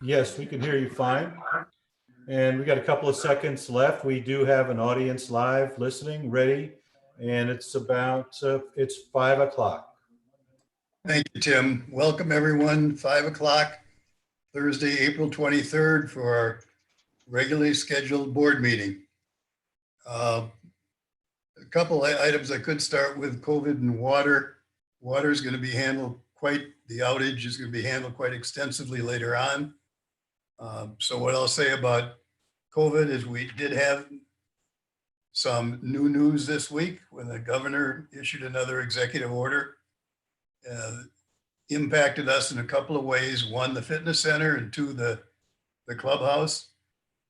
Yes, we can hear you fine. And we got a couple of seconds left. We do have an audience live listening, ready, and it's 5 o'clock. Thank you, Tim. Welcome, everyone. 5 o'clock, Thursday, April 23rd for our regularly scheduled board meeting. A couple of items I could start with: COVID and water. Water is going to be handled the outage is going to be handled quite extensively later on. So what I'll say about COVID is we did have some new news this week when the governor issued another executive order. Impacted us in a couple of ways. One, the fitness center, and two, the clubhouse.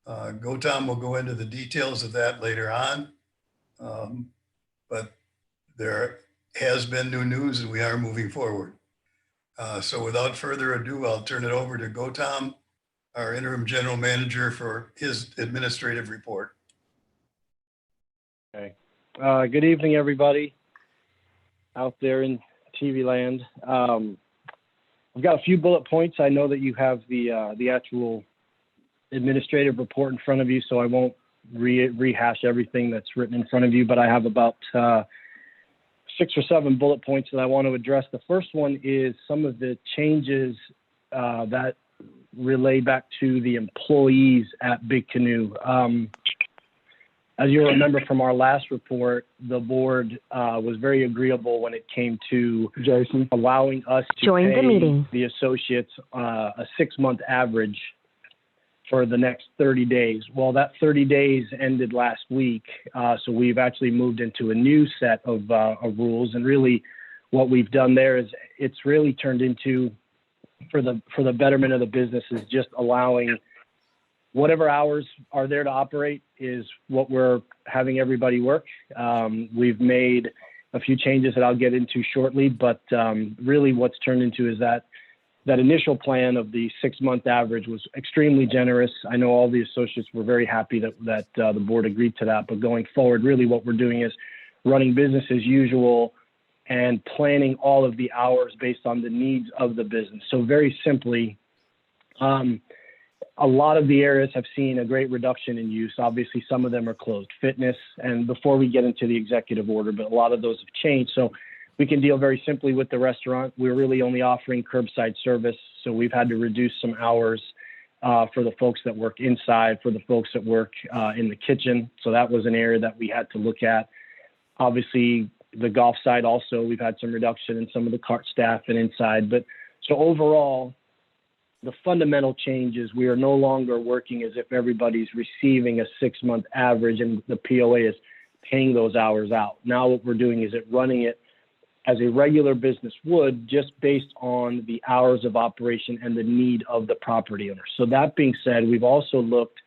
Gautam will go into the details of that later on. But there has been new news and we are moving forward. So without further ado, I'll turn it over to Gautam, our interim general manager, for his administrative report. Okay. Good evening, everybody out there in TV land. I've got a few bullet points. I know that you have the actual administrative report in front of you, so I won't rehash everything that's written in front of you, but I have about 6 or 7 bullet points that I want to address. The first one is some of the changes that relay back to the employees at Big Canoe. As you'll remember from our last report, the board was very agreeable when it came to Jason allowing us to Join pay the meeting. the associates a 6-month average for the next 30 days. Well, that 30 days ended last week, so we've actually moved into a new set of rules. And really, what we've done there is it's really turned into, for the betterment of the business, is just allowing whatever hours are there to operate is what we're having everybody work. We've made a few changes that I'll get into shortly, but really what's turned into is that initial plan of the 6-month average was extremely generous. I know all the associates were very happy that the board agreed to that, but going forward, really what we're doing is running business as usual and planning all of the hours based on the needs of the business. So very simply, a lot of the areas have seen a great reduction in use. Obviously, some of them are closed. Fitness, and before we get into the executive order, but a lot of those have changed. So we can deal very simply with the restaurant. We're really only offering curbside service, so we've had to reduce some hours for the folks that work inside, for the folks that work in the kitchen. So that was an area that we had to look at. Obviously, the golf side also, we've had some reduction in some of the cart staff and inside. But so overall, the fundamental change is we are no longer working as if everybody's receiving a 6-month average and the POA is paying those hours out. Now what we're doing is running it as a regular business would, just based on the hours of operation and the need of the property owner. So that being said, we've also looked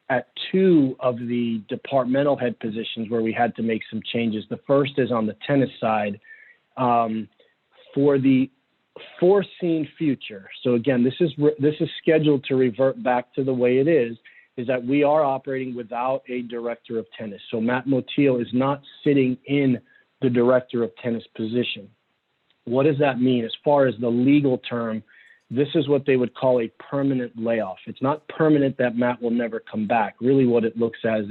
at 2 of the departmental head positions where we had to make some changes. The first is on the tennis side. For the foreseen future, so again, this is scheduled to revert back to the way it is that we are operating without a director of tennis. So Matt Motil is not sitting in the director of tennis position. What does that mean? As far as the legal term, this is what they would call a permanent layoff. It's not permanent that Matt will never come back. Really what it looks as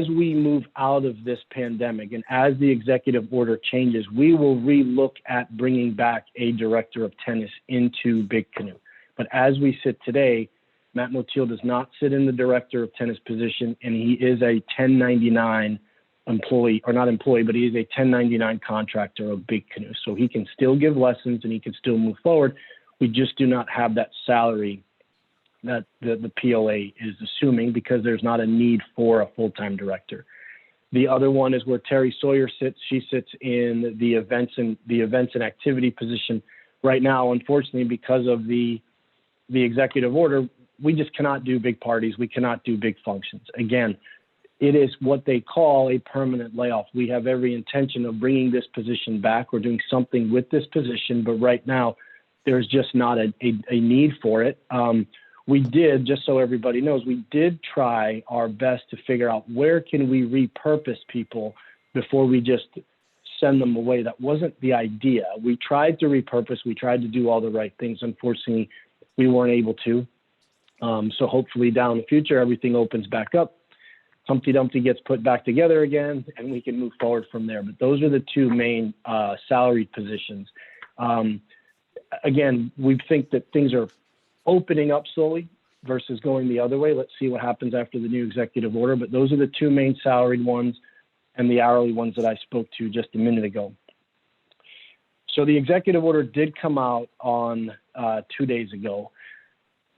we move out of this pandemic and as the executive order changes, we will relook at bringing back a director of tennis into Big Canoe. But as we sit today, Matt Motil does not sit in the director of tennis position, and he is a 1099 employee, or not employee, but he is a 1099 contractor of Big Canoe. So he can still give lessons and he can still move forward. We just do not have that salary that the POA is assuming because there's not a need for a full-time director. The other one is where Terry Sawyer sits. She sits in the events and activity position. Right now, unfortunately, because of the executive order, we just cannot do big parties. We cannot do big functions. Again, it is what they call a permanent layoff. We have every intention of bringing this position back or doing something with this position, but right now there's just not a need for it. We did, just so everybody knows, we did try our best to figure out where can we repurpose people before we just send them away. That wasn't the idea. We tried to repurpose. We tried to do all the right things. Unfortunately, we weren't able to. So hopefully down in the future, everything opens back up. Humpty Dumpty gets put back together again, and we can move forward from there. But those are the two main salaried positions. Again, we think that things are opening up slowly versus going the other way. Let's see what happens after the new executive order. But those are the two main salaried ones and the hourly ones that I spoke to just a minute ago. So the executive order did come out on 2 days ago.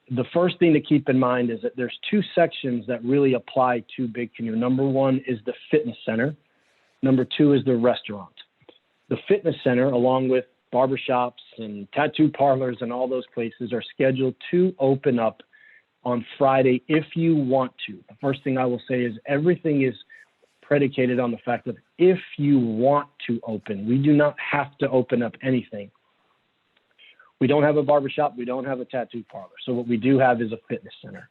The first thing to keep in mind is that there's two sections that really apply to Big Canoe. Number one is the fitness center. Number two is the restaurant. The fitness center, along with barbershops and tattoo parlors and all those places, are scheduled to open up on Friday if you want to. The first thing I will say is everything is predicated on the fact that if you want to open, we do not have to open up anything. We don't have a barbershop. We don't have a tattoo parlor. So what we do have is a fitness center.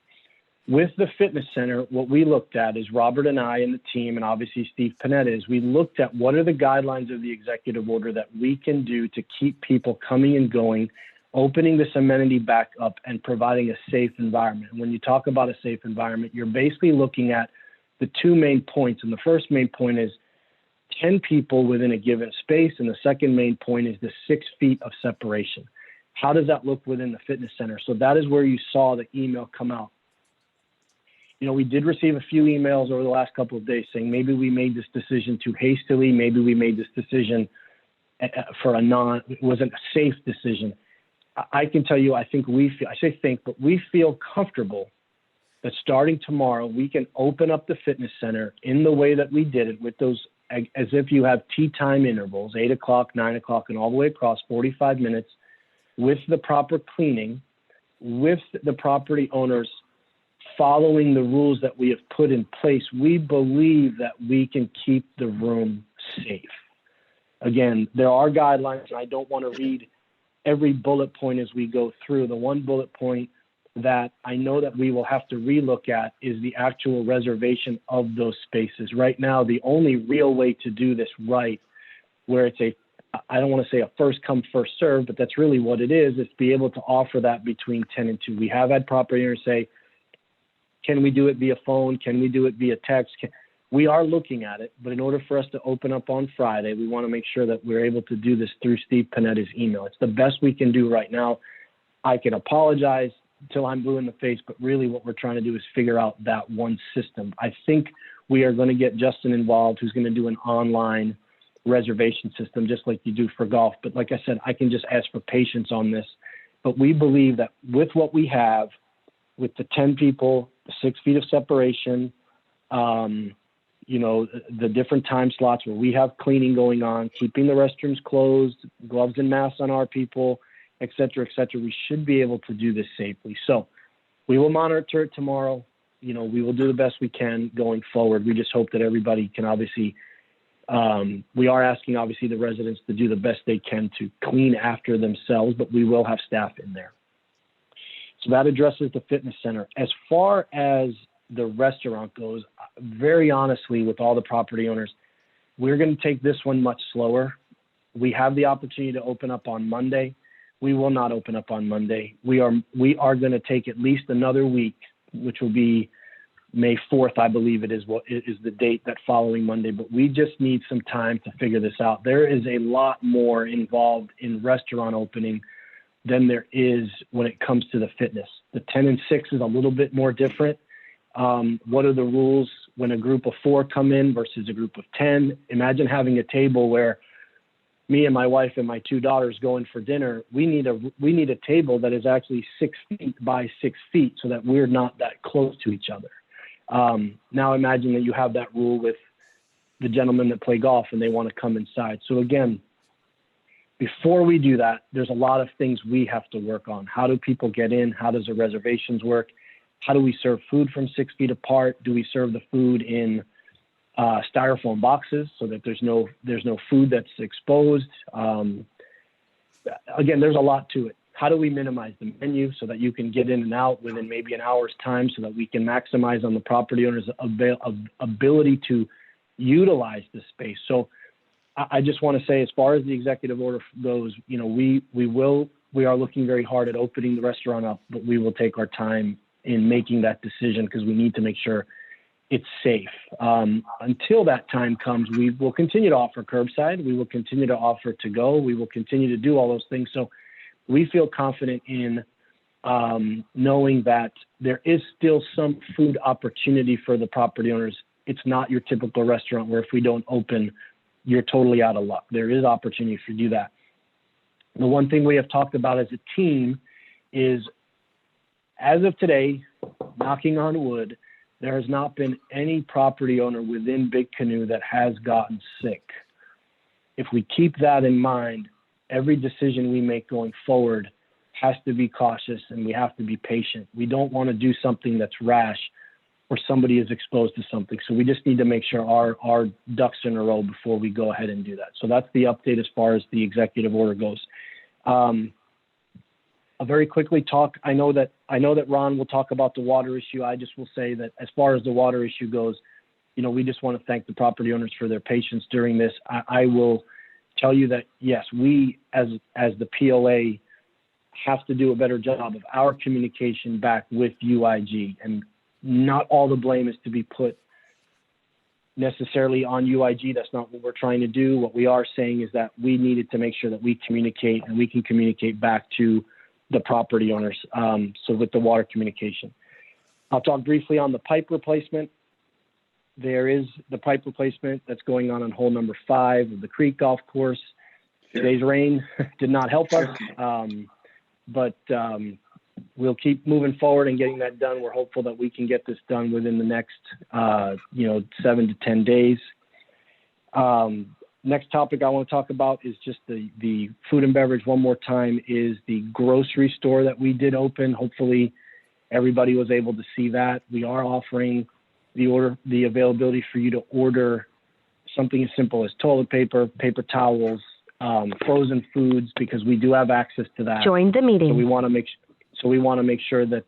With the fitness center, what we looked at is Robert and I and the team, and obviously Steve Panetta, is we looked at what are the guidelines of the executive order that we can do to keep people coming and going, opening this amenity back up and providing a safe environment. And when you talk about a safe environment, you're basically looking at the two main points. And the first main point is 10 people within a given space. And the second main point is the 6 feet of separation. How does that look within the fitness center? So that is where you saw the email come out. You know, we did receive a few emails over the last couple of days saying maybe we made this decision too hastily. Maybe we made this decision for it wasn't a safe decision. I can tell you, I say think, but we feel comfortable that starting tomorrow, we can open up the fitness center in the way that we did it with those, as if you have tea time intervals, 8 o'clock, 9 o'clock, and all the way across 45 minutes, with the proper cleaning, with the property owners following the rules that we have put in place. We believe that we can keep the room safe. Again, there are guidelines, and I don't want to read every bullet point as we go through. The one bullet point that I know that we will have to relook at is the actual reservation of those spaces. Right now, the only real way to do this right, where it's I don't want to say a first come, first serve, but that's really what it is to be able to offer that between 10 and 2. We have had property owners say, can we do it via phone? Can we do it via text? We are looking at it, but in order for us to open up on Friday, we want to make sure that we're able to do this through Steve Panetta's email. It's the best we can do right now. I can apologize until I'm blue in the face, but really what we're trying to do is figure out that one system. I think we are going to get Justin involved, who's going to do an online reservation system, just like you do for golf. But like I said, I can just ask for patience on this. But we believe that with what we have, with the 10 people, the 6 feet of separation, you know, the different time slots where we have cleaning going on, keeping the restrooms closed, gloves and masks on our people, et cetera, we should be able to do this safely. So we will monitor it tomorrow. You know, we will do the best we can going forward. We just hope that everybody can obviously we are asking, obviously, the residents to do the best they can to clean after themselves, but we will have staff in there. So that addresses the fitness center. As far as the restaurant goes, very honestly, with all the property owners, we're going to take this one much slower. We have the opportunity to open up on Monday. We will not open up on Monday. We are going to take at least another week, which will be May 4th, I believe it is the date that following Monday, but we just need some time to figure this out. There is a lot more involved in restaurant opening than there is when it comes to the fitness. The 10 and 6 is a little bit more different. What are the rules when a group of 4 come in versus a group of 10? Imagine having a table where me and my wife and my 2 daughters go in for dinner. We need a table that is actually 6 feet by 6 feet so that we're not that close to each other. Now imagine that you have that rule with the gentlemen that play golf and they want to come inside. So again, before we do that, there's a lot of things we have to work on. How do people get in? How does the reservations work? How do we serve food from 6 feet apart? Do we serve the food in styrofoam boxes so that there's no food that's exposed? Again, there's a lot to it. How do we minimize the menu so that you can get in and out within maybe an hour's time so that we can maximize on the property owner's ability to utilize the space? So I just want to say, as far as the executive order goes, you know, we will we are looking very hard at opening the restaurant up, but we will take our time in making that decision because we need to make sure it's safe. Until that time comes, we will continue to offer curbside. We will continue to offer to go. We will continue to do all those things. So we feel confident in knowing that there is still some food opportunity for the property owners. It's not your typical restaurant where if we don't open, you're totally out of luck. There is opportunity for you to do that. The one thing we have talked about as a team is, as of today, knocking on wood, there has not been any property owner within Big Canoe that has gotten sick. If we keep that in mind, every decision we make going forward has to be cautious and we have to be patient. We don't want to do something that's rash or somebody is exposed to something. So we just need to make sure our ducks are in a row before we go ahead and do that. So that's the update as far as the executive order goes. I'll very quickly talk. I know that Ron will talk about the water issue. I just will say that as far as the water issue goes, we just want to thank the property owners for their patience during this. I will tell you that, yes, we as the POA have to do a better job of our communication back with UIG, and not all the blame is to be put necessarily on UIG. That's not what we're trying to do. What we are saying is that we needed to make sure that we communicate and we can communicate back to the property owners. So with the water communication, I'll talk briefly on the pipe replacement. There is the pipe replacement that's going on hole number 5 of the Creek Golf Course. Today's rain did not help us, but we'll keep moving forward and getting that done. We're hopeful that we can get this done within the next, 7 to 10 days. Next topic I want to talk about is just the food and beverage. One more time is the grocery store that we did open. Hopefully everybody was able to see that. We are offering the availability for you to order something as simple as toilet paper, paper towels, frozen foods, because we do have access to that. Join the meeting. So we want to make sure that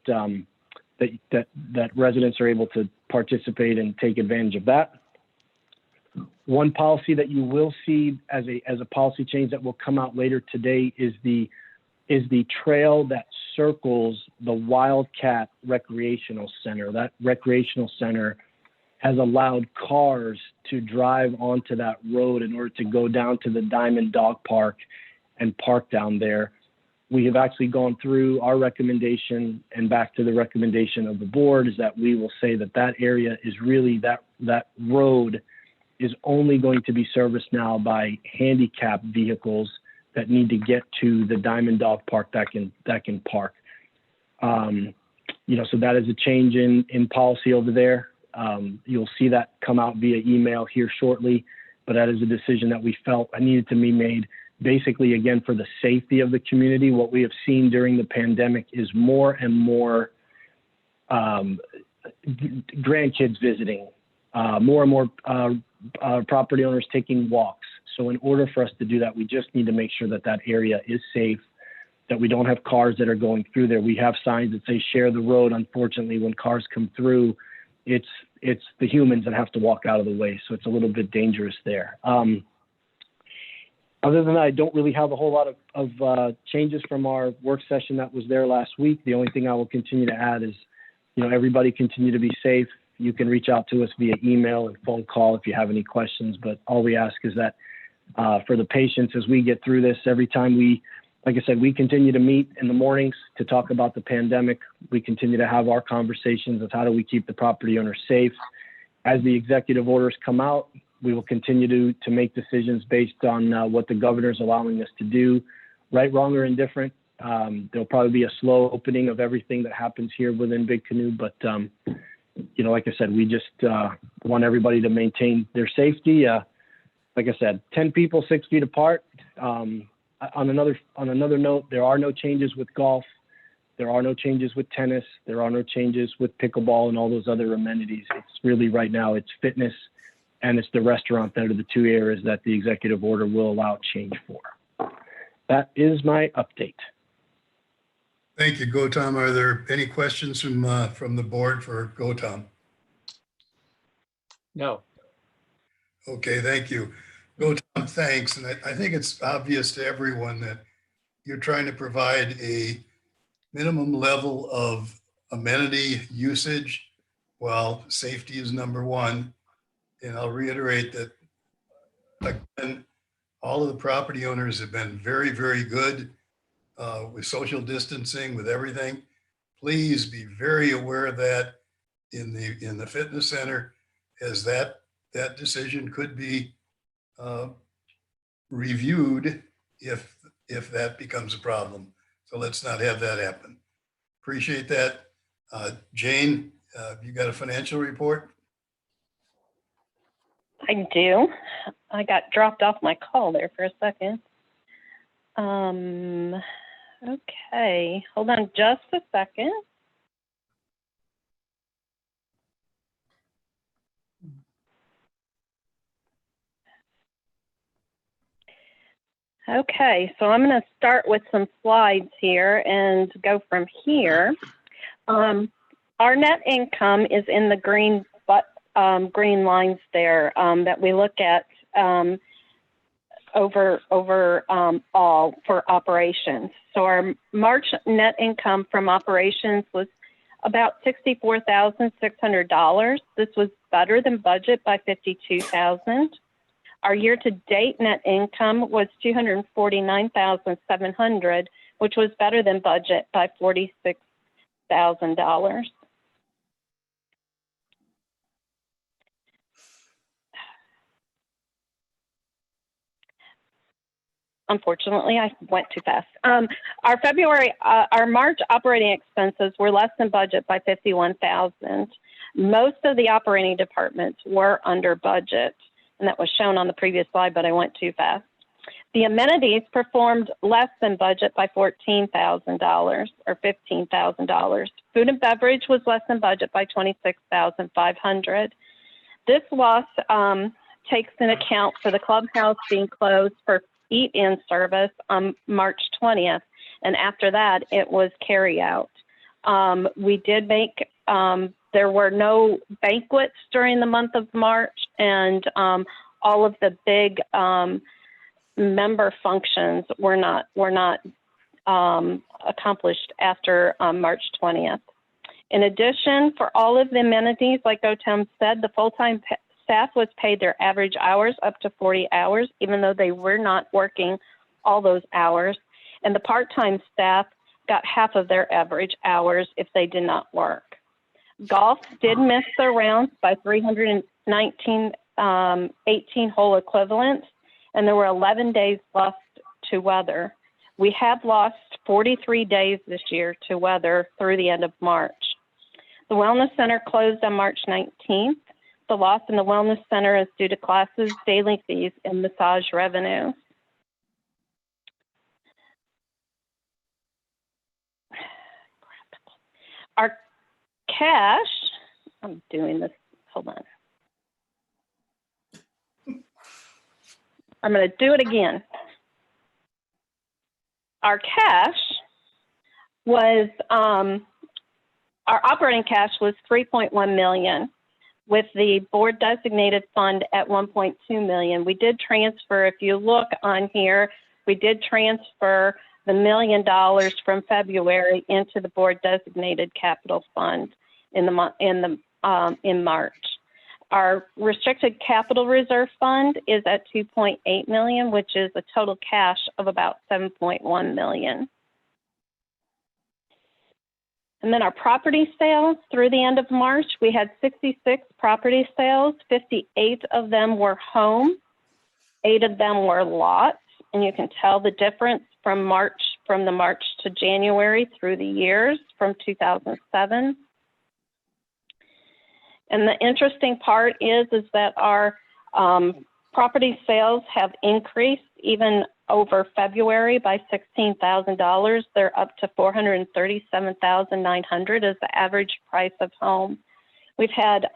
that residents are able to participate and take advantage of that. One policy that you will see as a policy change that will come out later today is the trail that circles the Wildcat Recreational Center. That recreational center has allowed cars to drive onto that road in order to go down to the Diamond Dog Park and park down there. We have actually gone through our recommendation and back to the recommendation of the board is that we will say that area is really that road is only going to be serviced now by handicapped vehicles that need to get to the Diamond Dog Park that can park. So that is a change in policy over there. You'll see that come out via email here shortly, but that is a decision that we felt needed to be made basically, again, for the safety of the community. What we have seen during the pandemic is more and more grandkids visiting, more and more property owners taking walks. So in order for us to do that, we just need to make sure that area is safe, that we don't have cars that are going through there. We have signs that say share the road. Unfortunately, when cars come through, it's the humans that have to walk out of the way. So it's a little bit dangerous there. Other than that, I don't really have a whole lot of changes from our work session that was there last week. The only thing I will continue to add is, everybody continue to be safe. You can reach out to us via email and phone call if you have any questions. But all we ask is that for the patients as we get through this, every time like I said, we continue to meet in the mornings to talk about the pandemic. We continue to have our conversations of how do we keep the property owners safe. As the executive orders come out, we will continue to make decisions based on what the governor is allowing us to do, right, wrong, or indifferent. There'll probably be a slow opening of everything that happens here within Big Canoe, but like I said, we just want everybody to maintain their safety. Like I said, 10 people, 6 feet apart. On another note, there are no changes with golf. There are no changes with tennis. There are no changes with pickleball and all those other amenities. It's really right now, it's fitness and it's the restaurant that are the two areas that the executive order will allow change for. That is my update. Thank you, Gautam. Are there any questions from the board for Gautam? No. Okay, thank you. Gautam, thanks. And I think it's obvious to everyone that, you're trying to provide a minimum level of amenity usage. Well, safety is number one. And I'll reiterate that, again, all of the property owners have been very, very good with social distancing, with everything. Please be very aware of that in the fitness center, as that decision could be reviewed if that becomes a problem. So let's not have that happen. Appreciate that. Jayne, you got a financial report? I do. I got dropped off my call there for a second. Okay, hold on just a second. Okay, so I'm going to start with some slides here and go from here. Our net income is in the green lines there that we look at over all for operations. So our March net income from operations was about $64,600. This was better than budget by $52,000. Our year-to-date net income was $249,700, which was better than budget by $46,000. Unfortunately, I went too fast. Our March operating expenses were less than budget by $51,000. Most of the operating departments were under budget, and that was shown on the previous slide, but I went too fast. The amenities performed less than budget by $14,000 or $15,000. Food and beverage was less than budget by $26,500. This loss takes into account for the clubhouse being closed for eat-in service on March 20th, and after that, it was carry-out. We did make, there were no banquets during the month of March, and all of the big member functions were not accomplished after March 20th. In addition, for all of the amenities, like Gautam said, the full-time staff was paid their average hours up to 40 hours, even though they were not working all those hours. And the part-time staff got half of their average hours if they did not work. Golf did miss their rounds by 319 18-hole equivalents, and there were 11 days lost to weather. We have lost 43 days this year to weather through the end of March. The Wellness Center closed on March 19th. The loss in the Wellness Center is due to classes, daily fees, and massage revenue. Our cash, I'm doing this, hold on. I'm going to do it again. Our cash was, our operating cash was $3.1 million. With the board designated fund at $1.2 million. We did transfer, if you look on here, we did transfer the $1 million from February into the board designated capital fund in March. Our restricted capital reserve fund is at $2.8 million, which is a total cash of about $7.1 million. And then our property sales through the end of March, we had 66 property sales. 58 of them were home. 8 of them were lots. And you can tell the difference from the March to January through the years from 2007. And the interesting part is that our property sales have increased even over February by $16,000. They're up to $437,900 as the average price of home. We've had,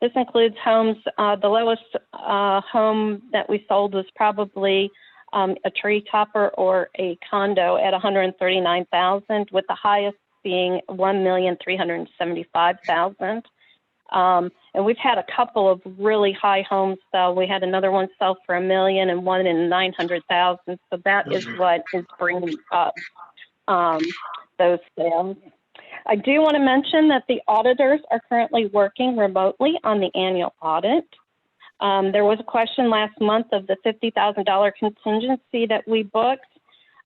this includes homes, the lowest home that we sold was probably a tree topper or a condo at $139,000, with the highest being $1,375,000. And we've had a couple of really high homes sell. We had another one sell for $1 million and one in 900,000. So that is what is bringing up those sales. I do want to mention that the auditors are currently working remotely on the annual audit. There was a question last month of the $50,000 contingency that we booked.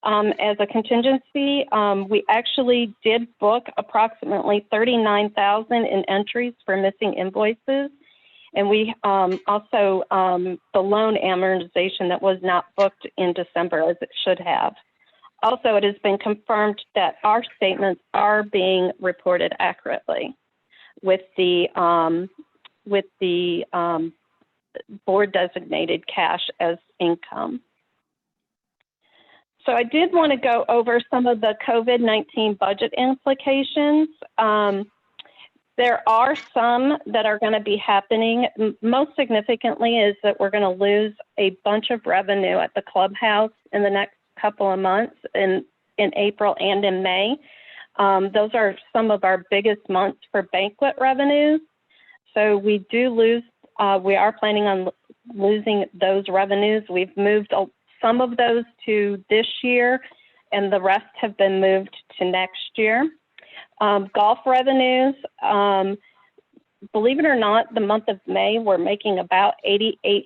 As a contingency, we actually did book approximately $39,000 in entries for missing invoices. And we also, the loan amortization that was not booked in December as it should have. Also, it has been confirmed that our statements are being reported accurately with the board designated cash as income. So I did want to go over some of the COVID-19 budget implications. There are some that are going to be happening. Most significantly is that we're going to lose a bunch of revenue at the clubhouse in the next couple of months in April and in May. Those are some of our biggest months for banquet revenues. So we do lose, we are planning on losing those revenues. We've moved some of those to this year, and the rest have been moved to next year. Golf revenues, believe it or not, the month of May, we're making about 88%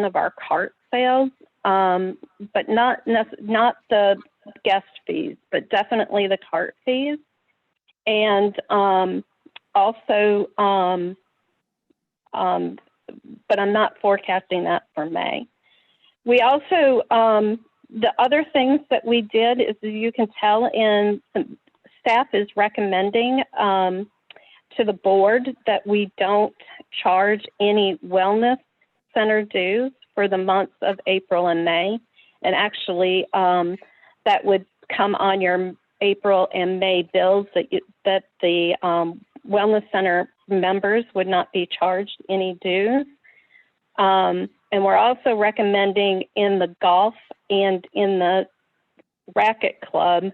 of our cart sales, but not the guest fees, but definitely the cart fees. And also, but I'm not forecasting that for May. We also, the other things that we did is, as you can tell, in some staff is recommending to the board that we don't charge any wellness center dues for the months of April and May. And actually, that would come on your April and May bills that the wellness center members would not be charged any dues. And we're also recommending in the golf and in the racket club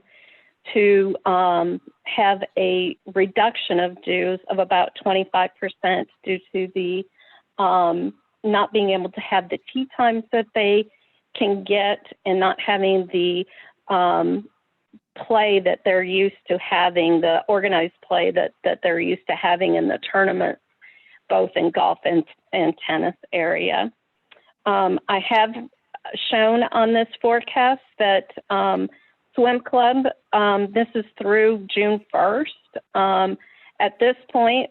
to have a reduction of dues of about 25% due to the not being able to have the tea times that they can get and not having the play that they're used to having, the organized play that they're used to having in the tournaments, both in golf and tennis area. I have shown on this forecast that swim club, this is through June 1st. At this point,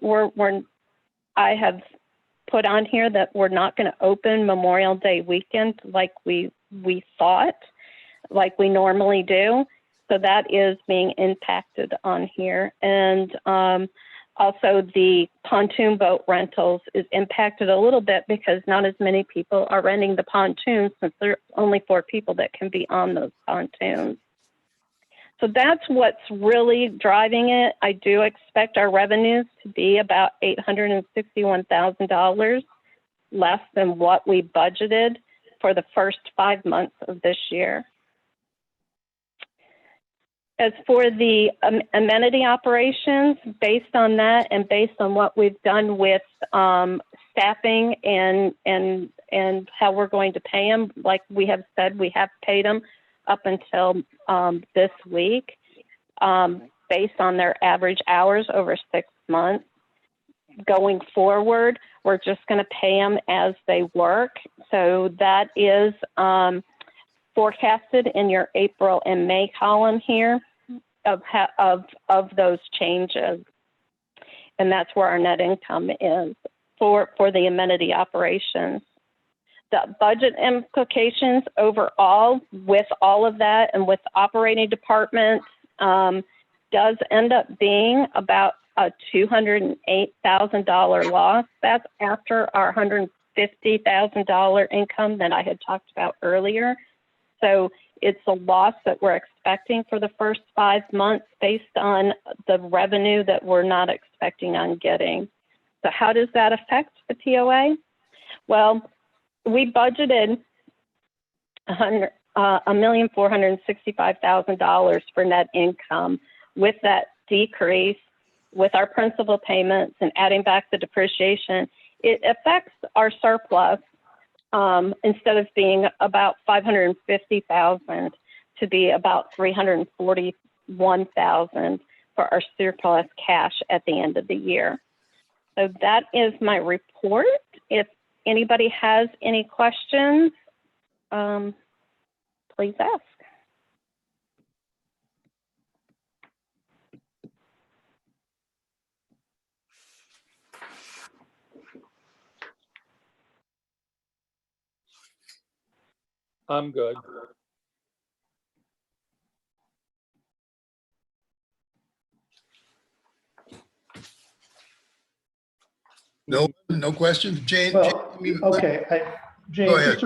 I have put on here that we're not going to open Memorial Day weekend like we thought, like we normally do. So that is being impacted on here. And also the pontoon boat rentals is impacted a little bit because not as many people are renting the pontoons since there are only 4 people that can be on those pontoons. So that's what's really driving it. I do expect our revenues to be about $861,000 less than what we budgeted for the first 5 months of this year. As for the amenity operations, based on that and based on what we've done with staffing and how we're going to pay them, like we have said, we have paid them up until this week based on their average hours over 6 months. Going forward, we're just going to pay them as they work. So that is forecasted in your April and May column here of those changes. And that's where our net income is for the amenity operations. The budget implications overall with all of that and with operating departments does end up being about a $208,000 loss. That's after our $150,000 income that I had talked about earlier. So it's a loss that we're expecting for the first 5 months based on the revenue that we're not expecting on getting. So how does that affect the POA? Well, we budgeted $1,465,000 for net income. With that decrease, with our principal payments and adding back the depreciation, it affects our surplus instead of being about $550,000 to be about $341,000 for our surplus cash at the end of the year. So that is my report. If anybody has any questions, please ask. I'm good. No questions, Jane? Well, okay, Jane, Go ahead.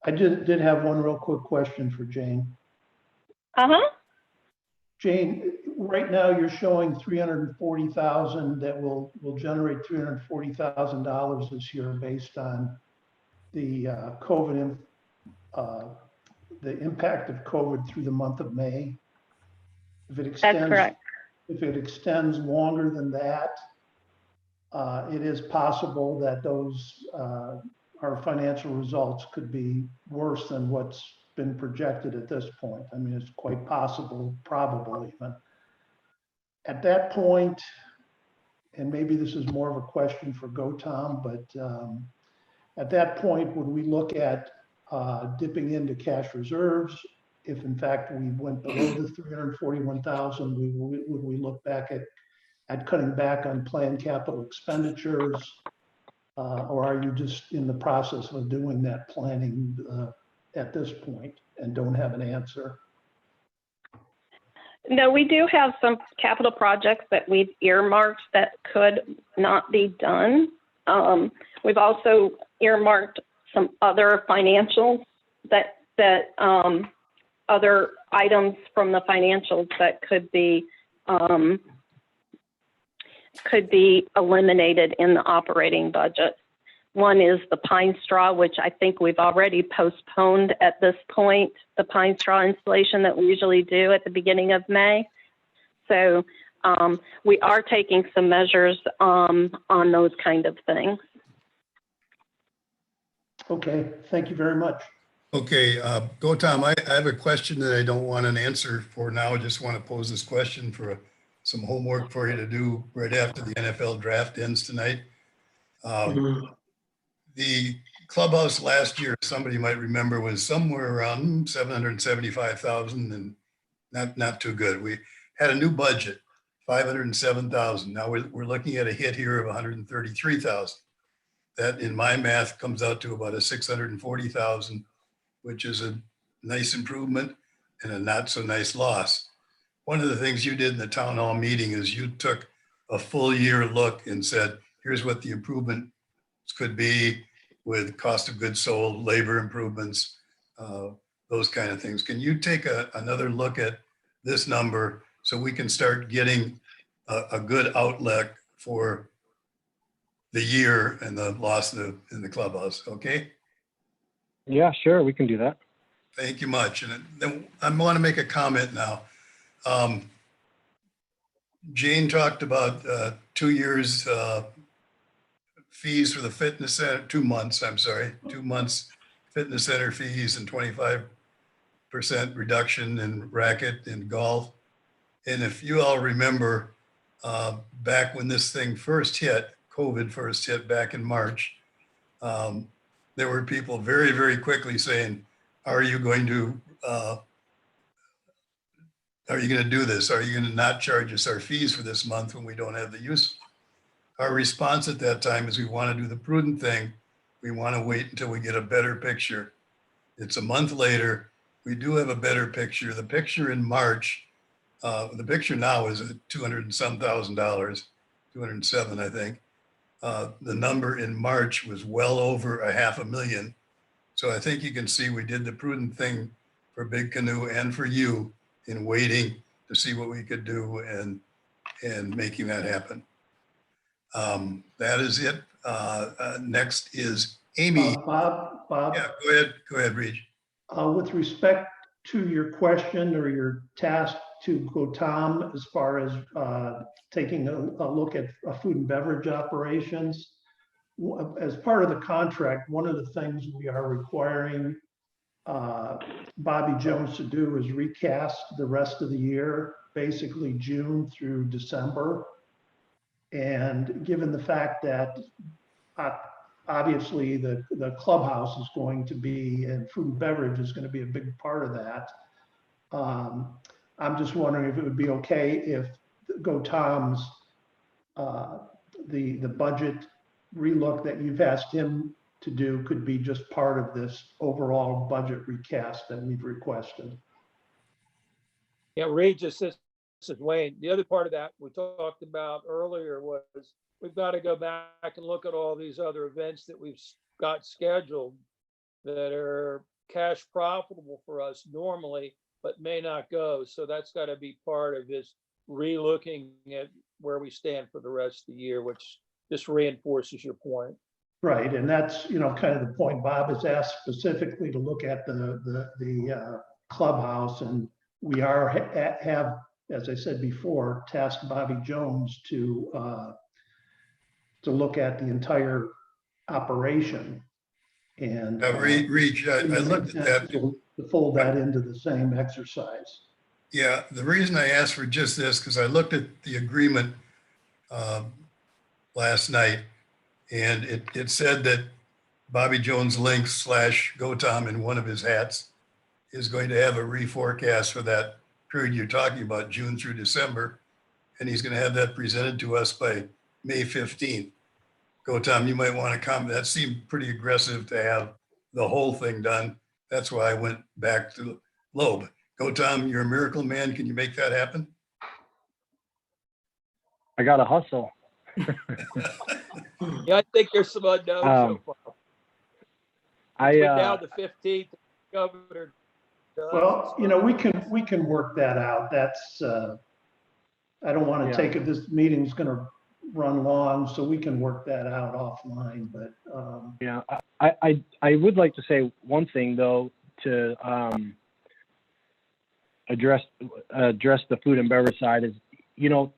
I did have one real quick question for Jane. Jane, right now you're showing 340,000 that will generate $340,000 this year based on the COVID, the impact of COVID through the month of May. If it extends, That's correct. If it extends longer than that, it is possible that those our financial results could be worse than what's been projected at this point. I mean, it's quite possible, probable even. At that point, and maybe this is more of a question for Gautam, but at that point, would we look at dipping into cash reserves? If in fact we went below the 341,000, would we look back at cutting back on planned capital expenditures? Or are you just in the process of doing that planning at this point and don't have an answer? No, we do have some capital projects that we've earmarked that could not be done. We've also earmarked some other financials that other items from the financials that could be eliminated in the operating budget. One is the pine straw, which I think we've already postponed at this point, the pine straw installation that we usually do at the beginning of May. So we are taking some measures on those kind of things. Okay, thank you very much. Okay, Gautam, I have a question that I don't want an answer for now. I just want to pose this question for some homework for you to do right after the NFL draft ends tonight. The clubhouse last year, somebody might remember, was somewhere around 775,000 and not too good. We had a new budget, 507,000. Now we're looking at a hit here of 133,000. That in my math comes out to about a 640,000, which is a nice improvement and a not so nice loss. One of the things you did in the town hall meeting is you took a full year look and said, here's what the improvement could be with cost of goods sold, labor improvements, those kind of things. Can you take another look at this number so we can start getting a good outlook for the year and the loss in the clubhouse, okay? Yeah, sure, we can do that. Thank you much. And then I want to make a comment now. Jane talked about 2 years fees for the fitness center, 2 months, I'm sorry, 2 months fitness center fees and 25% reduction in racket and golf. And if you all remember, back when this thing first hit, COVID first hit back in March, there were people very, very quickly saying, are you going to do this? Are you going to not charge us our fees for this month when we don't have the use? Our response at that time is we want to do the prudent thing. We want to wait until we get a better picture. It's a month later. We do have a better picture. The picture in March, the picture now is at $200 and some thousand, 207, I think. The number in March was well over $500,000. So I think you can see we did the prudent thing for Big Canoe and for you in waiting to see what we could do and making that happen. That is it. Next is Amy. Bob, Yeah, go ahead, Reed. with respect to your question or your task to Gautam as far as taking a look at food and beverage operations. As part of the contract, one of the things we are requiring Bobby Jones to do is recast the rest of the year, basically June through December. And given the fact that obviously the clubhouse is going to be, and food and beverage is going to be a big part of that, I'm just wondering if it would be okay if Gautam's the budget relook that you've asked him to do could be just part of this overall budget recast that we've requested. Yeah, Regis, this is Wayne. The other part of that we talked about earlier was we've got to go back and look at all these other events that we've got scheduled that are cash profitable for us normally, but may not go. So that's got to be part of his re-looking at where we stand for the rest of the year, which just reinforces your point. Right, and that's, you know, kind of the point. Bob has asked specifically to look at the clubhouse, and we have, as I said before, tasked Bobby Jones to look at the entire operation. And I looked at that. To fold that into the same exercise. Yeah, the reason I asked for just this, because I looked at the agreement last night, and it said that Bobby Jones Links / Gautam in one of his hats is going to have a reforecast for that period you're talking about, June through December. And he's going to have that presented to us by May 15th. Gautam, you might want to comment. That seemed pretty aggressive to have the whole thing done. That's why I went back to Loeb. Gautam, you're a miracle man. Can you make that happen? I got to hustle. Yeah, I think there's some unknowns so far. Now the 15th, Governor. Well, you know, we can work that out. That's I don't want to take it. This meeting's going to run long, so we can work that out offline. But yeah, I would like to say one thing though to address the food and beverage side is, you know,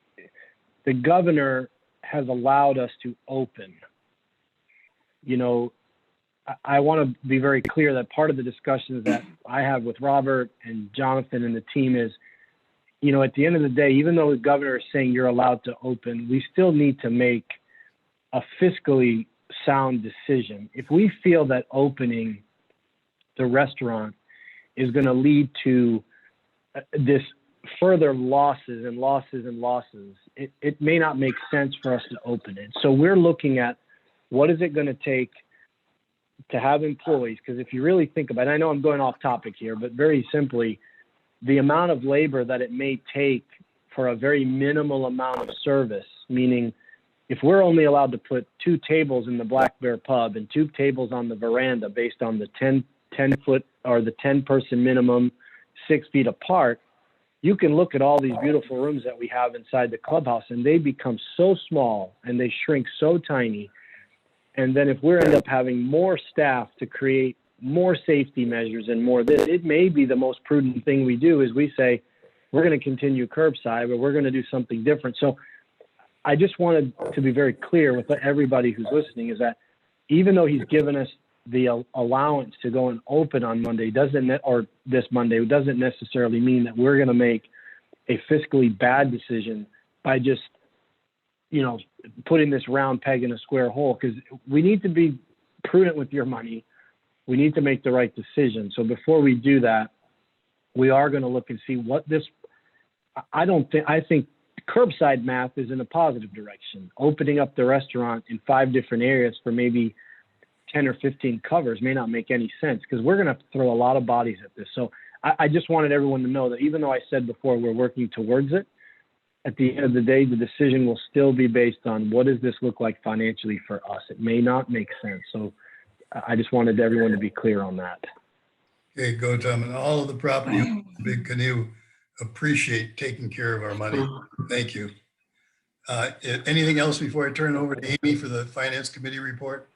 the governor has allowed us to open. You know, I want to be very clear that part of the discussions that I have with Robert and Jonathan and the team is, you know, at the end of the day, even though the governor is saying you're allowed to open, we still need to make a fiscally sound decision. If we feel that opening the restaurant is going to lead to this further losses and losses and losses, it may not make sense for us to open it. So we're looking at what is it going to take to have employees, because if you really think about it, I know I'm going off topic here, but very simply, the amount of labor that it may take for a very minimal amount of service, meaning if we're only allowed to put 2 tables in the Black Bear Pub and 2 tables on the veranda based on the 10 foot or the 10 person minimum, 6 feet apart, you can look at all these beautiful rooms that we have inside the clubhouse and they become so small and they shrink so tiny. And then if we end up having more staff to create more safety measures and more this, it may be the most prudent thing we do is we say, we're going to continue curbside, but we're going to do something different. So I just wanted to be very clear with everybody who's listening is that even though he's given us the allowance to go and open on Monday, or this Monday, it doesn't necessarily mean that we're going to make a fiscally bad decision by just, you know, putting this round peg in a square hole, because we need to be prudent with your money. We need to make the right decision. So before we do that, we are going to look and see what this, I think curbside math is in a positive direction. Opening up the restaurant in 5 different areas for maybe 10 or 15 covers may not make any sense, because we're going to have to throw a lot of bodies at this. So I just wanted everyone to know that even though I said before we're working towards it, at the end of the day, the decision will still be based on what does this look like financially for us. It may not make sense. So I just wanted everyone to be clear on that. Okay, Gautam, and all of the property owners of Big Canoe appreciate taking care of our money. Thank you. Anything else before I turn it over to Amy for the Finance Committee report?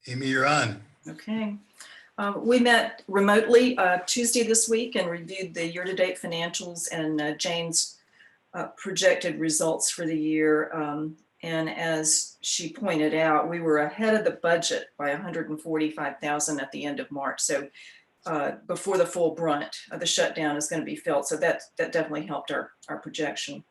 Amy, you're on. Okay. We met remotely Tuesday this week and reviewed the year-to-date financials and Jayne's projected results for the year. And as she pointed out, we were ahead of the budget by $145,000 at the end of March. So before the full brunt of the shutdown is going to be felt. So that definitely helped our projection.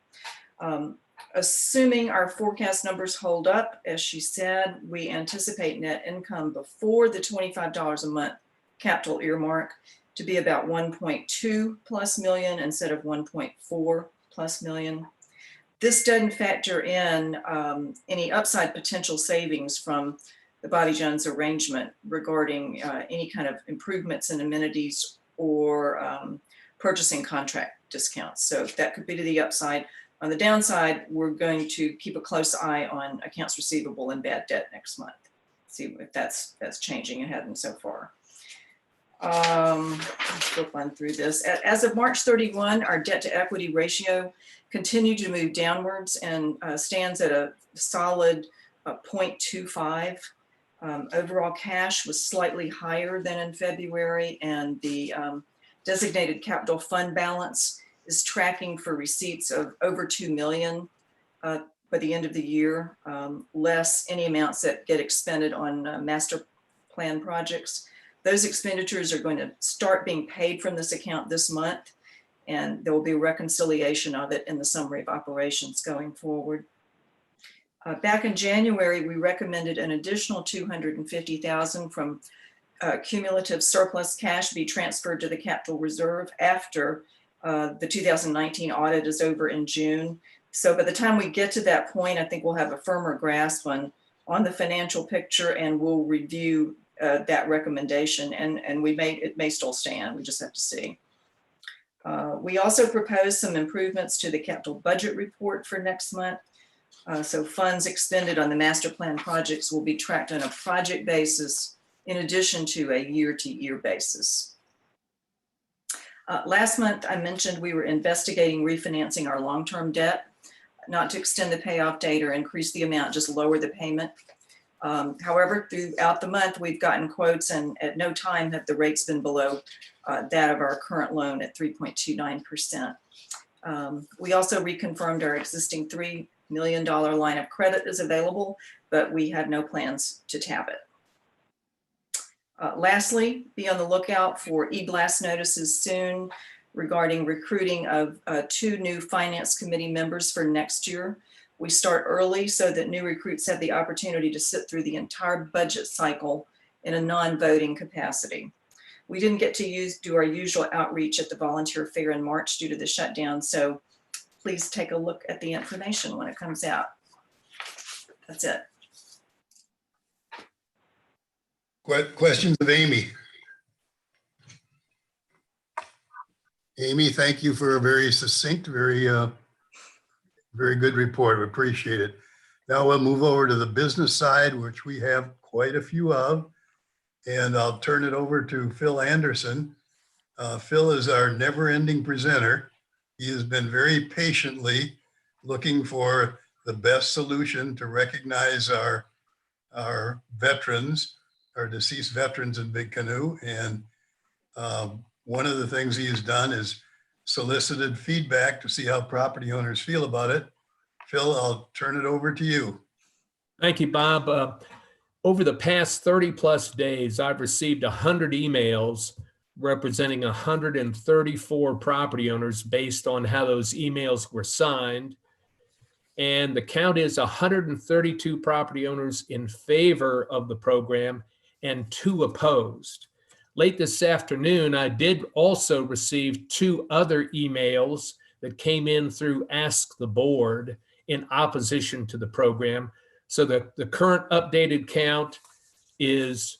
Assuming our forecast numbers hold up, as she said, we anticipate net income before the $25 a month capital earmark to be about 1.2 plus million instead of 1.4 plus million. This doesn't factor in any upside potential savings from the Bobby Jones arrangement regarding any kind of improvements in amenities or purchasing contract discounts. So that could be to the upside. On the downside, we're going to keep a close eye on accounts receivable and bad debt next month. See if that's changing. It hasn't so far. Let's go run through this. As of March 31, our debt to equity ratio continued to move downwards and stands at a solid 0.25. Overall cash was slightly higher than in February, and the designated capital fund balance is tracking for receipts of over 2 million by the end of the year, less any amounts that get expended on master plan projects. Those expenditures are going to start being paid from this account this month, and there will be a reconciliation of it in the summary of operations going forward. Back in January, we recommended an additional $250,000 from cumulative surplus cash be transferred to the capital reserve after the 2019 audit is over in June. So by the time we get to that point, I think we'll have a firmer grasp on the financial picture, and we'll review that recommendation, and it may still stand. We just have to see. We also proposed some improvements to the capital budget report for next month. So funds expended on the master plan projects will be tracked on a project basis in addition to a year-to-year basis. Last month, I mentioned we were investigating refinancing our long-term debt, not to extend the payoff date or increase the amount, just lower the payment. However, throughout the month, we've gotten quotes, and at no time have the rates been below that of our current loan at 3.29%. We also reconfirmed our existing $3 million line of credit is available, but we have no plans to tap it. Lastly, be on the lookout for e-blast notices soon regarding recruiting of 2 new finance committee members for next year. We start early so that new recruits have the opportunity to sit through the entire budget cycle in a non-voting capacity. We didn't get to do our usual outreach at the volunteer fair in March due to the shutdown, so please take a look at the information when it comes out. That's it. Questions of Amy? Amy, thank you for a very succinct, very good report. We appreciate it. Now we'll move over to the business side, which we have quite a few of, and I'll turn it over to Phil Anderson. Phil is our never-ending presenter. He has been very patiently looking for the best solution to recognize our veterans, our deceased veterans in Big Canoe. And one of the things he has done is solicited feedback to see how property owners feel about it. Phil, I'll turn it over to you. Thank you, Bob. Over the past 30 plus days, I've received 100 emails representing 134 property owners based on how those emails were signed. And the count is 132 property owners in favor of the program and 2 opposed. Late this afternoon, I did also receive 2 other emails that came in through Ask the Board in opposition to the program. So the current updated count is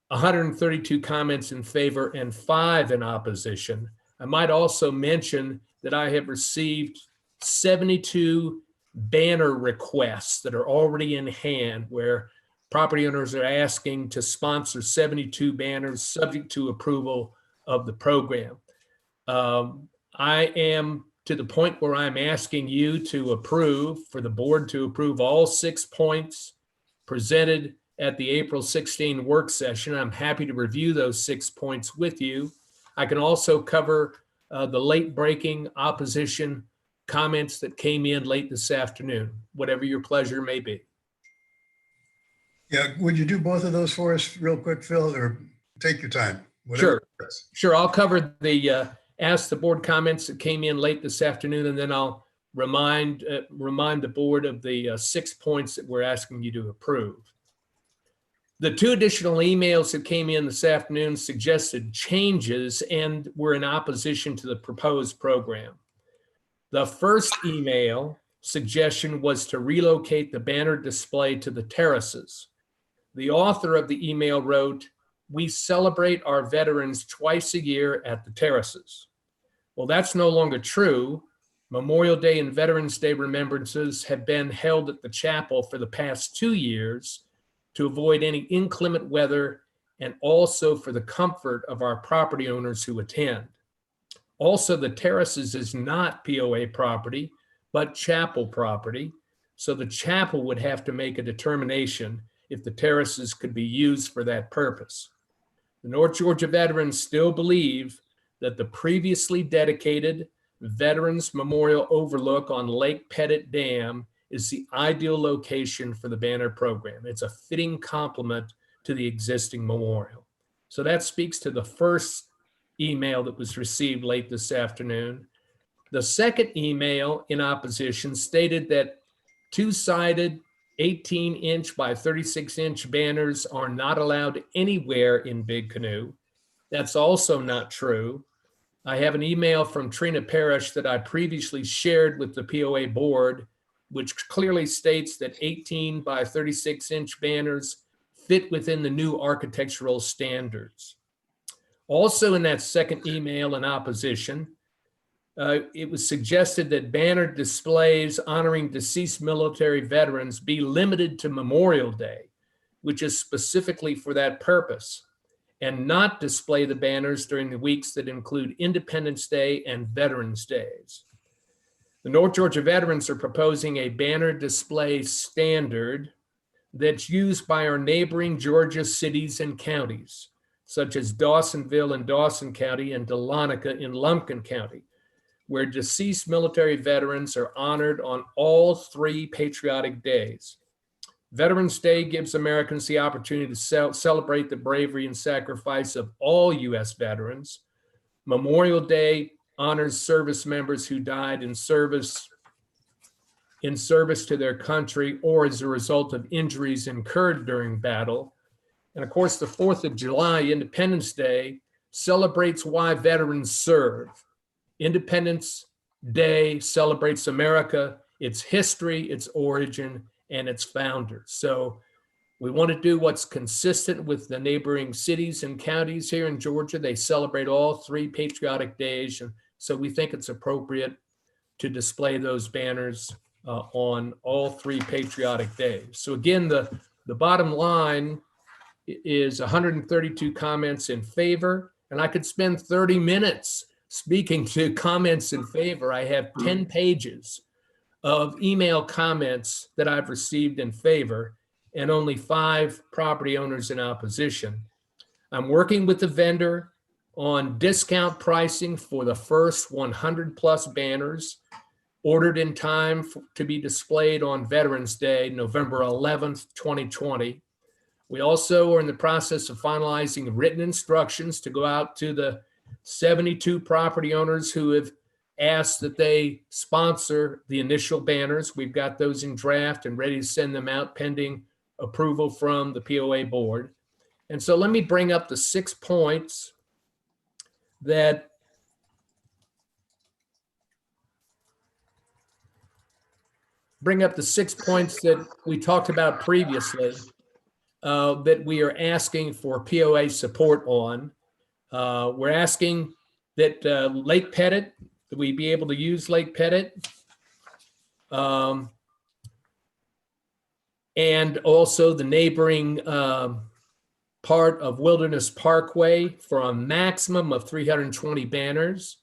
132 comments in favor and 5 in opposition. I might also mention that I have received 72 banner requests that are already in hand, where property owners are asking to sponsor 72 banners subject to approval of the program. I am to the point where I'm asking you to approve, for the board to approve all 6 points presented at the April 16 work session. I'm happy to review those 6 points with you. I can also cover the late breaking opposition comments that came in late this afternoon, whatever your pleasure may be. Yeah, would you do both of those for us real quick, Phil, or take your time? Sure. Sure. I'll cover the ask the board comments that came in late this afternoon, and then I'll remind the board of the 6 points that we're asking you to approve. The 2 additional emails that came in this afternoon suggested changes and were in opposition to the proposed program. The first email suggestion was to relocate the banner display to the terraces. The author of the email wrote, "We celebrate our veterans twice a year at the terraces." Well, that's no longer true. Memorial Day and Veterans Day remembrances have been held at the chapel for the past 2 years to avoid any inclement weather and also for the comfort of our property owners who attend. Also, the terraces is not POA property, but chapel property. So the chapel would have to make a determination if the terraces could be used for that purpose. The North Georgia veterans still believe that the previously dedicated Veterans Memorial Overlook on Lake Pettit Dam is the ideal location for the banner program. It's a fitting complement to the existing memorial. So that speaks to the first email that was received late this afternoon. The second email in opposition stated that 2-sided 18-inch by 36-inch banners are not allowed anywhere in Big Canoe. That's also not true. I have an email from Trina Parrish that I previously shared with the POA board, which clearly states that 18 by 36-inch banners fit within the new architectural standards. Also in that second email in opposition, it was suggested that banner displays honoring deceased military veterans be limited to Memorial Day, which is specifically for that purpose, and not display the banners during the weeks that include Independence Day and Veterans Days. The North Georgia veterans are proposing a banner display standard that's used by our neighboring Georgia cities and counties, such as Dawsonville in Dawson County and Dahlonega in Lumpkin County, where deceased military veterans are honored on all 3 patriotic days. Veterans Day gives Americans the opportunity to celebrate the bravery and sacrifice of all U.S. veterans. Memorial Day honors service members who died in service to their country or as a result of injuries incurred during battle. And of course, the 4th of July, Independence Day, celebrates why veterans serve. Independence Day celebrates America, its history, its origin, and its founders. So we want to do what's consistent with the neighboring cities and counties here in Georgia. They celebrate all 3 patriotic days. And so we think it's appropriate to display those banners on all 3 patriotic days. So again, the bottom line is 132 comments in favor, and I could spend 30 minutes speaking to comments in favor. I have 10 pages of email comments that I've received in favor and only 5 property owners in opposition. I'm working with the vendor on discount pricing for the first 100 plus banners ordered in time to be displayed on Veterans Day, November 11th, 2020. We also are in the process of finalizing written instructions to go out to the 72 property owners who have asked that they sponsor the initial banners. We've got those in draft and ready to send them out pending approval from the POA board. And so let me bring up the 6 points that we talked about previously that we are asking for POA support on. We're asking that Lake Pettit, that we be able to use Lake Pettit, and also the neighboring part of Wilderness Parkway for a maximum of 320 banners.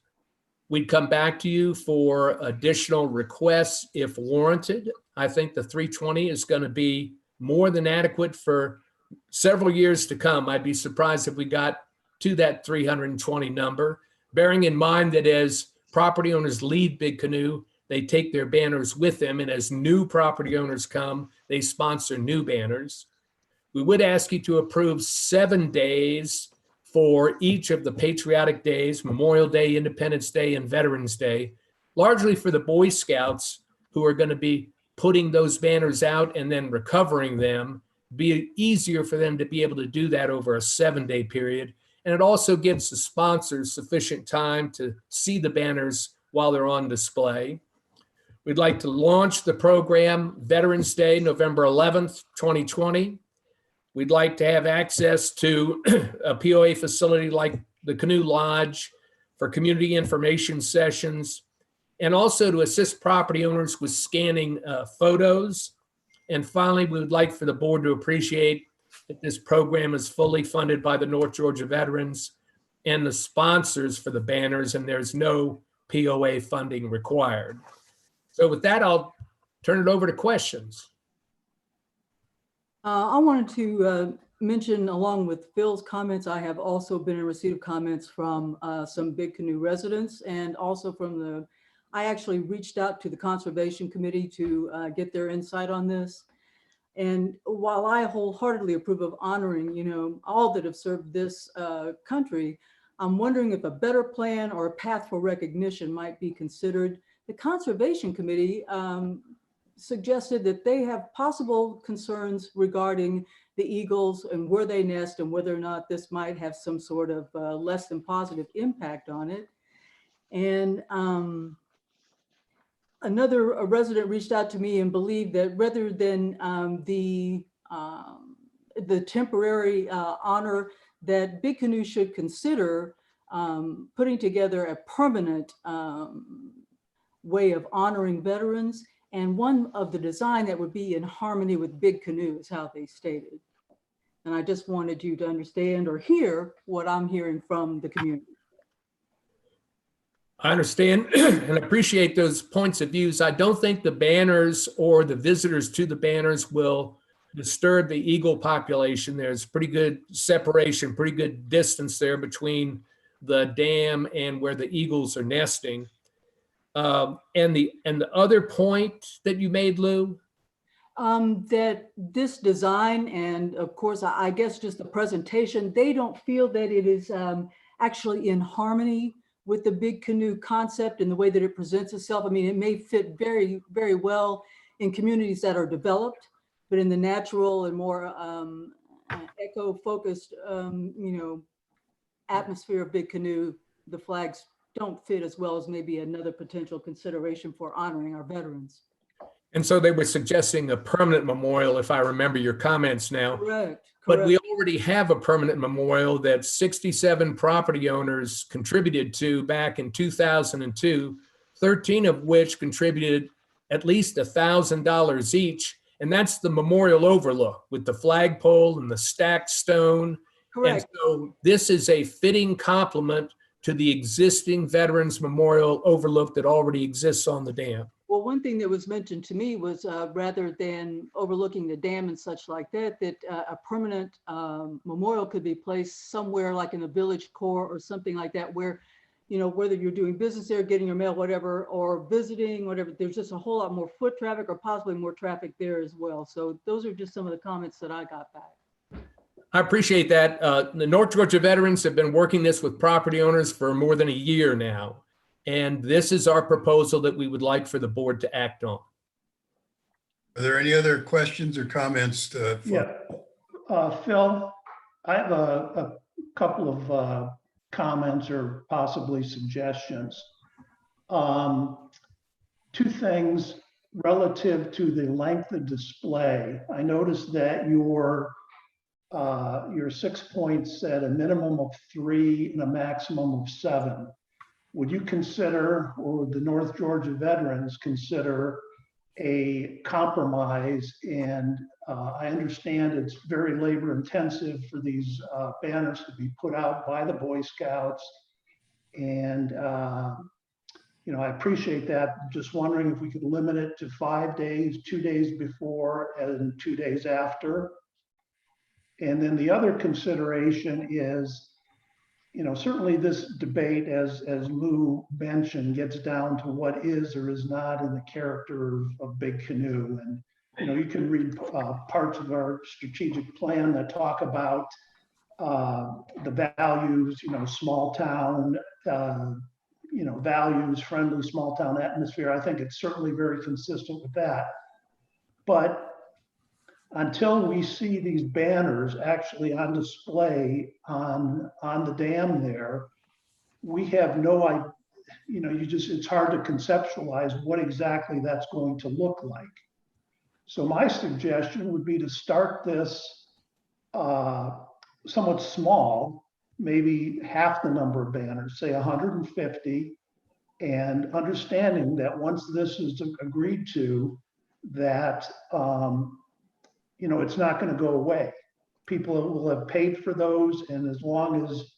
We'd come back to you for additional requests if warranted. I think the 320 is going to be more than adequate for several years to come. I'd be surprised if we got to that 320 number, bearing in mind that as property owners leave Big Canoe, they take their banners with them. And as new property owners come, they sponsor new banners. We would ask you to approve 7 days for each of the patriotic days, Memorial Day, Independence Day, and Veterans Day, largely for the Boy Scouts who are going to be putting those banners out and then recovering them. Be easier for them to be able to do that over a 7-day period. And it also gives the sponsors sufficient time to see the banners while they're on display. We'd like to launch the program Veterans Day, November 11th, 2020. We'd like to have access to a POA facility like the Canoe Lodge for community information sessions, and also to assist property owners with scanning photos. And finally, we would like for the board to appreciate that this program is fully funded by the North Georgia Veterans and the sponsors for the banners, and there's no POA funding required. So with that, I'll turn it over to questions. I wanted to mention, along with Phil's comments, I have also been in receipt of comments from some Big Canoe residents, and also from I actually reached out to the Conservation Committee to get their insight on this. And while I wholeheartedly approve of honoring, all that have served this country, I'm wondering if a better plan or a path for recognition might be considered. The Conservation Committee suggested that they have possible concerns regarding the eagles and where they nest and whether or not this might have some sort of less than positive impact on it. And a resident reached out to me and believed that rather than the temporary honor, that Big Canoe should consider putting together a permanent way of honoring veterans, and one of the design that would be in harmony with Big Canoe is how they stated. And I just wanted you to understand or hear what I'm hearing from the community. I understand and appreciate those points of views. I don't think the banners or the visitors to the banners will disturb the eagle population. There's pretty good separation, pretty good distance there between the dam and where the eagles are nesting. And the other point that you made, Lou? That this design, and of course, I guess just the presentation, they don't feel that it is actually in harmony with the Big Canoe concept and the way that it presents itself. I mean, it may fit very, very well in communities that are developed, but in the natural and more eco-focused, atmosphere of Big Canoe, the flags don't fit as well as maybe another potential consideration for honoring our veterans. And so they were suggesting a permanent memorial, if I remember your comments now. Correct. But we already have a permanent memorial that 67 property owners contributed to back in 2002, 13 of which contributed at least $1,000 each. And that's the memorial overlook with the flagpole and the stacked stone. Correct. And so this is a fitting complement to the existing Veterans Memorial overlook that already exists on the dam. Well, one thing that was mentioned to me was rather than overlooking the dam and such like that, that a permanent memorial could be placed somewhere like in a village core or something like that, where, whether you're doing business there, getting your mail, whatever, or visiting, whatever, there's just a whole lot more foot traffic or possibly more traffic there as well. So those are just some of the comments that I got back. I appreciate that. The North Georgia Veterans have been working this with property owners for more than a year now. And this is our proposal that we would like for the board to act on. Are there any other questions or comments? Yeah, Phil, I have a couple of comments or possibly suggestions. Two things relative to the length of display. I noticed that your 6 points at a minimum of 3 and a maximum of 7. Would you consider, or would the North Georgia Veterans consider a compromise? And I understand it's very labor intensive for these banners to be put out by the Boy Scouts. And, I appreciate that. Just wondering if we could limit it to 5 days, 2 days before and 2 days after. And then the other consideration is, certainly this debate, as Lou mentioned, gets down to what is or is not in the character of Big Canoe. And, you can read parts of our strategic plan that talk about the values, small town, values, friendly small town atmosphere. I think it's certainly very consistent with that. But until we see these banners actually on display on the dam there, we have no idea, it's hard to conceptualize what exactly that's going to look like. So my suggestion would be to start this somewhat small, maybe half the number of banners, say 150, and understanding that once this is agreed to, that it's not going to go away. People will have paid for those, and as long as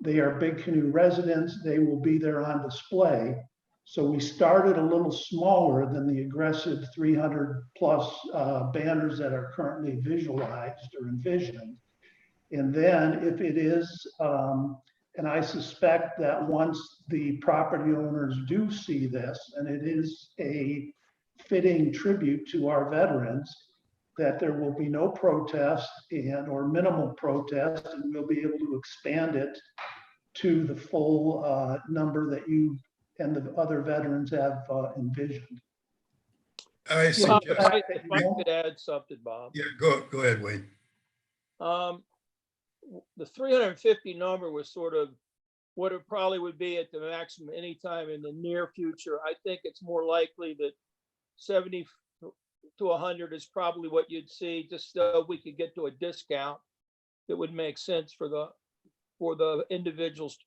they are Big Canoe residents, they will be there on display. So we started a little smaller than the aggressive 300 plus banners that are currently visualized or envisioned. And then if it is, and I suspect that once the property owners do see this, and it is a fitting tribute to our veterans, that there will be no protest or minimal protest, and we'll be able to expand it to the full number that you and the other veterans have envisioned. I Bob, suggest, if I could add something, Bob. yeah, go ahead, Wayne. The 350 number was sort of what it probably would be at the maximum anytime in the near future. I think it's more likely that 70 to 100 is probably what you'd see, just so we could get to a discount that would make sense for the individuals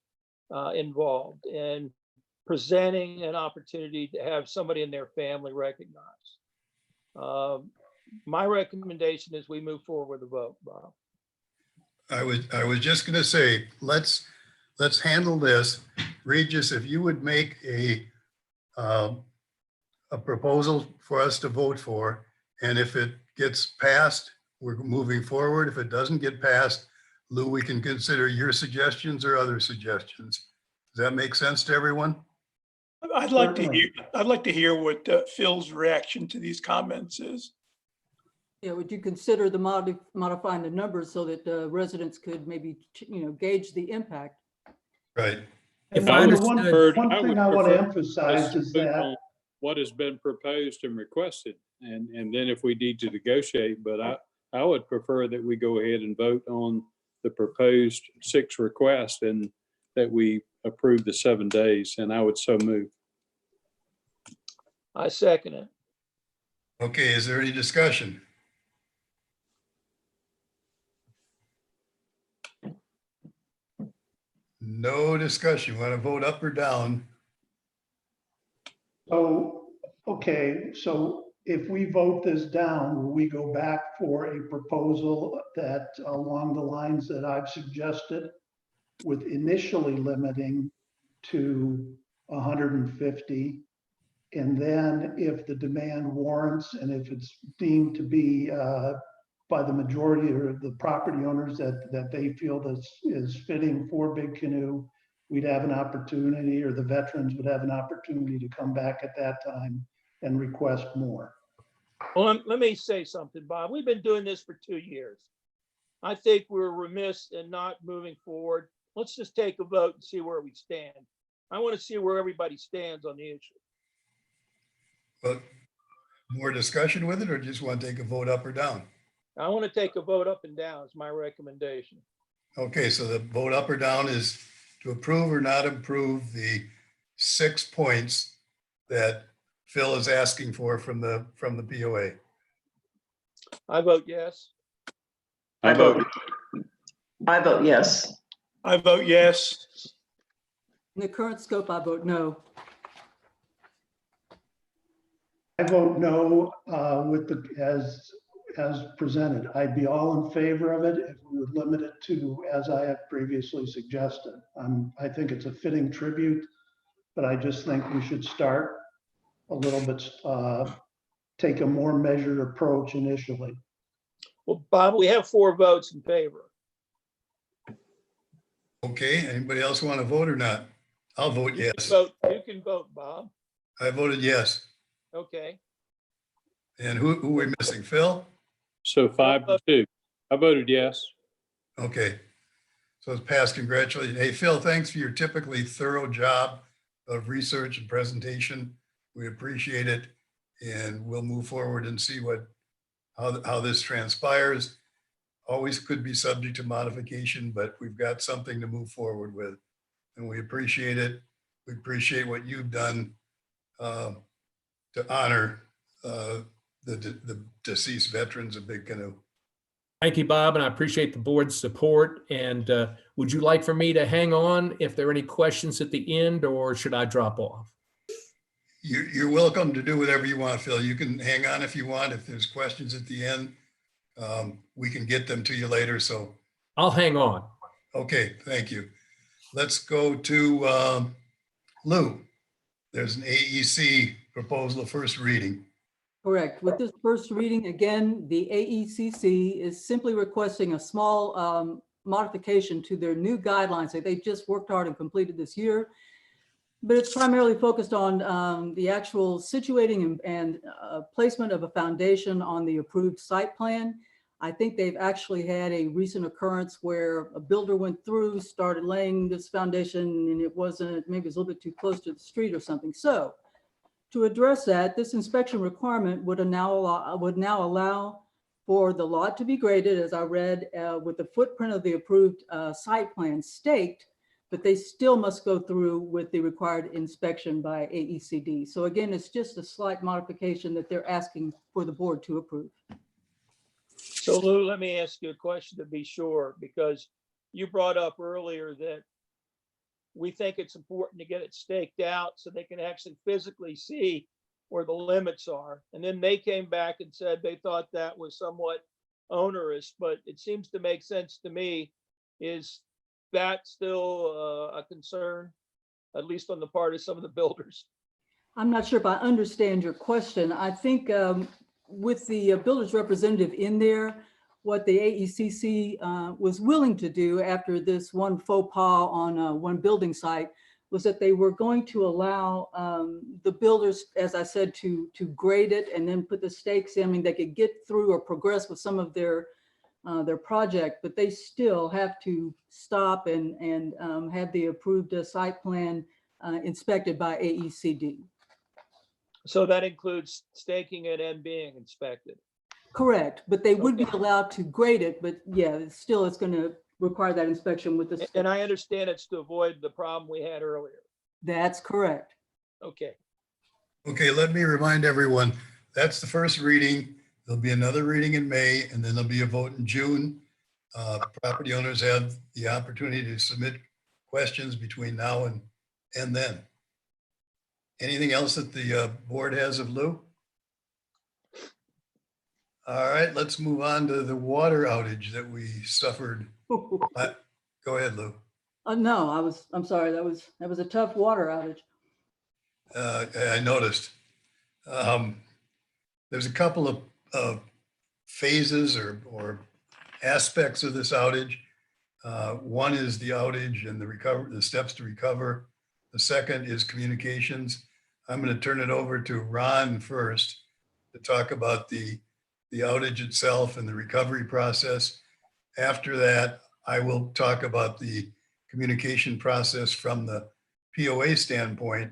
involved, and presenting an opportunity to have somebody in their family recognized. My recommendation is we move forward with the vote, Bob. I was just going to say, let's handle this. Regis, if you would make a proposal for us to vote for, and if it gets passed, we're moving forward. If it doesn't get passed, Lou, we can consider your suggestions or other suggestions. Does that make sense to everyone? I'd like to hear what Phil's reaction to these comments is. Yeah, would you consider modifying the numbers so that residents could maybe, gauge the impact? Right. If And I one understood, thing I want to emphasize is that what has been proposed and requested, and then if we need to negotiate, but I would prefer that we go ahead and vote on the proposed 6 requests and that we approve the 7 days, and I would so move. I second it. Okay, is there any discussion? No discussion. Want to vote up or down? So, okay, so if we vote this down, will we go back for a proposal that along the lines that I've suggested, with initially limiting to 150? And then if the demand warrants, and if it's deemed to be by the majority of the property owners that they feel this is fitting for Big Canoe, we'd have an opportunity, or the veterans would have an opportunity to come back at that time and request more. Well, let me say something, Bob. We've been doing this for 2 years. I think we're remiss in not moving forward. Let's just take a vote and see where we stand. I want to see where everybody stands on the issue. But more discussion with it, or just want to take a vote up or down? I want to take a vote up and down. It's my recommendation. Okay, so the vote up or down is to approve or not approve the 6 points that Phil is asking for from the POA. I vote yes. I vote. I vote yes. I vote yes. In the current scope, I vote no. I vote no with as presented. I'd be all in favor of it if we would limit it to, as I have previously suggested. I think it's a fitting tribute, but I just think we should start a little bit, take a more measured approach initially. Well, Bob, we have 4 votes in favor. Okay, anybody else want to vote or not? I'll vote You yes. you can vote, Bob. I voted yes. Okay. And who are we missing? Phil? So 5-2. I voted yes. Okay. So it's passed. Congratulations. Hey, Phil, thanks for your typically thorough job of research and presentation. We appreciate it. And we'll move forward and see how this transpires. Always could be subject to modification, but we've got something to move forward with. And we appreciate it. We appreciate what you've done to honor the deceased veterans of Big Canoe. Thank you, Bob, and I appreciate the board's support. And would you like for me to hang on if there are any questions at the end, or should I drop off? You're welcome to do whatever you want, Phil. You can hang on if you want. If there's questions at the end, we can get them to you later. So I'll hang on. Okay, thank you. Let's go to Lou. There's an AEC proposal, first reading. Correct. With this first reading, again, the AECC is simply requesting a small modification to their new guidelines that they just worked hard and completed this year. But it's primarily focused on the actual situating and placement of a foundation on the approved site plan. I think they've actually had a recent occurrence where a builder went through, started laying this foundation, and it wasn't, maybe it was a little bit too close to the street or something. So to address that, this inspection requirement would now allow for the lot to be graded, as I read, with the footprint of the approved site plan staked, but they still must go through with the required inspection by AECD. So again, it's just a slight modification that they're asking for the board to approve. So Lou, let me ask you a question to be sure, because you brought up earlier that we think it's important to get it staked out so they can actually physically see where the limits are. And then they came back and said they thought that was somewhat onerous, but it seems to make sense to me. Is that still a concern, at least on the part of some of the builders? I'm not sure if I understand your question. I think with the builder's representative in there, what the AECC was willing to do after this one faux pas on one building site was that they were going to allow the builders, as I said, to grade it and then put the stakes in. I mean, they could get through or progress with some of their project, but they still have to stop and have the approved site plan inspected by AECD. So that includes staking it and being inspected. Correct, but they would be allowed to grade it, but yeah, it's going to require that inspection with the. And I understand it's to avoid the problem we had earlier. That's correct. Okay. Okay, let me remind everyone, that's the first reading. There'll be another reading in May, and then there'll be a vote in June. Property owners have the opportunity to submit questions between now and then. Anything else that the board has of Lou? All right, let's move on to the water outage that we suffered. Go ahead, Lou. No, I'm sorry. That was a tough water outage. I noticed. There's a couple of phases or aspects of this outage. One is the outage and the steps to recover. The second is communications. I'm going to turn it over to Ron first to talk about the outage itself and the recovery process. After that, I will talk about the communication process from the POA standpoint.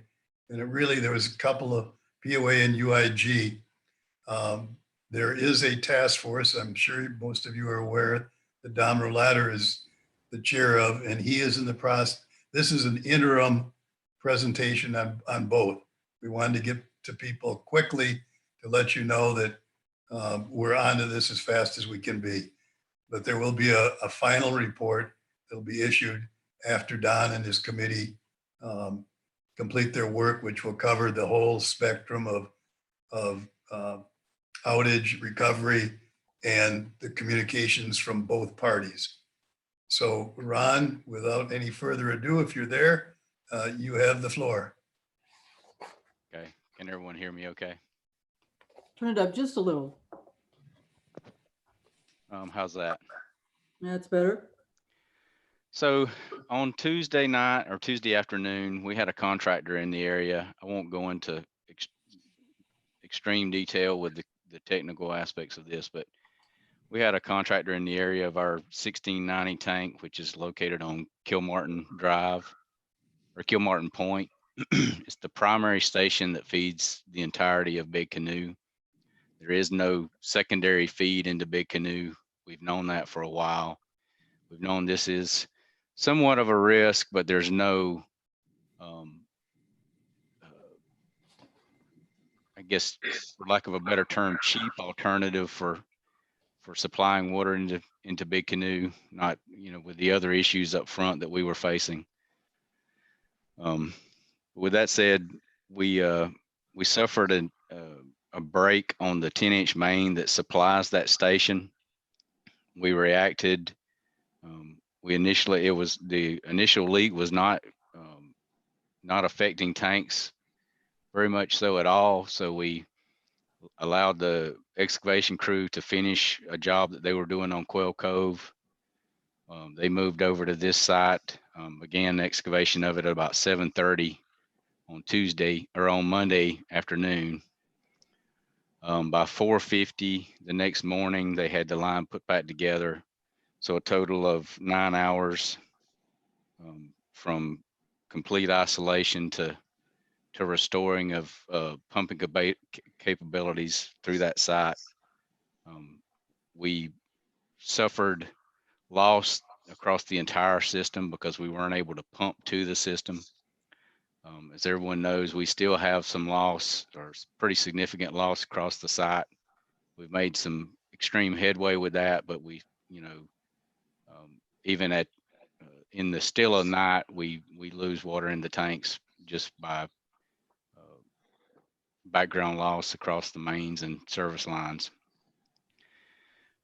And there was a couple of POA and UIG. There is a task force, I'm sure most of you are aware, that Dom Rollatter is the chair of, and he is in the process. This is an interim presentation on both. We wanted to get to people quickly to let you know that we're onto this as fast as we can be. But there will be a final report that will be issued after Don and his committee complete their work, which will cover the whole spectrum of outage, recovery, and the communications from both parties. So Ron, without any further ado, if you're there, you have the floor. Okay, can everyone hear me okay? Turn it up just a little. How's that? That's better. So on Tuesday night or Tuesday afternoon, we had a contractor in the area. I won't go into extreme detail with the technical aspects of this, but we had a contractor in the area of our 1690 tank, which is located on Kilmartin Drive or Kilmartin Point. It's the primary station that feeds the entirety of Big Canoe. There is no secondary feed into Big Canoe. We've known that for a while. We've known this is somewhat of a risk, but there's no, I guess, for lack of a better term, cheap alternative for supplying water into Big Canoe, not, with the other issues up front that we were facing. With that said, we suffered a break on the 10-inch main that supplies that station. We reacted. The initial leak was not affecting tanks very much so at all. So we allowed the excavation crew to finish a job that they were doing on Quail Cove. They moved over to this site, began the excavation of it at about 7:30 on Tuesday or on Monday afternoon. By 4:50 the next morning, they had the line put back together. So a total of 9 hours from complete isolation to restoring of pumping capabilities through that site. We suffered loss across the entire system because we weren't able to pump to the system. As everyone knows, we still have some loss, or pretty significant loss across the site. We've made some extreme headway with that, but we, even in the still of night, we lose water in the tanks just by background loss across the mains and service lines.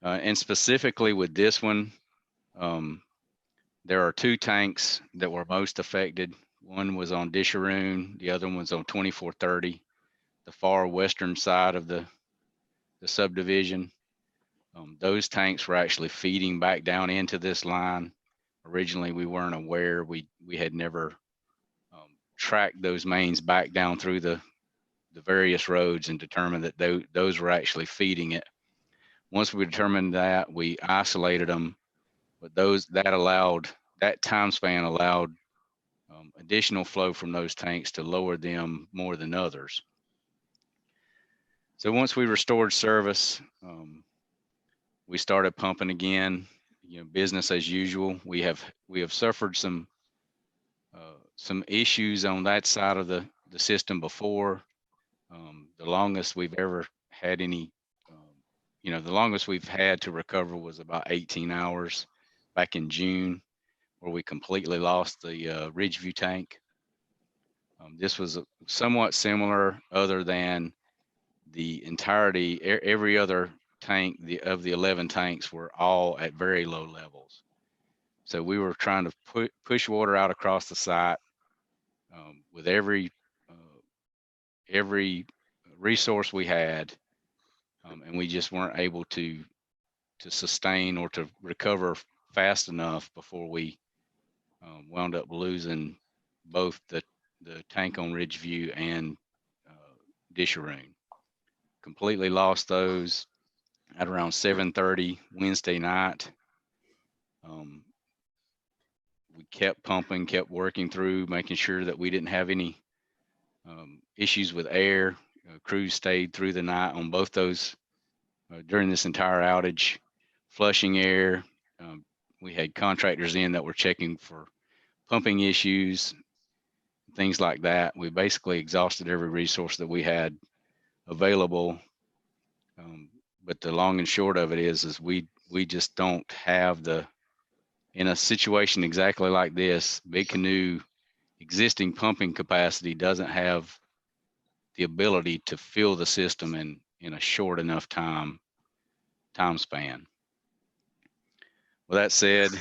And specifically with this one, there are 2 tanks that were most affected. One was on Disharoon, the other one was on 2430, the far western side of the subdivision. Those tanks were actually feeding back down into this line. Originally, we weren't aware. We had never tracked those mains back down through the various roads and determined that those were actually feeding it. Once we determined that, we isolated them, but that time span allowed additional flow from those tanks to lower them more than others. So once we restored service, we started pumping again, business as usual. We have suffered some issues on that side of the system before. The longest we've ever had the longest we've had to recover was about 18 hours back in June, where we completely lost the Ridgeview tank. This was somewhat similar, other than the entirety, every other tank of the 11 tanks were all at very low levels. So we were trying to push water out across the site with every resource we had, and we just weren't able to sustain or to recover fast enough before we wound up losing both the tank on Ridgeview and Disharoon. Completely lost those at around 7:30 Wednesday night. We kept pumping, kept working through, making sure that we didn't have any issues with air. Crews stayed through the night on both those during this entire outage, flushing air. We had contractors in that were checking for pumping issues, things like that. We basically exhausted every resource that we had available. But the long and short of it is we just don't have in a situation exactly like this, Big Canoe existing pumping capacity doesn't have the ability to fill the system in a short enough time span. With that said,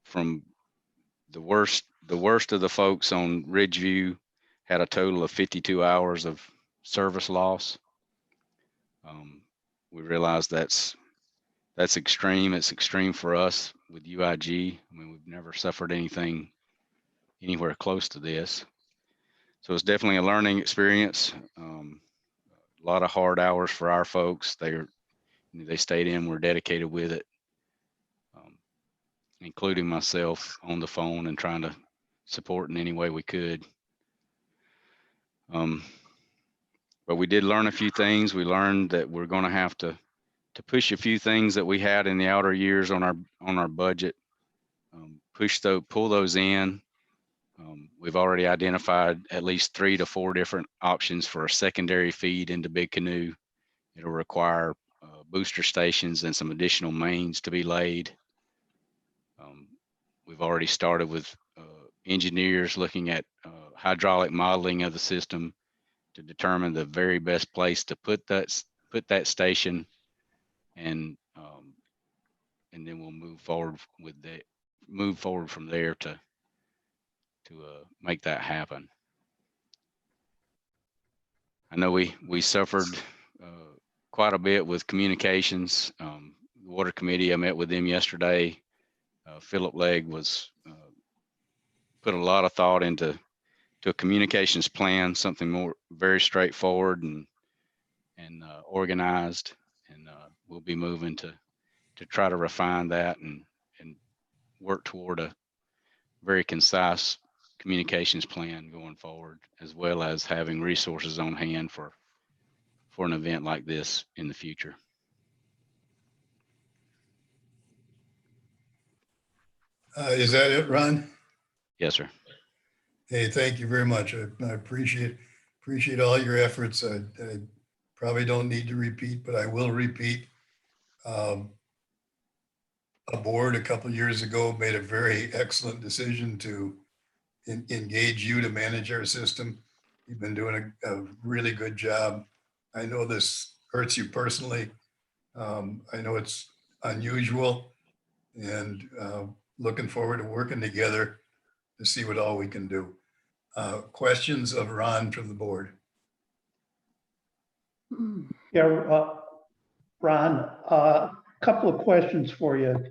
from the worst of the folks on Ridgeview had a total of 52 hours of service loss. we realize that's extreme. It's extreme for us with UIG. I mean, we've never suffered anything anywhere close to this. So it's definitely a learning experience. A lot of hard hours for our folks. They stayed in, were dedicated with it, including myself on the phone and trying to support in any way we could. But we did learn a few things. We learned that we're going to have to push a few things that we had in the outer years on our budget, pull those in. We've already identified at least 3 to 4 different options for a secondary feed into Big Canoe. It'll require booster stations and some additional mains to be laid. We've already started with engineers looking at hydraulic modeling of the system to determine the very best place to put that station, and then we'll move forward from there to make that happen. I know we suffered quite a bit with communications. The Water Committee, I met with them yesterday. Philip Legg was put a lot of thought into a communications plan, something very straightforward and organized, and we'll be moving to try to refine that and work toward a very concise communications plan going forward, as well as having resources on hand for an event like this in the future. Is that it, Ron? Yes, sir. Hey, thank you very much. I appreciate all your efforts. I probably don't need to repeat, but I will repeat. A board a couple of years ago made a very excellent decision to engage you to manage our system. You've been doing a really good job. I know this hurts you personally. I know it's unusual, and looking forward to working together to see what all we can do. Questions of Ron from the board? Yeah, Ron, a couple of questions for you.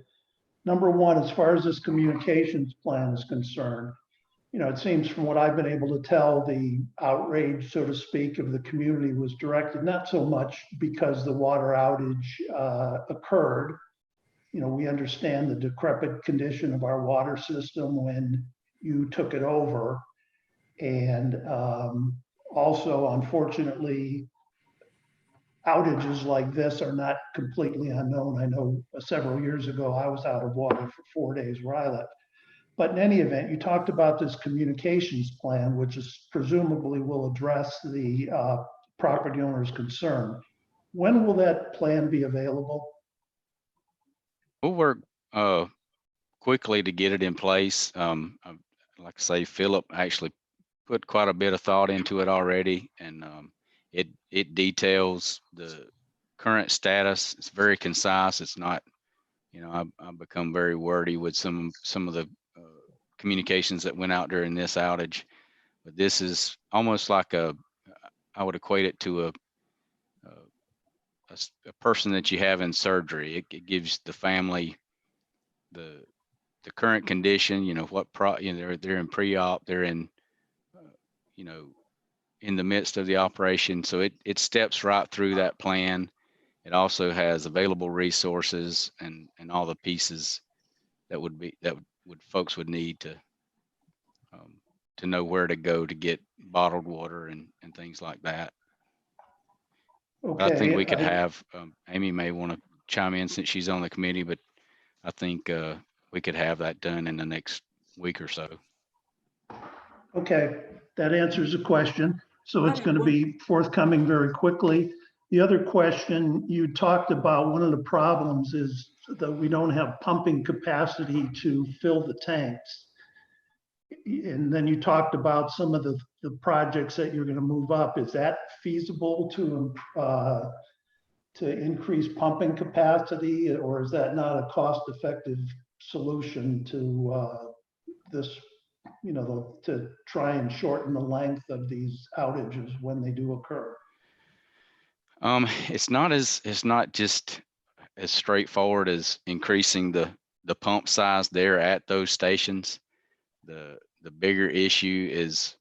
Number one, as far as this communications plan is concerned, it seems from what I've been able to tell, the outrage, so to speak, of the community was directed not so much because the water outage occurred. We understand the decrepit condition of our water system when you took it over. And also, unfortunately, outages like this are not completely unknown. I know several years ago, I was out of water for 4 days where I lived. But in any event, you talked about this communications plan, which is presumably will address the property owner's concern. When will that plan be available? We'll work quickly to get it in place. Like I say, Philip actually put quite a bit of thought into it already, and it details the current status. It's very concise. It's not, I've become very wordy with some of the communications that went out during this outage, but this is almost like I would equate it to a person that you have in surgery. It gives the family the current condition, they're in pre-op, they're in, in the midst of the operation. So it steps right through that plan. It also has available resources and all the pieces that folks would need to know where to go to get bottled water and things like that. Okay. I think we could have, Amy may want to chime in since she's on the committee, but I think we could have that done in the next week or so. Okay, that answers the question. So it's going to be forthcoming very quickly. The other question you talked about, one of the problems is that we don't have pumping capacity to fill the tanks. And then you talked about some of the projects that you're going to move up. Is that feasible to increase pumping capacity, or is that not a cost-effective solution to this, to try and shorten the length of these outages when they do occur? It's not just as straightforward as increasing the pump size there at those stations. The bigger issue is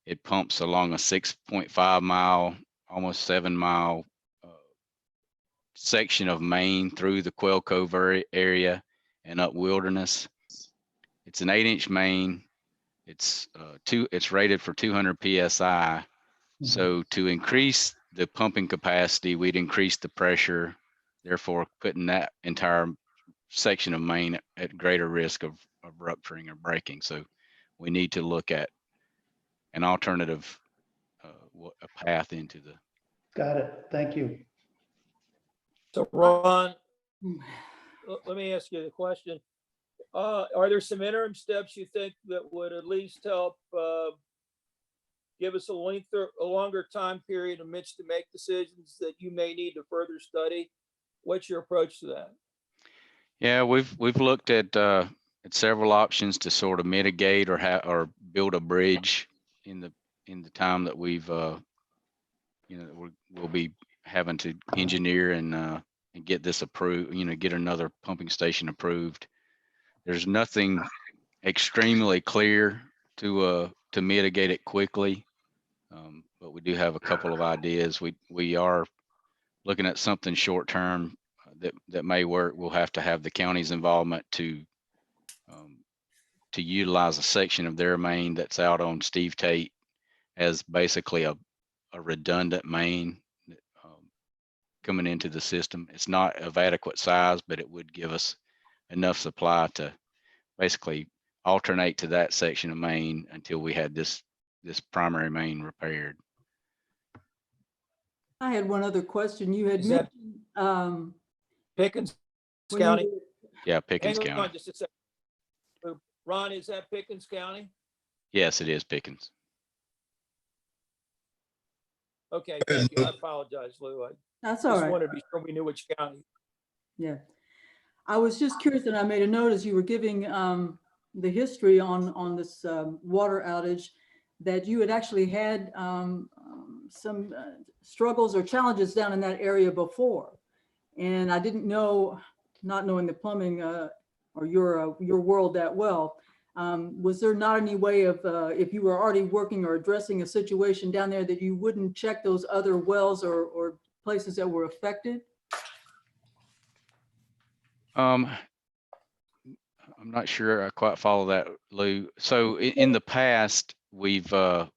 it pumps along a 6.5 mile, almost 7 mile section of main through the Quail Cove area and up Wilderness. It's an 8-inch main. It's rated for 200 psi. So to increase the pumping capacity, we'd increase the pressure, therefore putting that entire section of main at greater risk of rupturing or breaking. So we need to look at an alternative a path into the. Got it. Thank you. So Ron, let me ask you the question. Are there some interim steps you think that would at least help give us a longer time period in which to make decisions that you may need to further study? What's your approach to that? Yeah, we've looked at several options to sort of mitigate or build a bridge in the time that we've we'll be having to engineer and get this approved, get another pumping station approved. There's nothing extremely clear to mitigate it quickly, but we do have a couple of ideas. We are looking at something short term that may work. We'll have to have the county's involvement to utilize a section of their main that's out on Steve Tate as basically a redundant main coming into the system. It's not of adequate size, but it would give us enough supply to basically alternate to that section of main until we had this primary main repaired. I had one other question. You had mentioned Pickens County? Yeah, Pickens Hang County. on just a second. Ron, is that Pickens County? Yes, it is Pickens. Okay, thank you. I apologize, Lou. That's all just right. wanted to be sure we knew which county. Yeah. I was just curious, and I made a note as you were giving the history on this water outage, that you had actually had some struggles or challenges down in that area before. And I didn't know, not knowing the plumbing or your world that well, was there not any way of, if you were already working or addressing a situation down there, that you wouldn't check those other wells or places that were affected? I'm not sure I quite follow that, Lou. So in the past, we've, that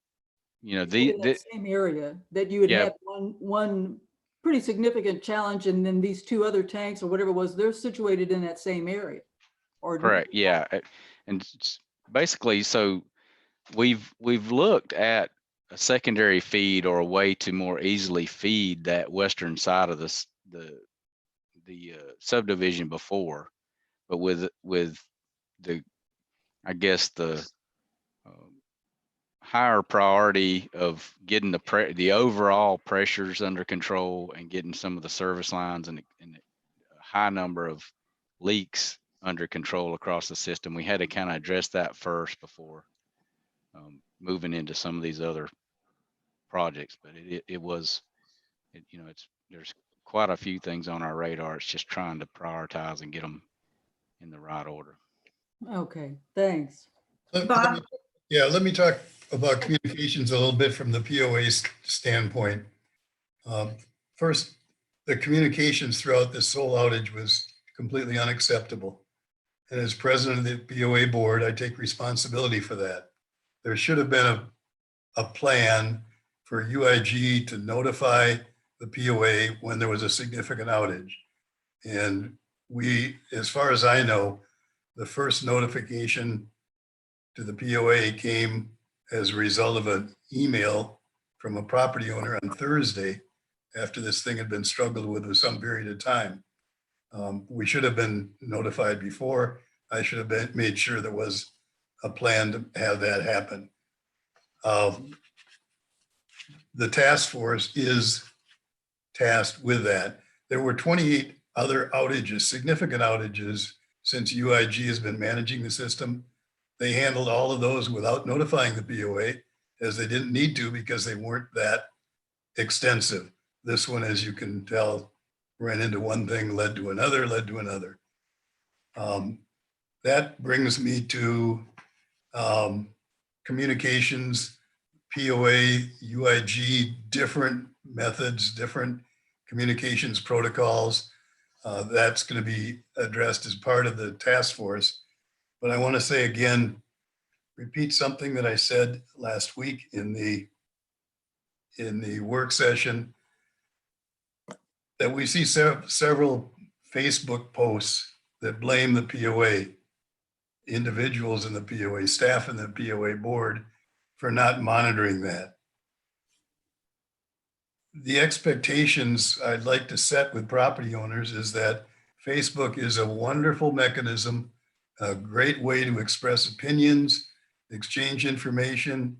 same area that you had had one pretty significant challenge, and then these two other tanks or whatever it was, they're situated in that same area. Or correct, yeah, and basically, so we've looked at a secondary feed or a way to more easily feed that western side of the subdivision before, but with the, I guess the higher priority of getting the overall pressures under control and getting some of the service lines and a high number of leaks under control across the system. We had to kind of address that first before moving into some of these other projects. But there's quite a few things on our radar. It's just trying to prioritize and get them in the right order. Okay, thanks. Bob? Let me talk about communications a little bit from the POA standpoint. First, the communications throughout this whole outage was completely unacceptable. And as president of the POA board, I take responsibility for that. There should have been a plan for UIG to notify the POA when there was a significant outage. And we, as far as I know, the first notification to the POA came as a result of an email from a property owner on Thursday after this thing had been struggled with for some period of time. We should have been notified before. I should have made sure there was a plan to have that happen. The task force is tasked with that. There were 28 other outages, significant outages, since UIG has been managing the system. They handled all of those without notifying the POA, as they didn't need to because they weren't that extensive. this one, as you can tell, ran into one thing, led to another, led to another. That brings me to communications, POA, UIG, different methods, different communications protocols. That's going to be addressed as part of the task force. But I want to say again, repeat something that I said last week in the work session, that we see several Facebook posts that blame the POA, individuals in the POA, staff in the POA board, for not monitoring that. The expectations I'd like to set with property owners is that Facebook is a wonderful mechanism, a great way to express opinions, exchange information,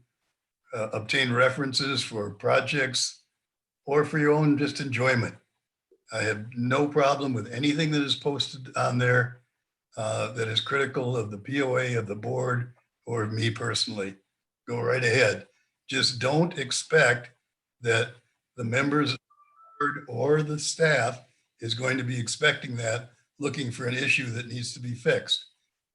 obtain references for projects, or for your own just enjoyment. I have no problem with anything that is posted on there that is critical of the POA, of the board, or of me personally. Go right ahead. Just don't expect that the members of the board or the staff is going to be expecting that, looking for an issue that needs to be fixed.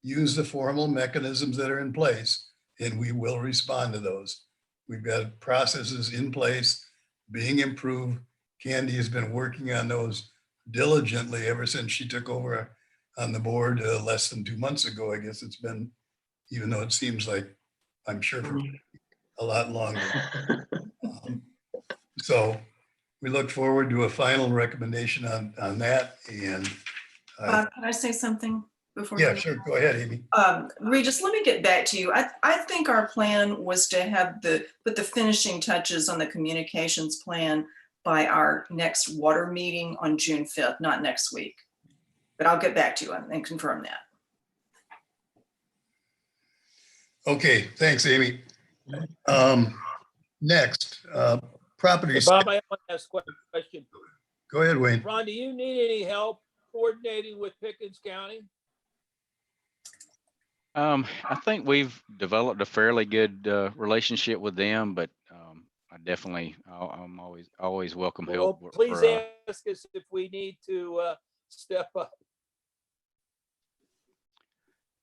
Use the formal mechanisms that are in place, and we will respond to those. We've got processes in place being improved. Candy has been working on those diligently ever since she took over on the board less than 2 months ago. I guess it's been, even though it seems like, I'm sure, for a lot longer. So we look forward to a final recommendation on that. And Can I say something before? yeah, sure. Go ahead, Amy. Regis, let me get back to you. I think our plan was to have put the finishing touches on the communications plan by our next water meeting on June 5th, not next week. But I'll get back to you and confirm that. Okay, thanks, Amy. Next, property. Hey, Bob, I want to ask a question. Go ahead, Wayne. Ron, do you need any help coordinating with Pickens County? I think we've developed a fairly good relationship with them, but I'm always welcome help. Well, please ask us if we need to step up.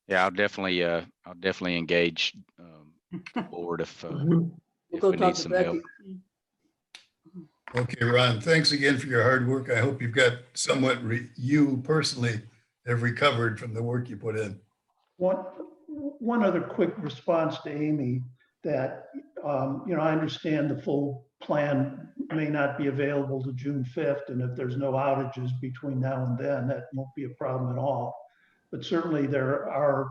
Yeah, I'll definitely engage the board if We'll we go need talk to some help. Becky. Okay, Ron, thanks again for your hard work. I hope you've got somewhat you personally have recovered from the work you put in. One other quick response to Amy, that, I understand the full plan may not be available to June 5th. And if there's no outages between now and then, that won't be a problem at all. But certainly there are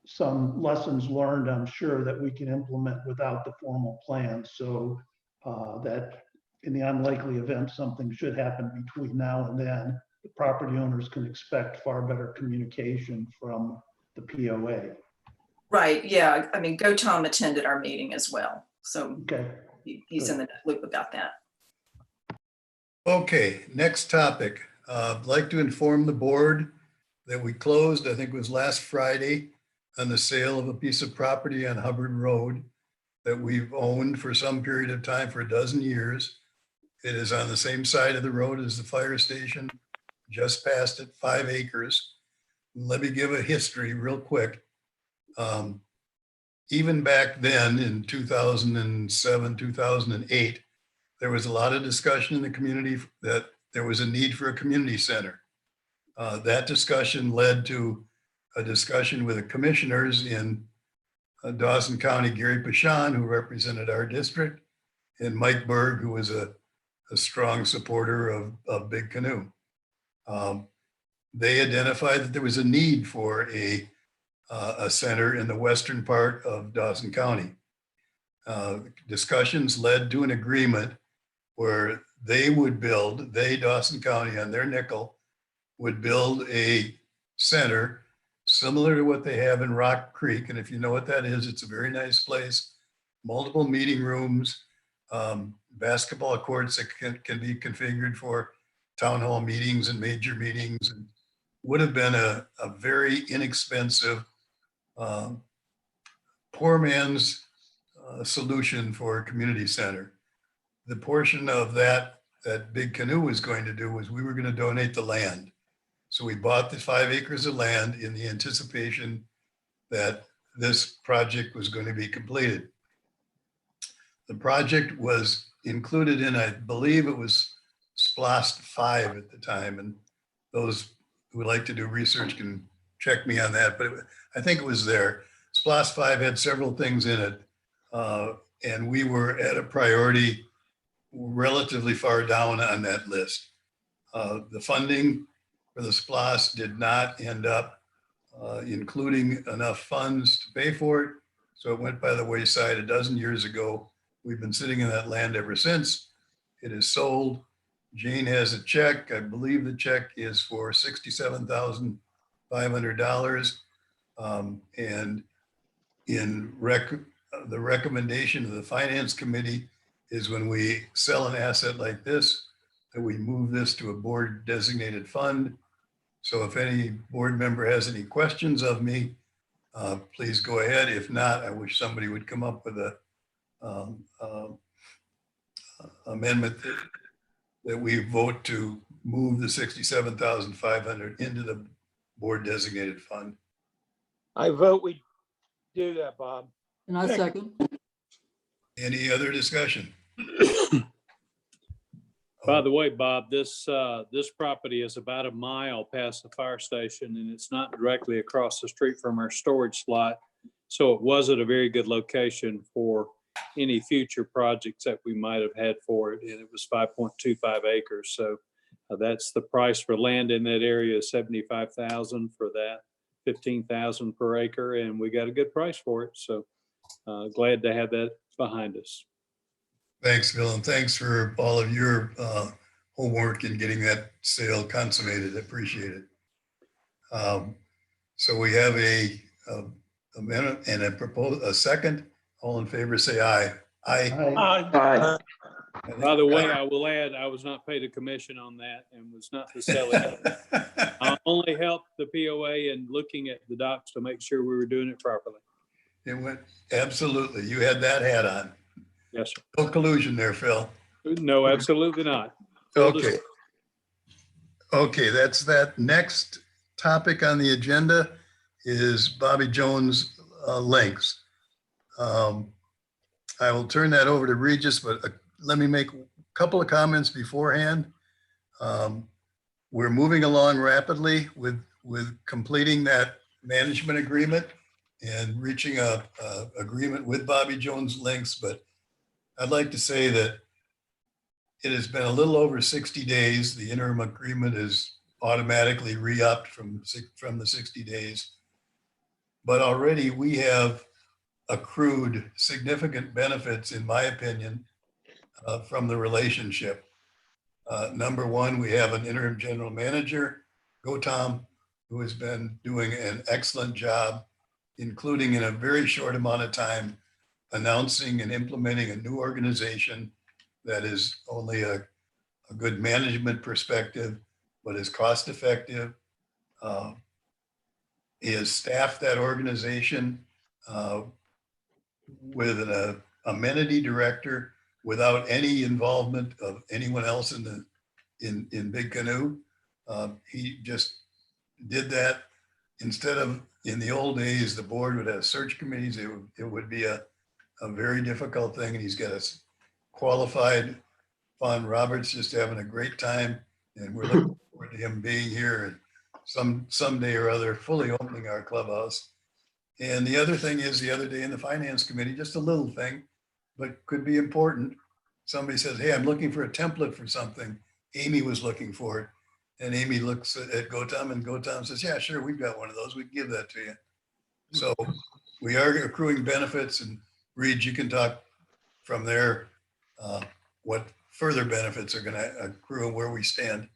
some lessons learned, I'm sure, that we can implement without the formal plan. So that in the unlikely event something should happen between now and then, the property owners can expect far better communication from the POA. Right, yeah. I mean, Gautam attended our meeting as well. So okay, he's in the loop about that. Okay, next topic. I'd like to inform the board that we closed, I think it was last Friday, on the sale of a piece of property on Hubbard Road that we've owned for some period of time, for 12 years. It is on the same side of the road as the fire station, just past it, 5 acres. Let me give a history real quick. Even back then in 2007, 2008, there was a lot of discussion in the community that there was a need for a community center. That discussion led to a discussion with the commissioners in Dawson County, Gary Pashan, who represented our district, and Mike Berg, who was a strong supporter of Big Canoe. They identified that there was a need for a center in the western part of Dawson County. Discussions led to an agreement where Dawson County, on their nickel, would build a center similar to what they have in Rock Creek. And if you know what that is, it's a very nice place, multiple meeting rooms, basketball courts that can be configured for town hall meetings and major meetings, and would have been a very inexpensive, poor man's solution for a community center. The portion of that that Big Canoe was going to do was we were going to donate the land. So we bought the 5 acres of land in the anticipation that this project was going to be completed. The project was included in, I believe it was SPLOST 5 at the time, and those who would like to do research can check me on that, but I think it was there. SPLOST 5 had several things in it, and we were at a priority relatively far down on that list. The funding for the SPLOST did not end up including enough funds to pay for it, so it went by the wayside a dozen years ago. We've been sitting in that land ever since. It is sold. Jayne has a check. I believe the check is for $67,500. And in the recommendation of the Finance Committee is when we sell an asset like this, that we move this to a board designated fund. So if any board member has any questions of me, please go ahead. If not, I wish somebody would come up with a amendment that we vote to move the $67,500 into the board designated fund. I vote we do that, Bob. And I second. Any other discussion? By the way, Bob, this property is about a mile past the fire station, and it's not directly across the street from our storage slot. So it wasn't a very good location for any future projects that we might have had for it. And it was 5.25 acres. So that's the price for land in that area, $75,000 for that, $15,000 per acre. And we got a good price for it. So glad to have that behind us. Thanks, Phil, and thanks for all of your homework in getting that sale consummated. I appreciate it. So we have a minute and a second. All in favor, say aye. Aye. Aye. By the way, I will add, I was not paid a commission on that and was not the seller. I only helped the POA in looking at the docs to make sure we were doing it properly. It went, absolutely. You had that hat on. Yes, sir. No collusion there, Phil. No, absolutely not. Okay. Okay, that's that. Next topic on the agenda is Bobby Jones links. I will turn that over to Regis, but let me make a couple of comments beforehand. We're moving along rapidly with completing that management agreement and reaching a agreement with Bobby Jones links, but I'd like to say that it has been a little over 60 days. The interim agreement is automatically re-upped from the 60 days. But already we have accrued significant benefits, in my opinion, from the relationship. Number one, we have an interim general manager, Gautam, who has been doing an excellent job, including in a very short amount of time, announcing and implementing a new organization that is only a good management perspective, but is cost effective. He has staffed that organization with an amenity director without any involvement of anyone else in Big Canoe. He just did that. Instead of, in the old days, the board would have search committees. It would be a very difficult thing, and he's got a qualified Fawn Roberts just having a great time, and we're looking forward to him being here and someday or other fully opening our clubhouse. And the other thing is, the other day in the Finance Committee, just a little thing, but could be important. Somebody says, hey, I'm looking for a template for something. Amy was looking for it. And Amy looks at Gautam, and Gautam says, yeah, sure, we've got one of those. We can give that to you. So we are accruing benefits, and Reed, you can talk from there what further benefits are going to accrue and where we stand.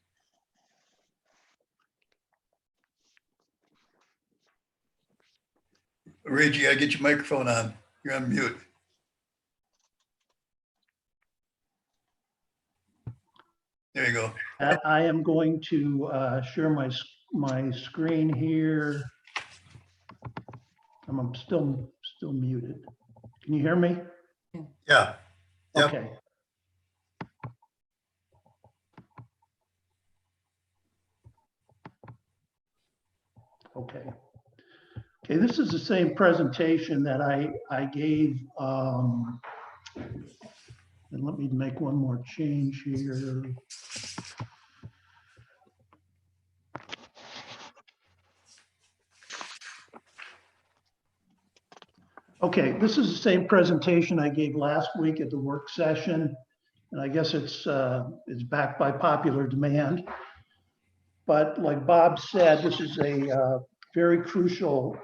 Reed, you got to get your microphone on. You're on mute. There you go. I am going to share my screen here. I'm still muted. Can you hear me? Yeah. Yep. Okay. Okay. Okay, this is the same presentation that I gave. And let me make one more change here. Okay, this is the same presentation I gave last week at the work session. And I guess it's backed by popular demand. But like Bob said, this is a very crucial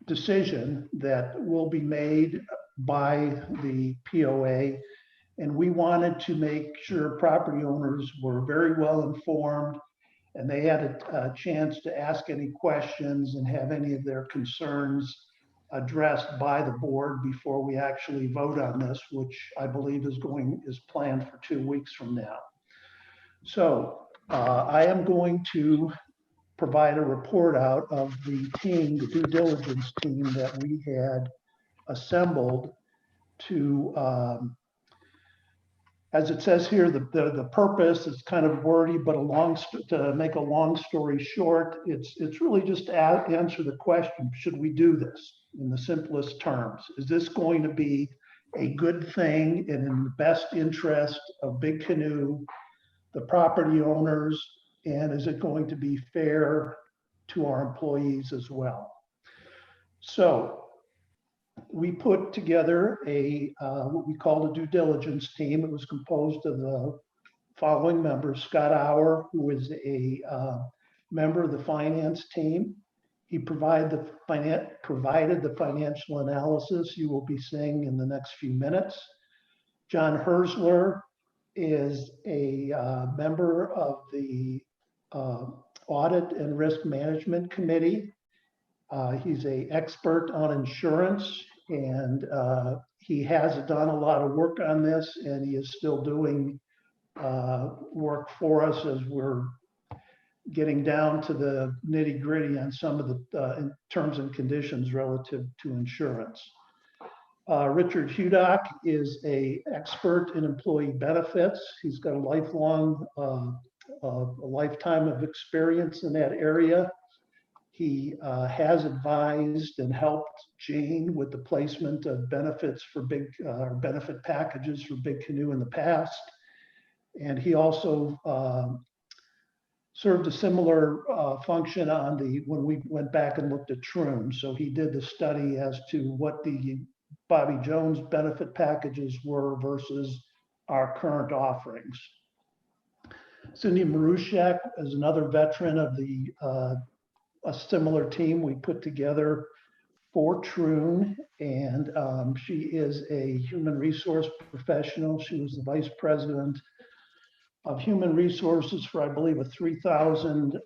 decision that will be made by the POA. And we wanted to make sure property owners were very well informed and they had a chance to ask any questions and have any of their concerns addressed by the board before we actually vote on this, which I believe is planned for 2 weeks from now. So I am going to provide a report out of the team, the due diligence team that we had assembled to, as it says here, the purpose is kind of wordy, but to make a long story short, it's really just to answer the question, should we do this in the simplest terms? Is this going to be a good thing and in the best interest of Big Canoe, the property owners, and is it going to be fair to our employees as well? So we put together what we call a due diligence team. It was composed of the following members: Scott Auer, who is a member of the finance team. He provided the financial analysis you will be seeing in the next few minutes. John Hersler is a member of the Audit and Risk Management Committee. He's an expert on insurance, and he has done a lot of work on this, and he is still doing work for us as we're getting down to the nitty gritty on some of the terms and conditions relative to insurance. Richard Hudak is an expert in employee benefits. He's got a lifetime of experience in that area. He has advised and helped Jayne with the placement of benefits for benefit packages for Big Canoe in the past. And he also served a similar function when we went back and looked at Troon. So he did the study as to what the Bobby Jones benefit packages were versus our current offerings. Cindy Marushak is another veteran of a similar team we put together for Troon, and she is a human resource professional. She was the vice president of human resources for, I believe, a 3,000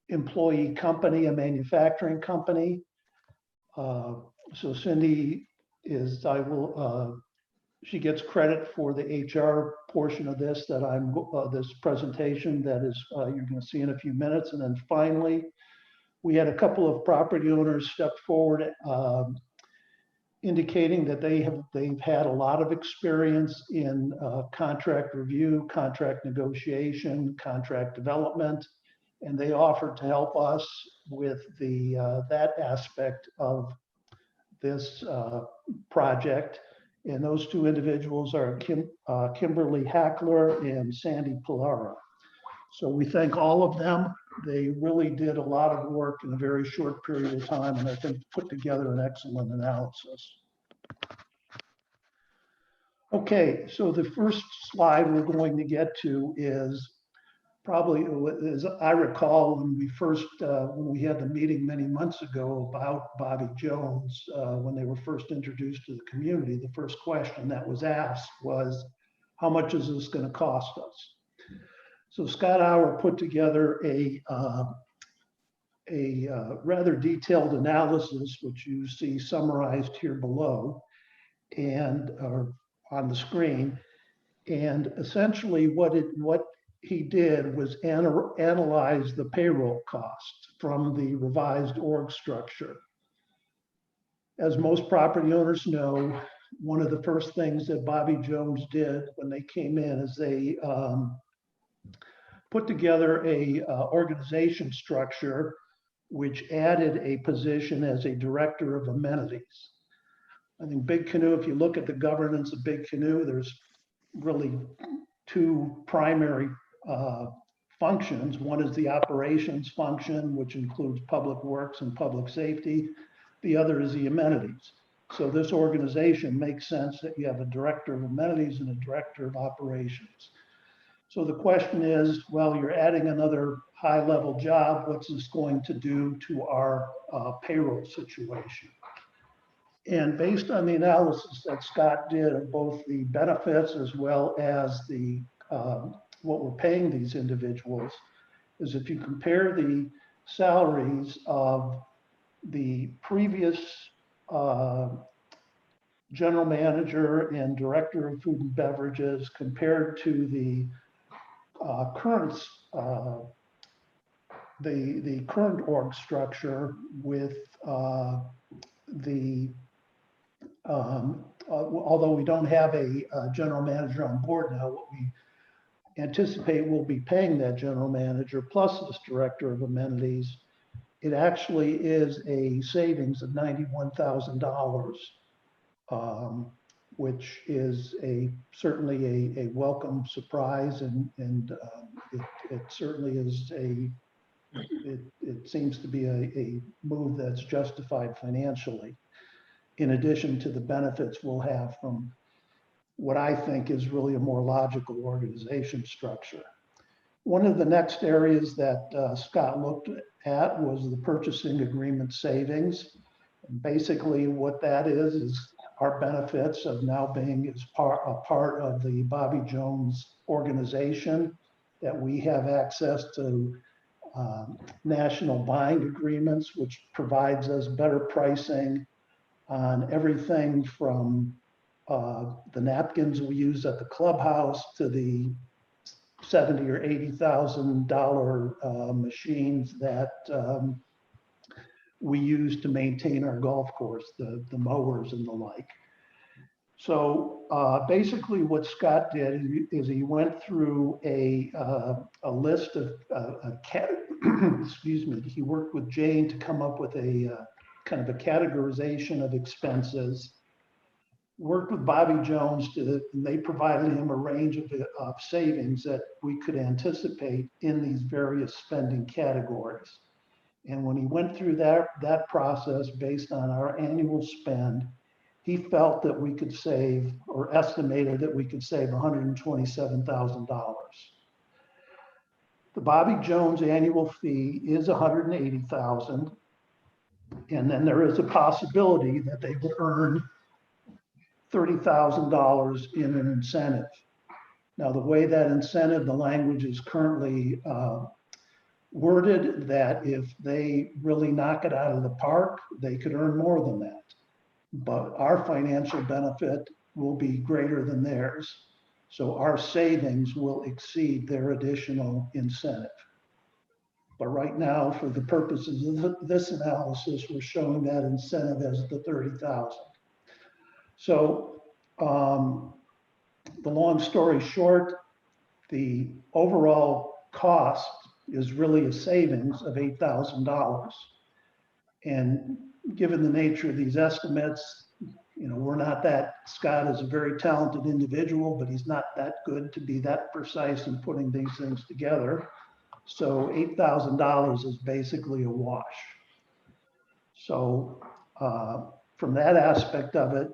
employee company, a manufacturing company. So Cindy is, she gets credit for the HR portion of this this presentation that is you're going to see in a few minutes. And then finally, we had a couple of property owners step forward indicating that they've had a lot of experience in contract review, contract negotiation, contract development, and they offered to help us with that aspect of this project. And those two individuals are Kimberly Hackler and Sandy Pilara. So we thank all of them. They really did a lot of work in a very short period of time, and I think put together an excellent analysis. Okay, so the first slide we're going to get to is probably, as I recall, when we had the meeting many months ago about Bobby Jones, when they were first introduced to the community, the first question that was asked was, how much is this going to cost us? So Scott Auer put together a rather detailed analysis, which you see summarized here below and on the screen. And essentially what he did was analyze the payroll costs from the revised org structure. As most property owners know, one of the first things that Bobby Jones did when they came in is they put together a organization structure which added a position as a director of amenities. I think Big Canoe, if you look at the governance of Big Canoe, there's really two primary functions. One is the operations function, which includes public works and public safety. The other is the amenities. So this organization makes sense that you have a director of amenities and a director of operations. So the question is, well, you're adding another high-level job. What's this going to do to our payroll situation? And based on the analysis that Scott did of both the benefits as well as the what we're paying these individuals, is if you compare the salaries of the previous general manager and director of food and beverages compared to the current the current org structure with although we don't have a general manager on board now, what we anticipate we'll be paying that general manager plus this director of amenities, it actually is a savings of $91,000, which is certainly a welcome surprise, and it certainly is it seems to be a move that's justified financially, in addition to the benefits we'll have from what I think is really a more logical organization structure. One of the next areas that Scott looked at was the purchasing agreement savings. And basically what that is our benefits of now being a part of the Bobby Jones organization, that we have access to national buying agreements, which provides us better pricing on everything from the napkins we use at the clubhouse to the $70,000 or $80,000 machines that we use to maintain our golf course, the mowers and the like. So basically what Scott did is he went through a list of, excuse me, he worked with Jayne to come up with a kind of a categorization of expenses, worked with Bobby Jones and they provided him a range of savings that we could anticipate in these various spending categories. And when he went through that process based on our annual spend, he felt that we could save, or estimated that we could save $127,000. The Bobby Jones annual fee is $180,000. And then there is a possibility that they would earn $30,000 in an incentive. Now, the way that incentive, the language is currently worded that if they really knock it out of the park, they could earn more than that. But our financial benefit will be greater than theirs. So our savings will exceed their additional incentive. But right now, for the purposes of this analysis, we're showing that incentive as the $30,000. So the long story short, the overall cost is really a savings of $8,000. And given the nature of these estimates, you know, we're not that, Scott is a very talented individual, but he's not that good to be that precise in putting these things together. So $8,000 is basically a wash. So from that aspect of it,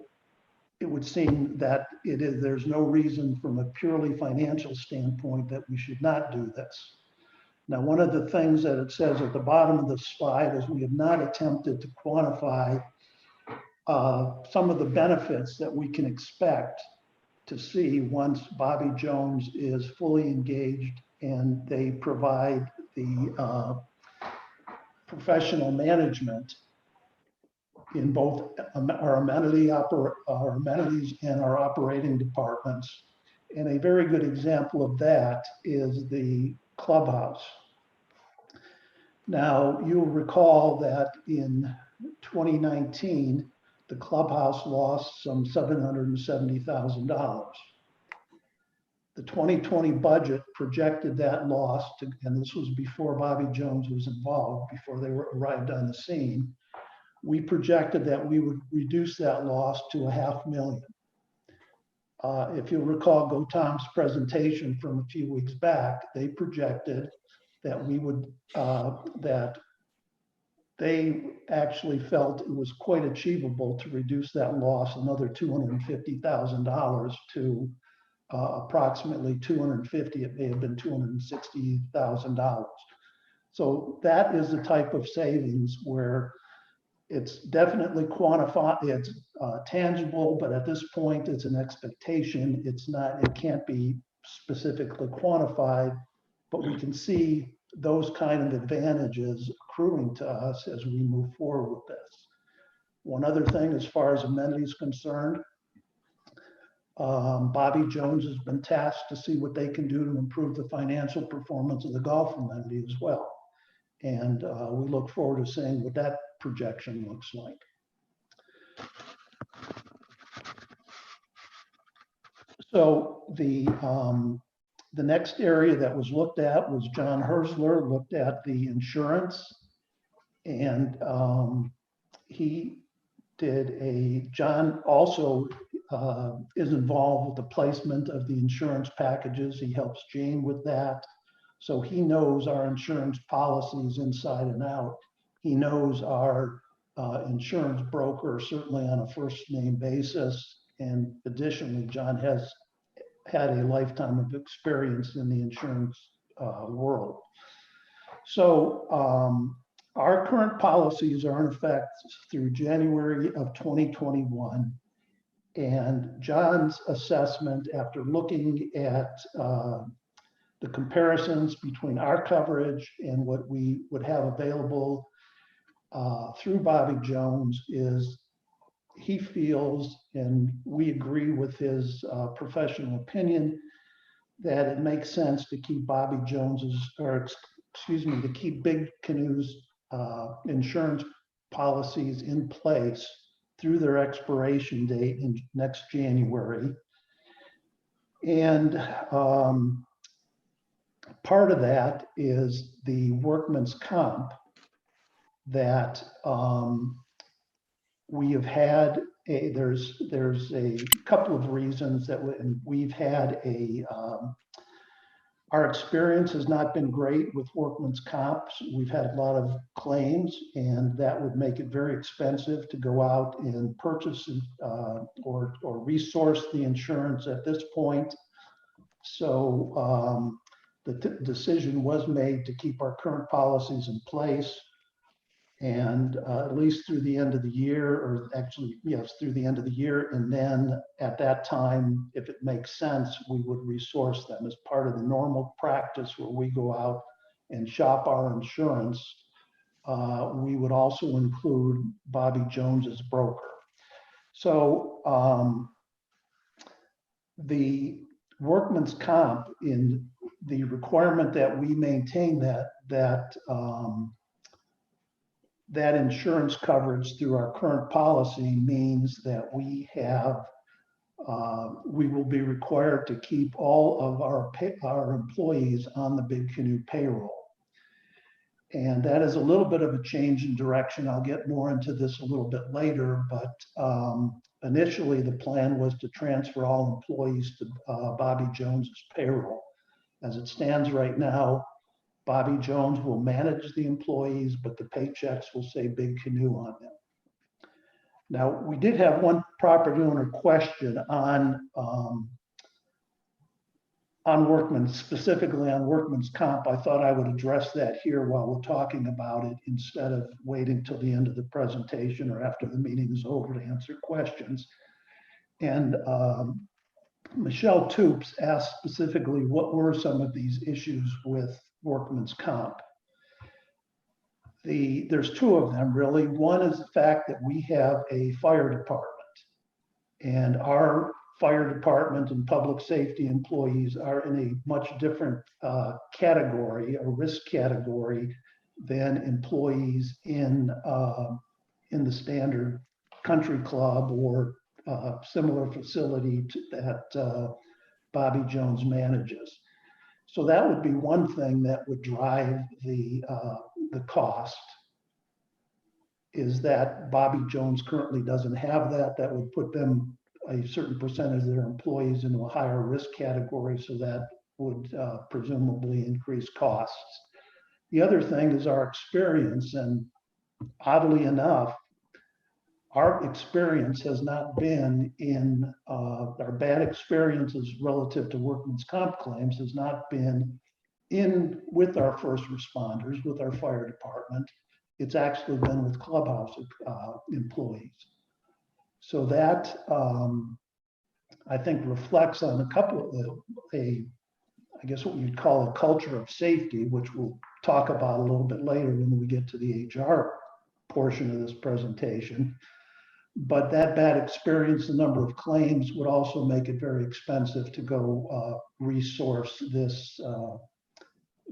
it would seem that there's no reason from a purely financial standpoint that we should not do this. Now, one of the things that it says at the bottom of the slide is we have not attempted to quantify some of the benefits that we can expect to see once Bobby Jones is fully engaged and they provide the professional management in both our amenities and our operating departments. And a very good example of that is the clubhouse. Now, you'll recall that in 2019, the clubhouse lost some $770,000. the 2020 budget projected that loss to, and this was before Bobby Jones was involved, before they arrived on the scene. We projected that we would reduce that loss to $500,000. If you'll recall Gautam's presentation from a few weeks back, they projected that we would, that they actually felt it was quite achievable to reduce that loss another $250,000 to approximately 250. It may have been $260,000. So that is the type of savings where it's definitely quantified, it's tangible, but at this point it's an expectation. It's not, it can't be specifically quantified, but we can see those kind of advantages accruing to us as we move forward with this. One other thing, as far as amenities concerned, Bobby Jones has been tasked to see what they can do to improve the financial performance of the golf amenity as well. And we look forward to seeing what that projection looks like. So the next area that was looked at was John Herzler looked at the insurance, and he did John also is involved with the placement of the insurance packages. He helps Jayne with that. So he knows our insurance policies inside and out. He knows our insurance broker, certainly on a first name basis. And additionally, John has had a lifetime of experience in the insurance world. So our current policies are in effect through January of 2021. And John's assessment, after looking at the comparisons between our coverage and what we would have available through Bobby Jones, is he feels, and we agree with his professional opinion, that it makes sense to keep Bobby Jones's, or excuse me, to keep Big Canoe's insurance policies in place through their expiration date in next January. And part of that is the workman's comp that we have had. There's a couple of reasons that we've had our experience has not been great with workman's comps. We've had a lot of claims, and that would make it very expensive to go out and purchase or resource the insurance at this point. So the decision was made to keep our current policies in place, and at least through the end of the year, or actually, yes, through the end of the year. And then at that time, if it makes sense, we would resource them as part of the normal practice where we go out and shop our insurance. We would also include Bobby Jones as broker. So the workman's comp, in the requirement that we maintain that insurance coverage through our current policy, means that we will be required to keep all of our employees on the Big Canoe payroll. And that is a little bit of a change in direction. I'll get more into this a little bit later, but initially the plan was to transfer all employees to Bobby Jones's payroll. As it stands right now, Bobby Jones will manage the employees, but the paychecks will say Big Canoe on them. Now, we did have one property owner question on specifically on workman's comp. I thought I would address that here while we're talking about it, instead of waiting till the end of the presentation or after the meeting is over to answer questions. And Michelle Toops asked specifically, what were some of these issues with workman's comp? There's two of them really. One is the fact that we have a fire department, and our fire department and public safety employees are in a much different category, a risk category, than employees in the standard country club or similar facility that Bobby Jones manages. So that would be one thing that would drive the cost, is that Bobby Jones currently doesn't have that. That would put them, a certain percentage of their employees, into a higher risk category, so that would presumably increase costs. The other thing is our experience, and oddly enough, our experience has not been in, our bad experiences relative to workman's comp claims has not been in with our first responders, with our fire department. It's actually been with clubhouse employees. So that, I think, reflects on a couple of I guess what you'd call a culture of safety, which we'll talk about a little bit later when we get to the HR portion of this presentation. But that bad experience, the number of claims, would also make it very expensive to go resource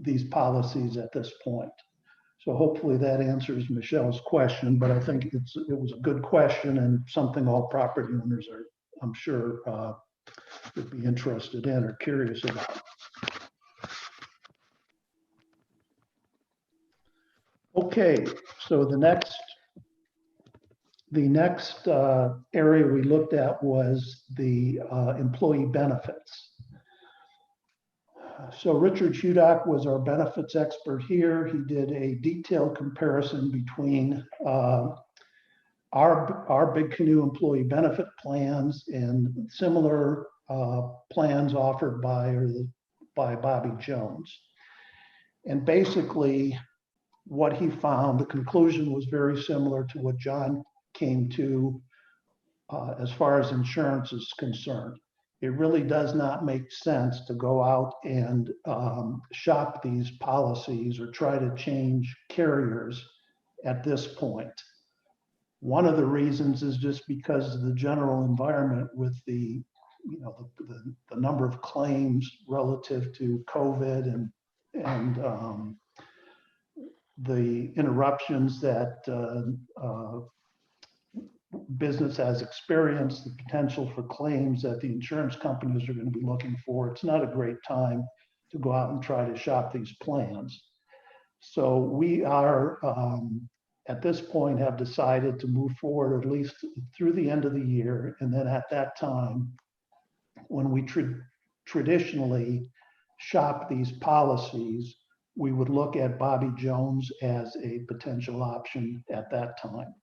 these policies at this point. So hopefully that answers Michelle's question, but I think it was a good question and something all property owners are, I'm sure, would be interested in or curious about. Okay, so the next area we looked at was the employee benefits. So Richard Hudak was our benefits expert here. He did a detailed comparison between our Big Canoe employee benefit plans and similar plans offered by Bobby Jones. And basically what he found, the conclusion was very similar to what John came to as far as insurance is concerned. It really does not make sense to go out and shop these policies or try to change carriers at this point. One of the reasons is just because of the general environment with the number of claims relative to COVID and the interruptions that business has experienced, the potential for claims that the insurance companies are going to be looking for. It's not a great time to go out and try to shop these plans. So we are, at this point, have decided to move forward at least through the end of the year. And then at that time, when we traditionally shop these policies, we would look at Bobby Jones as a potential option at that time.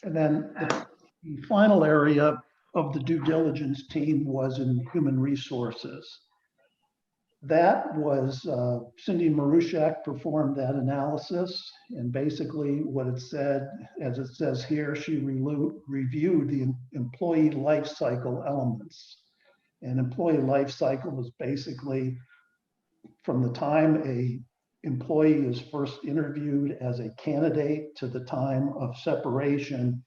And then the final area of the due diligence team was in human resources. That was Cindy Marushak performed that analysis, and basically what it said, as it says here, she reviewed the employee life cycle elements. And employee life cycle is basically from the time a employee is first interviewed as a candidate to the time of separation.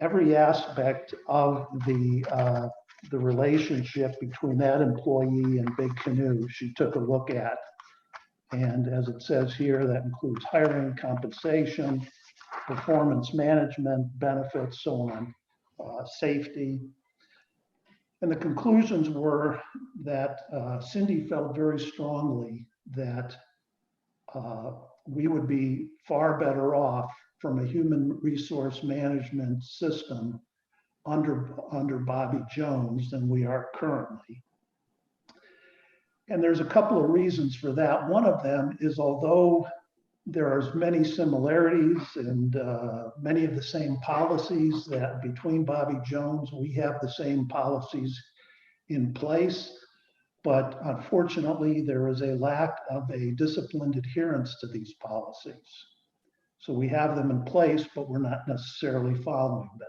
Every aspect of the relationship between that employee and Big Canoe, she took a look at. And as it says here, that includes hiring, compensation, performance management, benefits, so on, safety. And the conclusions were that Cindy felt very strongly that we would be far better off from a human resource management system under Bobby Jones than we are currently. And there's a couple of reasons for that. One of them is, although there are many similarities and many of the same policies that between Bobby Jones, we have the same policies in place. But unfortunately, there is a lack of a disciplined adherence to these policies. So we have them in place, but we're not necessarily following them.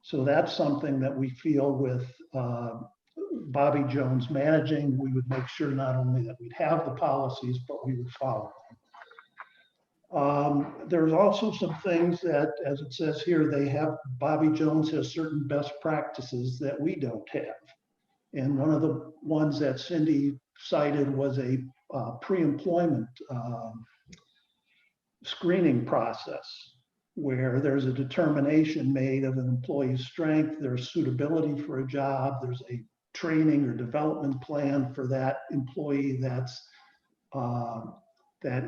So that's something that we feel with Bobby Jones managing, we would make sure not only that we'd have the policies, but we would follow them. There's also some things that, as it says here, Bobby Jones has certain best practices that we don't have. And one of the ones that Cindy cited was a pre-employment screening process. where there's a determination made of an employee's strength, their suitability for a job, there's a training or development plan for that employee that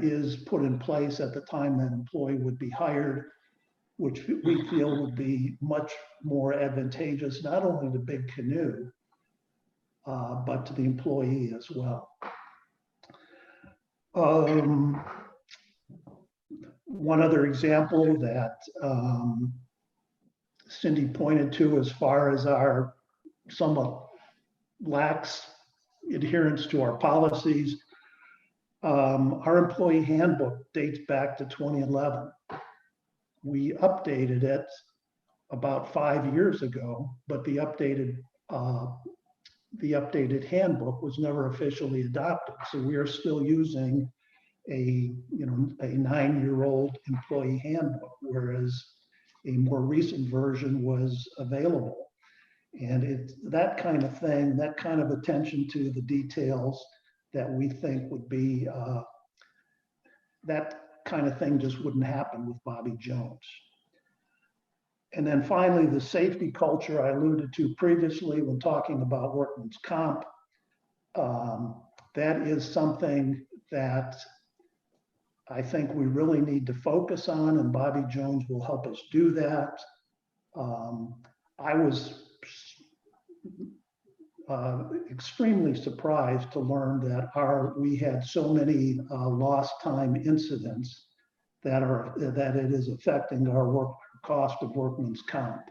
is put in place at the time that employee would be hired, which we feel would be much more advantageous, not only to Big Canoe, but to the employee as well. One other example that Cindy pointed to as far as our somewhat lax adherence to our policies, our employee handbook dates back to 2011. We updated it about 5 years ago, but the updated handbook was never officially adopted. So we are still using a 9-year-old employee handbook, whereas a more recent version was available. And it's that kind of thing, that kind of attention to the details that we think would be, that kind of thing just wouldn't happen with Bobby Jones. And then finally, the safety culture I alluded to previously when talking about workman's comp. That is something that I think we really need to focus on, and Bobby Jones will help us do that. I was extremely surprised to learn that we had so many lost time incidents that it is affecting our cost of workman's comp.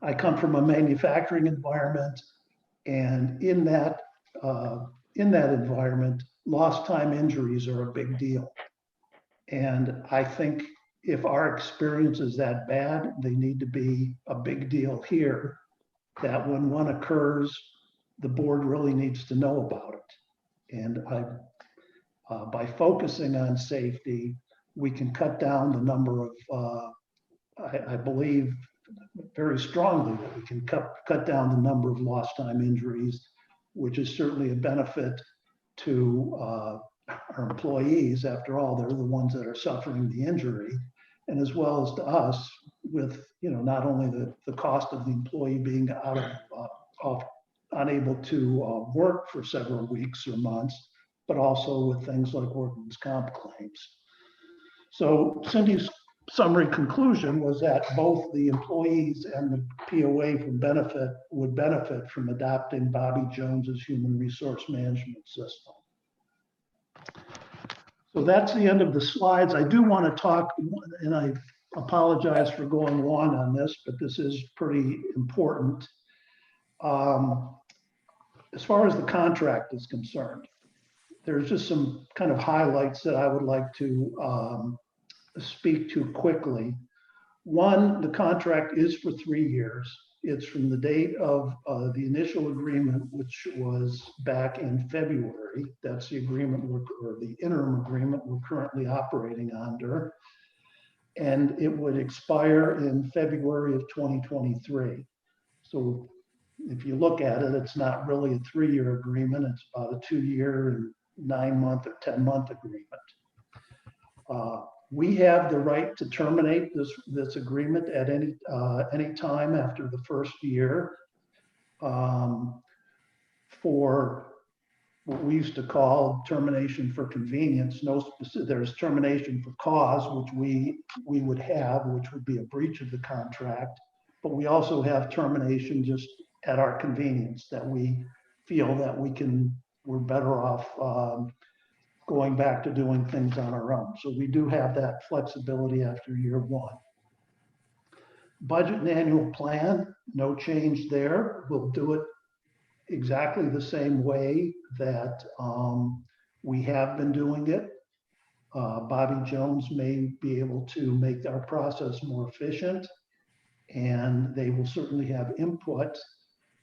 I come from a manufacturing environment, and in that environment, lost time injuries are a big deal. And I think if our experience is that bad, they need to be a big deal here, that when one occurs, the board really needs to know about it. And by focusing on safety, we can cut down the number of, I believe very strongly that we can cut down the number of lost time injuries, which is certainly a benefit to our employees. After all, they're the ones that are suffering the injury, and as well as to us, with not only the cost of the employee being unable to work for several weeks or months, but also with things like workman's comp claims. So Cindy's summary conclusion was that both the employees and the POA would benefit from adopting Bobby Jones's human resource management system. So that's the end of the slides. I do want to talk, and I apologize for going on this, but this is pretty important. As far as the contract is concerned, there's just some kind of highlights that I would like to speak to quickly. One, the contract is for 3 years. It's from the date of the initial agreement, which was back in February. That's the agreement or the interim agreement we're currently operating under. And it would expire in February of 2023. So if you look at it, it's not really a 3-year agreement. It's about a 2-year and 9-month or 10-month agreement. We have the right to terminate this agreement at any time after the first year for what we used to call termination for convenience. There's termination for cause, which we would have, which would be a breach of the contract. But we also have termination just at our convenience, that we feel that we're better off going back to doing things on our own. So we do have that flexibility after year 1. Budget and annual plan, no change there. We'll do it exactly the same way that we have been doing it. Bobby Jones may be able to make our process more efficient, and they will certainly have input.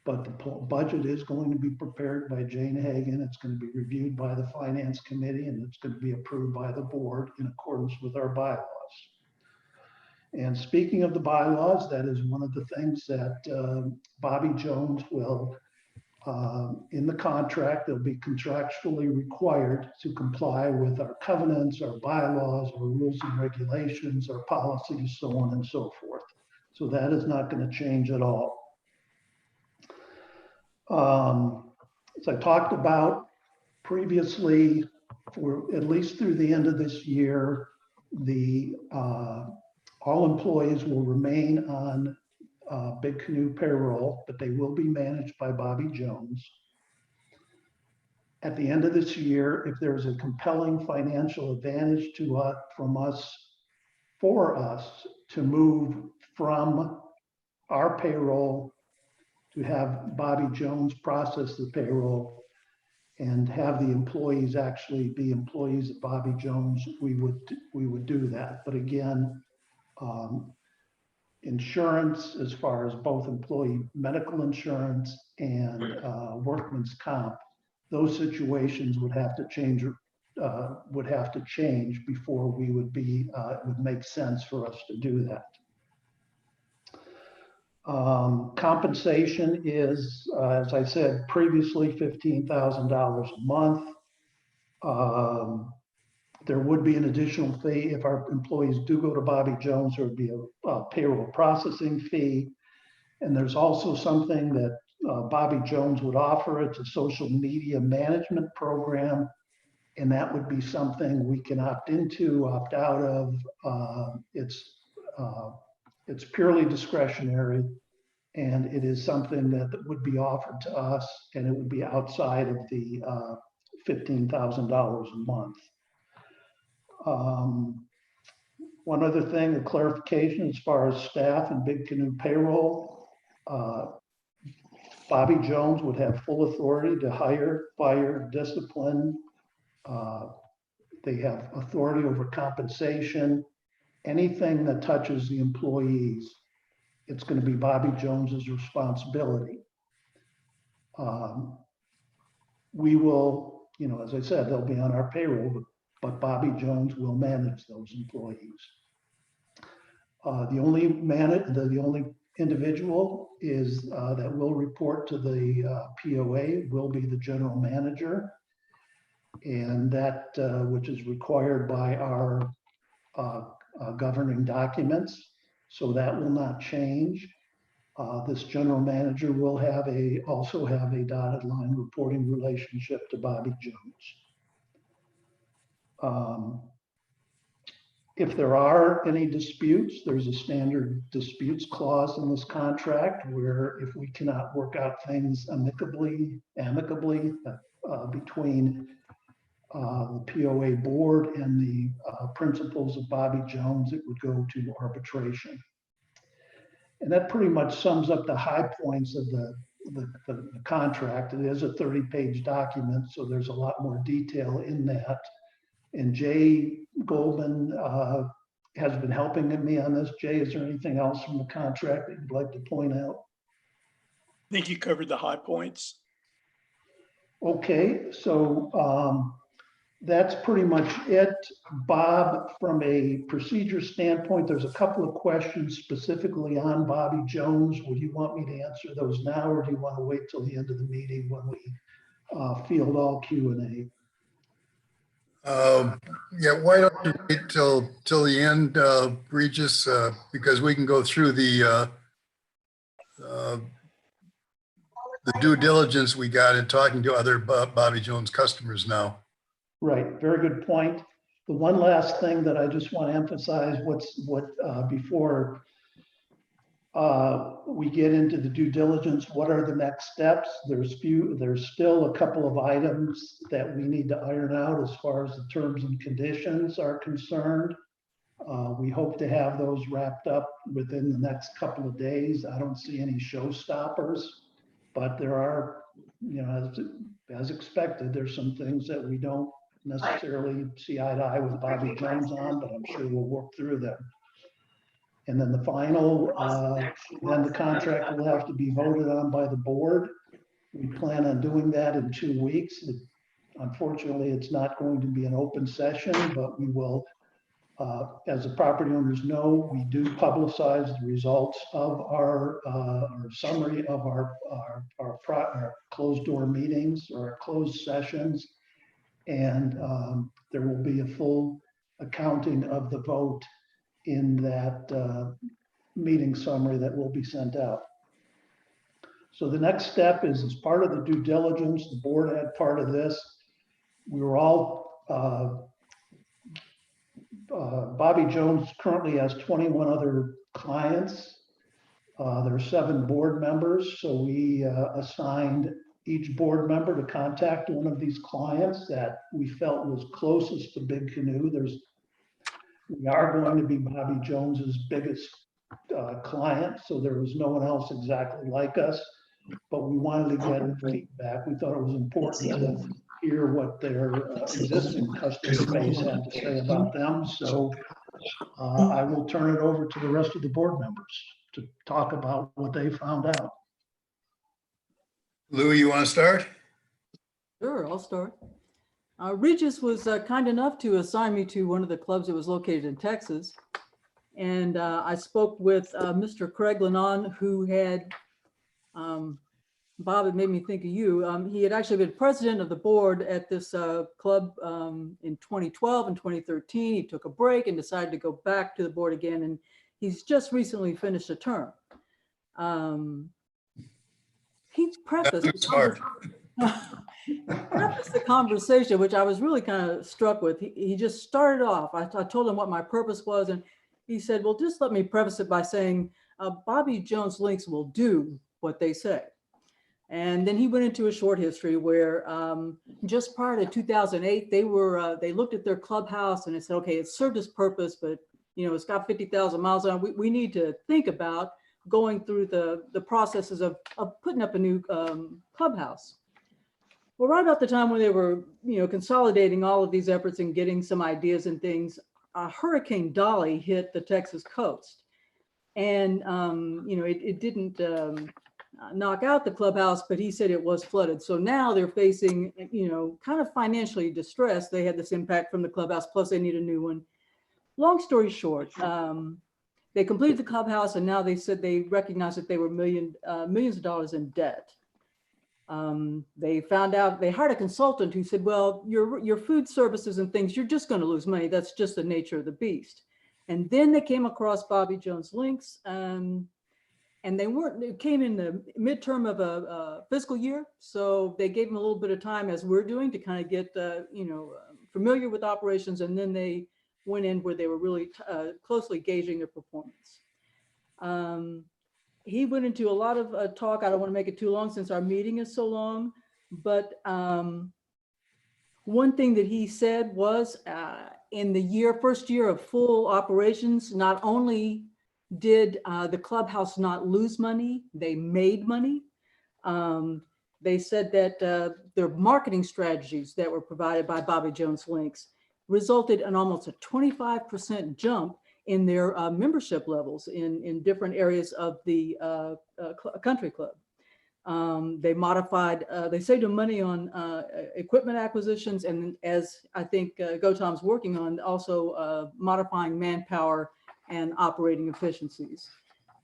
But the budget is going to be prepared by Jayne Hagan. It's going to be reviewed by the Finance Committee, and it's going to be approved by the board in accordance with our bylaws. And speaking of the bylaws, that is one of the things that Bobby Jones will in the contract, they'll be contractually required to comply with our covenants, our bylaws, our rules and regulations, our policies, so on and so forth. So that is not going to change at all. As I talked about previously, for at least through the end of this year, all employees will remain on Big Canoe payroll, but they will be managed by Bobby Jones. At the end of this year, if there's a compelling financial advantage for us to move from our payroll to have Bobby Jones process the payroll and have the employees actually be employees of Bobby Jones, we would do that. But again, insurance, as far as both employee medical insurance and workman's comp, those situations would have to change before we would be, it would make sense for us to do that. Compensation is, as I said previously, $15,000 a month. There would be an additional fee if our employees do go to Bobby Jones. There would be a payroll processing fee. And there's also something that Bobby Jones would offer. It's a social media management program. And that would be something we can opt into, opt out of. It's purely discretionary. And it is something that would be offered to us, and it would be outside of the $15,000 a month. One other thing, a clarification as far as staff and Big Canoe payroll. Bobby Jones would have full authority to hire, fire, discipline. They have authority over compensation. Anything that touches the employees, it's going to be Bobby Jones's responsibility. We will, as I said, they'll be on our payroll, but Bobby Jones will manage those employees. The only individual is that will report to the POA will be the general manager, and that which is required by our governing documents. So that will not change. This general manager will also have a dotted line reporting relationship to Bobby Jones. If there are any disputes, there's a standard disputes clause in this contract where if we cannot work out things amicably between the POA board and the principals of Bobby Jones, it would go to arbitration. And that pretty much sums up the high points of the contract. It is a 30-page document, so there's a lot more detail in that. And Jay Goldman has been helping me on this. Jay, is there anything else from the contract that you'd like to point out? I think you covered the high points. Okay, so that's pretty much it. Bob, from a procedure standpoint, there's a couple of questions specifically on Bobby Jones. Would you want me to answer those now, or do you want to wait till the end of the meeting when we field all Q&A? Yeah, why don't you wait till the end, Regis, because we can go through the due diligence we got in talking to other Bobby Jones customers now. Right, very good point. The one last thing that I just want to emphasize, before we get into the due diligence, what are the next steps? There's still a couple of items that we need to iron out as far as the terms and conditions are concerned. We hope to have those wrapped up within the next couple of days. I don't see any showstoppers, but there are, as expected, there's some things that we don't necessarily see eye to eye with Bobby Jones on, but I'm sure we'll work through them. And then the final, then the contract will have to be voted on by the board. We plan on doing that in 2 weeks. Unfortunately, it's not going to be an open session, but we will As the property owners know, we do publicize the results of our summary of our closed door meetings or our closed sessions. And there will be a full accounting of the vote in that meeting summary that will be sent out. So the next step is, as part of the due diligence, the board had part of this. We were all, Bobby Jones currently has 21 other clients. There are 7 board members. So we assigned each board member to contact one of these clients that we felt was closest to Big Canoe. We are going to be Bobby Jones's biggest client, so there was no one else exactly like us, but we wanted to get feedback. We thought it was important to hear what their existing customer base had to say about them. So I will turn it over to the rest of the board members to talk about what they found out. Lou, you want to start? Sure, I'll start. Regis was kind enough to assign me to one of the clubs that was located in Texas. And I spoke with Mr. Craig Lennon, who had, Bob, it made me think of you. He had actually been president of the board at this club in 2012 and 2013. He took a break and decided to go back to the board again. And he's just recently finished a term. He prefaced the conversation, which I was really kind of struck with. He just started off. I told him what my purpose was, and he said, well, just let me preface it by saying Bobby Jones Links will do what they say. And then he went into a short history where just prior to 2008, they looked at their clubhouse and they said, okay, it served its purpose, but it's got 50,000 miles on it. We need to think about going through the processes of putting up a new clubhouse. Well, right about the time when they were, consolidating all of these efforts and getting some ideas and things, Hurricane Dolly hit the Texas coast. And, it didn't knock out the clubhouse, but he said it was flooded. So now they're facing, kind of financially distressed. They had this impact from the clubhouse, plus they need a new one. Long story short, they completed the clubhouse, and now they said they recognized that they were millions of dollars in debt. They found out, they hired a consultant who said, well, your food services and things, you're just going to lose money. That's just the nature of the beast. And then they came across Bobby Jones Links, and it came in the midterm of a fiscal year. So they gave them a little bit of time, as we're doing, to kind of get, familiar with operations. And then they went in where they were really closely gauging their performance. He went into a lot of talk. I don't want to make it too long since our meeting is so long, but one thing that he said was in the first year of full operations, not only did the clubhouse not lose money, they made money. They said that their marketing strategies that were provided by Bobby Jones Links resulted in almost a 25% jump in their membership levels in different areas of the country club. They modified, they saved them money on equipment acquisitions, and as I think Gautam's working on, also modifying manpower and operating efficiencies.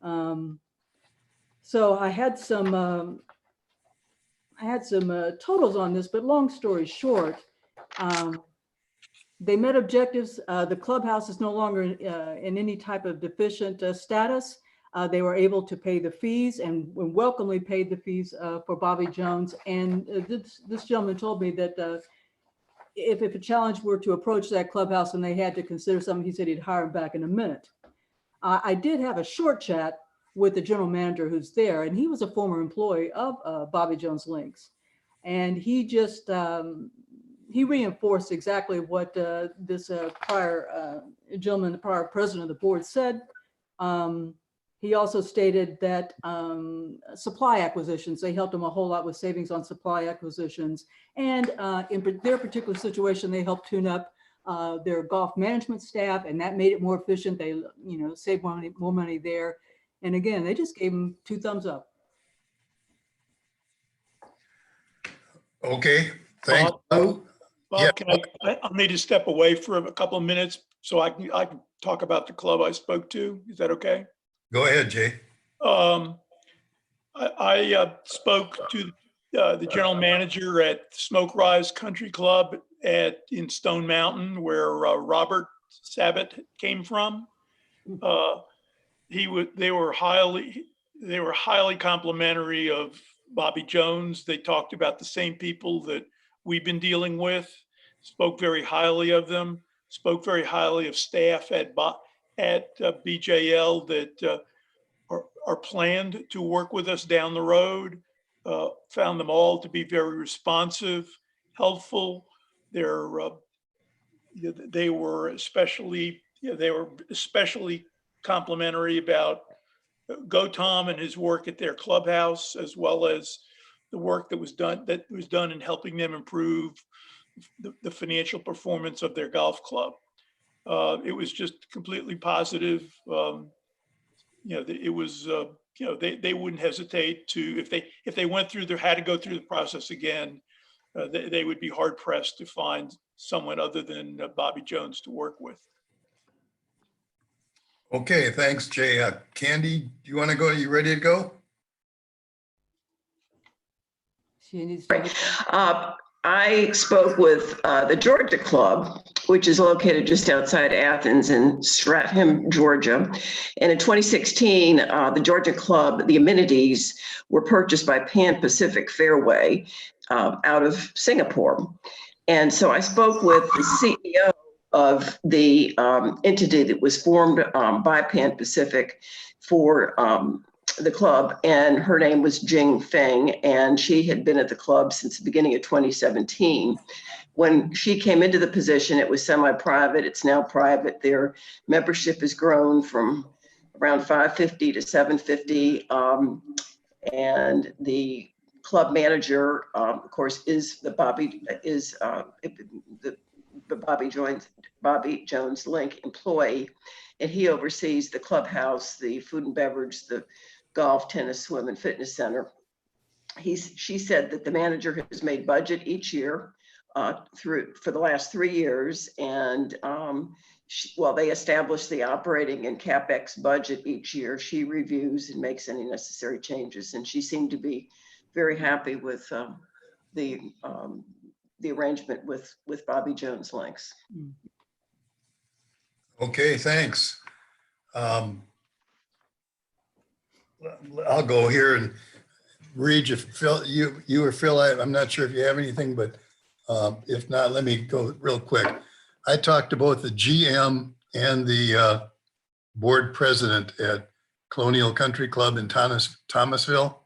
So I had some totals on this, but long story short, they met objectives. The clubhouse is no longer in any type of deficient status. They were able to pay the fees and welcomely paid the fees for Bobby Jones. And this gentleman told me that if a challenge were to approach that clubhouse and they had to consider something, he said he'd hire him back in a minute. I did have a short chat with the general manager who's there, and he was a former employee of Bobby Jones Links. And he just, he reinforced exactly what this prior gentleman, the prior president of the board said. He also stated that supply acquisitions, they helped him a whole lot with savings on supply acquisitions. And in their particular situation, they helped tune up their golf management staff, and that made it more efficient. They, saved more money there. And again, they just gave him 2 thumbs up. Okay, thanks. Bob, Yeah. I'll need to step away for a couple of minutes so I can talk about the club I spoke to. Is that okay? Go ahead, Jay. I spoke to the general manager at Smoke Rise Country Club in Stone Mountain, where Robert Sabat came from. They were highly complimentary of Bobby Jones. They talked about the same people that we've been dealing with, spoke very highly of them, spoke very highly of staff at BJL that are planned to work with us down the road. Found them all to be very responsive, helpful. They were especially complimentary about Gautam and his work at their clubhouse, as well as the work that was done in helping them improve the financial performance of their golf club. It was just completely positive. It was they wouldn't hesitate to, if they had to go through the process again, they would be hard pressed to find someone other than Bobby Jones to work with. Okay, thanks, Jay. Candy, do you want to go? You ready to go? She needs Right. to. I spoke with the Georgia Club, which is located just outside Athens in Stratham, Georgia. And in 2016, the Georgia Club, the amenities were purchased by Pan Pacific Fairway out of Singapore. And so I spoke with the CEO of the entity that was formed by Pan Pacific for the club, and her name was Jing Feng, and she had been at the club since the beginning of 2017. When she came into the position, it was semi-private. It's now private. Their membership has grown from around 550 to 750, and the club manager, of course, is the Bobby Jones Link employee, and he oversees the clubhouse, the food and beverage, the golf, tennis, swim, and fitness center. She said that the manager has made budget each year for the last 3 years, and while they establish the operating and CapEx budget each year, she reviews and makes any necessary changes. And she seemed to be very happy with the arrangement with Bobby Jones Links. Okay, thanks. I'll go here and read if Phil, you or Phil, I'm not sure if you have anything, but if not, let me go real quick. I talked to both the GM and the board president at Colonial Country Club in Thomasville.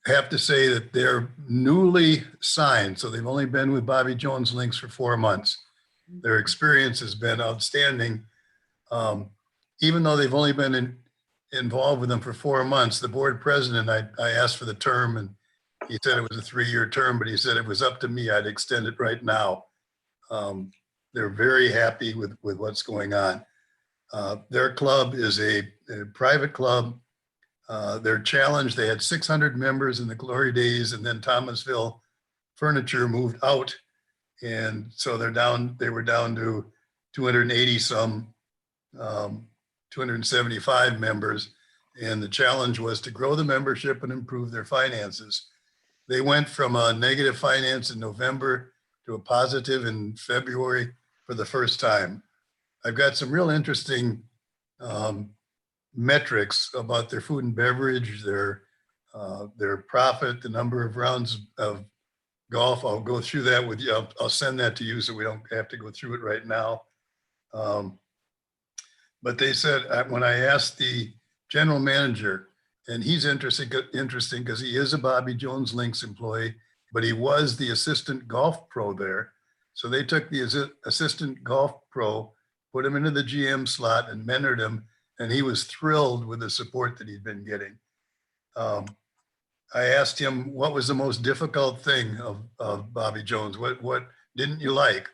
Have to say that they're newly signed, so they've only been with Bobby Jones Links for 4 months. Their experience has been outstanding. Even though they've only been involved with them for 4 months, the board president, I asked for the term, and he said it was a 3-year term, but he said it was up to me, I'd extend it right now. They're very happy with what's going on. Their club is a private club. Their challenge, they had 600 members in the glory days, and then Thomasville Furniture moved out. And so they were down to 280 some, 275 members. And the challenge was to grow the membership and improve their finances. They went from a negative finance in November to a positive in February for the first time. I've got some real interesting metrics about their food and beverage, their profit, the number of rounds of golf. I'll go through that with you. I'll send that to you so we don't have to go through it right now. But they said, when I asked the general manager, and he's interesting because he is a Bobby Jones Links employee, but he was the assistant golf pro there. So they took the assistant golf pro, put him into the GM slot and mentored him. And he was thrilled with the support that he'd been getting. I asked him, what was the most difficult thing of Bobby Jones? What didn't you like?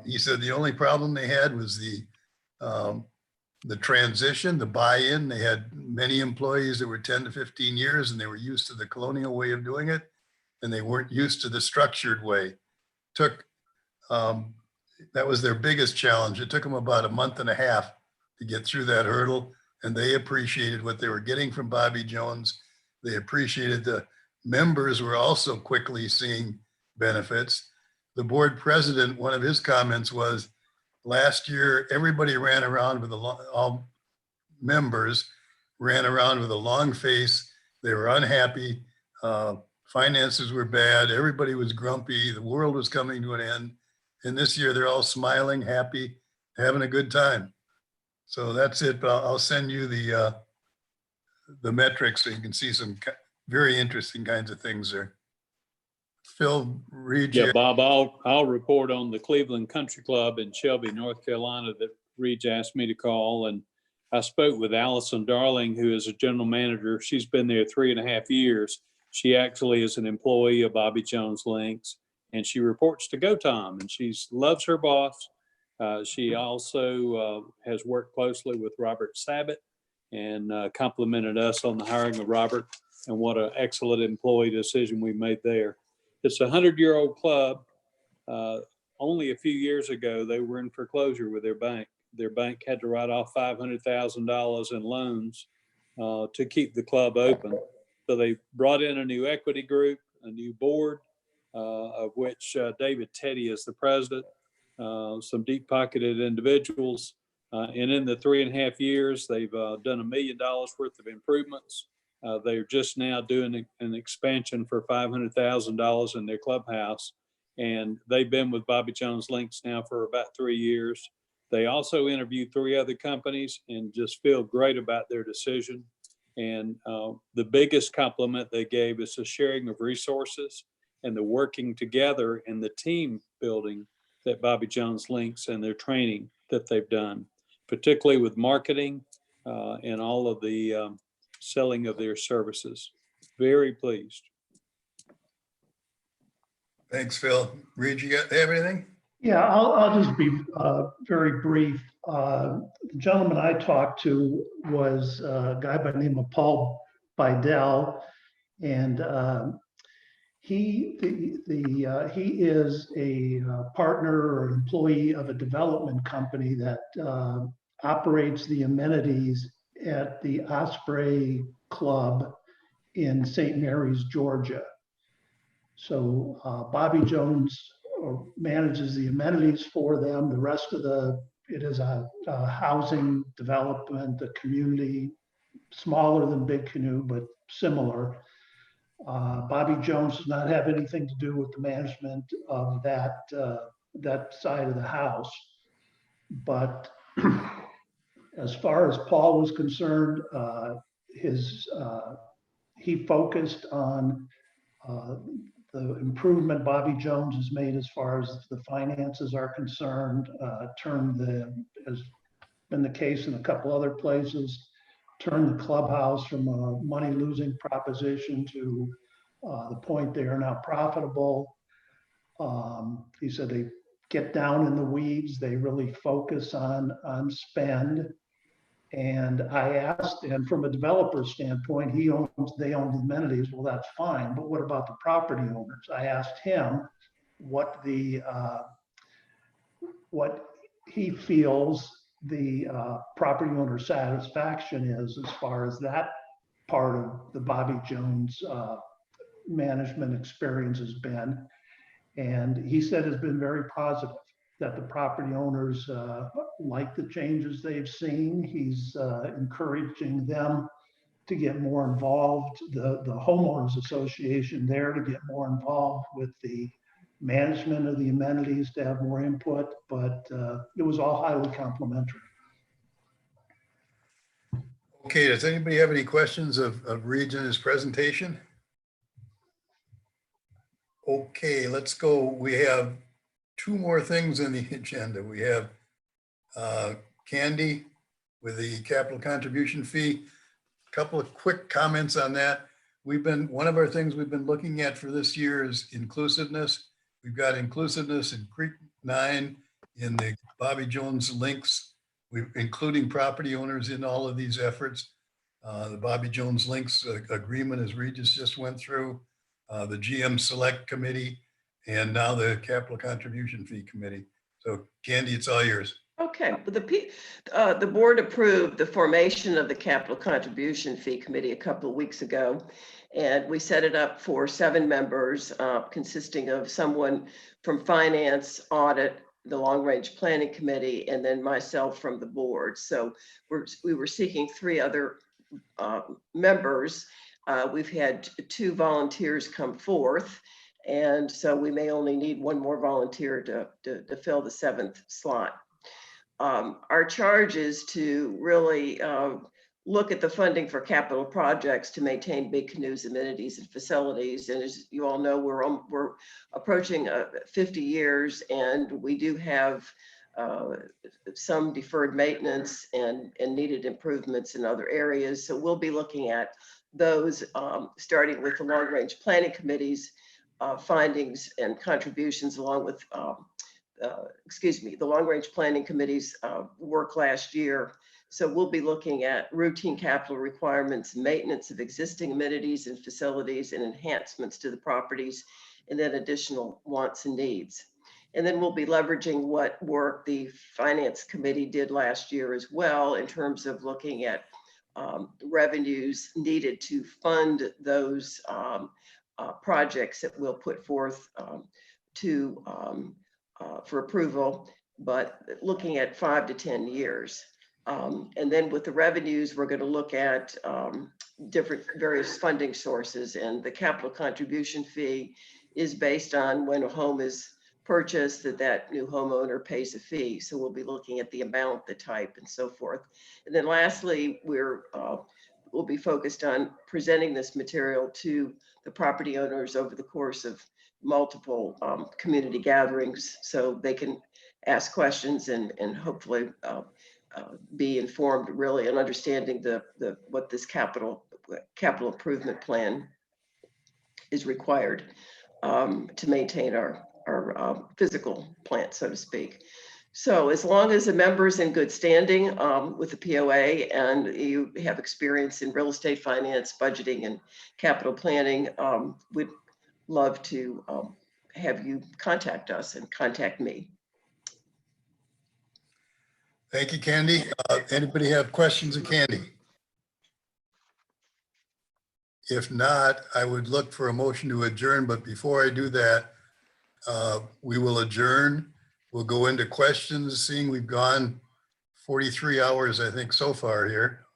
He said the only problem they had was the transition, the buy-in. They had many employees that were 10 to 15 years, and they were used to the colonial way of doing it, and they weren't used to the structured way. Took that was their biggest challenge. It took them about a month and a half to get through that hurdle, and they appreciated what they were getting from Bobby Jones. They appreciated the members were also quickly seeing benefits. The board president, one of his comments was, last year, everybody ran around with all members ran around with a long face. They were unhappy. Finances were bad. Everybody was grumpy. The world was coming to an end. And this year they're all smiling, happy, having a good time. So that's it. But I'll send you the metrics so you can see some very interesting kinds of things there. Phil, read Yeah, Bob, I'll report on the Cleveland Country Club in Shelby, North Carolina that Reed asked me to call. And I spoke with Allison Darling, who is a general manager. She's been there 3.5 years. She actually is an employee of Bobby Jones Links, and she reports to Gautam, and she loves her boss. She also has worked closely with Robert Sabat and complimented us on the hiring of Robert, and what an excellent employee decision we made there. It's a 100-year-old club. Only a few years ago, they were in foreclosure with their bank. Their bank had to write off $500,000 in loans to keep the club open. So they brought in a new equity group, a new board, of which David Teddy is the president, some deep-pocketed individuals. And in the 3.5 years, they've done $1 million worth of improvements. They're just now doing an expansion for $500,000 in their clubhouse. And they've been with Bobby Jones Links now for about 3 years. They also interviewed 3 other companies and just feel great about their decision. And the biggest compliment they gave is the sharing of resources and the working together and the team building that Bobby Jones Links and their training that they've done, particularly with marketing and all of the selling of their services. Very pleased. Thanks, Phil. Reed, you have anything? Yeah, I'll just be very brief. The gentleman I talked to was a guy by the name of Paul Bidell, and he is a partner or employee of a development company that operates the amenities at the Osprey Club in St. Mary's, Georgia. So Bobby Jones manages the amenities for them. The rest of it is a housing development, a community, smaller than Big Canoe, but similar. Bobby Jones does not have anything to do with the management of that side of the house. But as far as Paul was concerned, he focused on the improvement Bobby Jones has made as far as the finances are concerned, as been the case in a couple other places, turned the clubhouse from a money-losing proposition to the point they are now profitable. He said they get down in the weeds, they really focus on spend. And I asked, and from a developer standpoint, they own the amenities. Well, that's fine, but what about the property owners? I asked him what he feels the property owner satisfaction is as far as that part of the Bobby Jones management experience has been. And he said it's been very positive, that the property owners like the changes they've seen. He's encouraging them to get more involved, the homeowners association there to get more involved with the management of the amenities, to have more input, but it was all highly complimentary. Okay, does anybody have any questions of Reed and his presentation? Okay, let's go. We have 2 more things on the agenda. We have Candy with the capital contribution fee. A couple of quick comments on that. One of our things we've been looking at for this year is inclusiveness. We've got inclusiveness in Creek 9, in the Bobby Jones Links, including property owners in all of these efforts. The Bobby Jones Links agreement, as Regis just went through, the GM Select Committee, and now the Capital Contribution Fee Committee. So Candy, it's all yours. Okay, but the board approved the formation of the capital contribution fee committee a couple of weeks ago. And we set it up for 7 members, consisting of someone from finance, audit, the long range planning committee, and then myself from the board. So we were seeking 3 other members. We've had 2 volunteers come forth. And so we may only need 1 more volunteer to fill the 7th slot. Our charge is to really look at the funding for capital projects to maintain Big Canoe's amenities and facilities. And as you all know, we're approaching 50 years, and we do have some deferred maintenance and needed improvements in other areas. So we'll be looking at those, starting with the long range planning committee's findings and contributions, along with the long range planning committee's work last year. So we'll be looking at routine capital requirements, maintenance of existing amenities and facilities, and enhancements to the properties, and then additional wants and needs. And then we'll be leveraging what work the finance committee did last year as well, in terms of looking at revenues needed to fund those projects that we'll put forth for approval, but looking at 5 to 10 years. And then with the revenues, we're going to look at various funding sources, and the capital contribution fee is based on when a home is purchased, that new homeowner pays a fee. So we'll be looking at the amount, the type, and so forth. And then lastly, we'll be focused on presenting this material to the property owners over the course of multiple community gatherings, so they can ask questions and hopefully be informed really and understanding what this capital improvement plan is required to maintain our physical plant, so to speak. So as long as the member's in good standing with the POA and you have experience in real estate finance, budgeting, and capital planning, we'd love to have you contact us and contact me. Thank you, Candy. Anybody have questions of Candy? If not, I would look for a motion to adjourn, but before I do that, we will adjourn. We'll go into questions, seeing we've gone 43 hours, I think, so far here.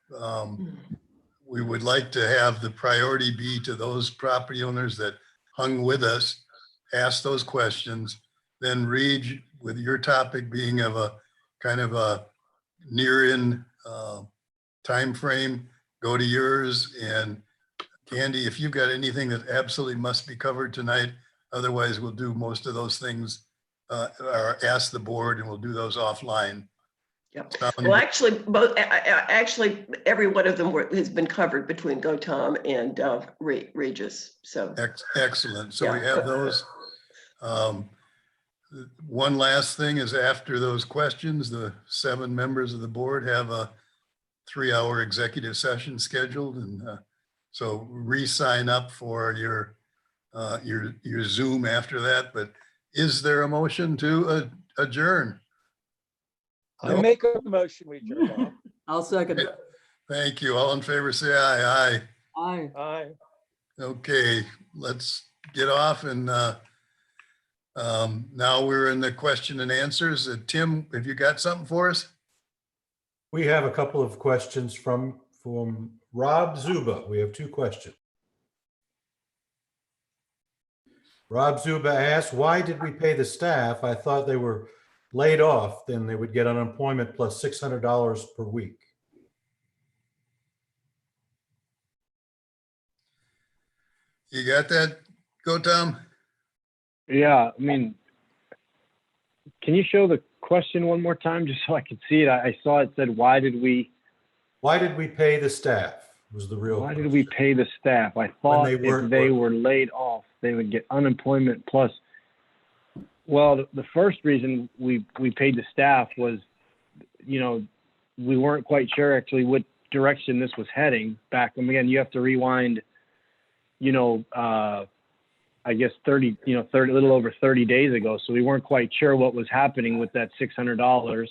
We would like to have the priority be to those property owners that hung with us, ask those questions, then read, with your topic being of a kind of a near-in time frame, go to yours. And Candy, if you've got anything that absolutely must be covered tonight, otherwise we'll do most of those things or ask the board, and we'll do those offline. Yep. Well, actually, every one of them has been covered between Gautam and Regis. So excellent. So yeah. We have those. One last thing is, after those questions, the 7 members of the board have a 3-hour executive session scheduled, and so re-sign up for your Zoom after that. But is there a motion to adjourn? I make a motion, we adjourn. I'll second it. Thank you. All in favor, say aye. Aye. Aye. Okay, let's get off. And now we're in the question and answers. Tim, have you got something for us? We have a couple of questions from Rob Zuba. We have 2 questions. Rob Zuba asked, why did we pay the staff? I thought they were laid off, then they would get unemployment plus $600 per week. You got that, Gautam? Yeah, I mean, can you show the question one more time just so I could see it? I saw it said, why did we pay the staff? Was the real Why question. did we pay the staff? I thought if they were laid off, they would get unemployment plus. Well, the first reason we paid the staff was, we weren't quite sure actually what direction this was heading back. And again, you have to rewind, I guess 30, a little over 30 days ago. So we weren't quite sure what was happening with that $600.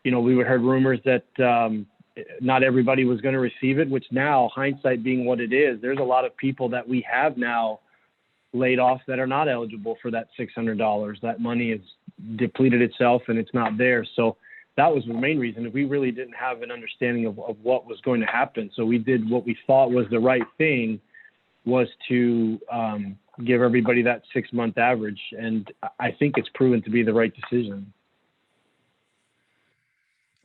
We heard rumors that not everybody was going to receive it, which now, hindsight being what it is, there's a lot of people that we have now laid off that are not eligible for that $600. That money has depleted itself and it's not there. So that was the main reason. We really didn't have an understanding of what was going to happen. So we did what we thought was the right thing, was to give everybody that 6-month average. And I think it's proven to be the right decision.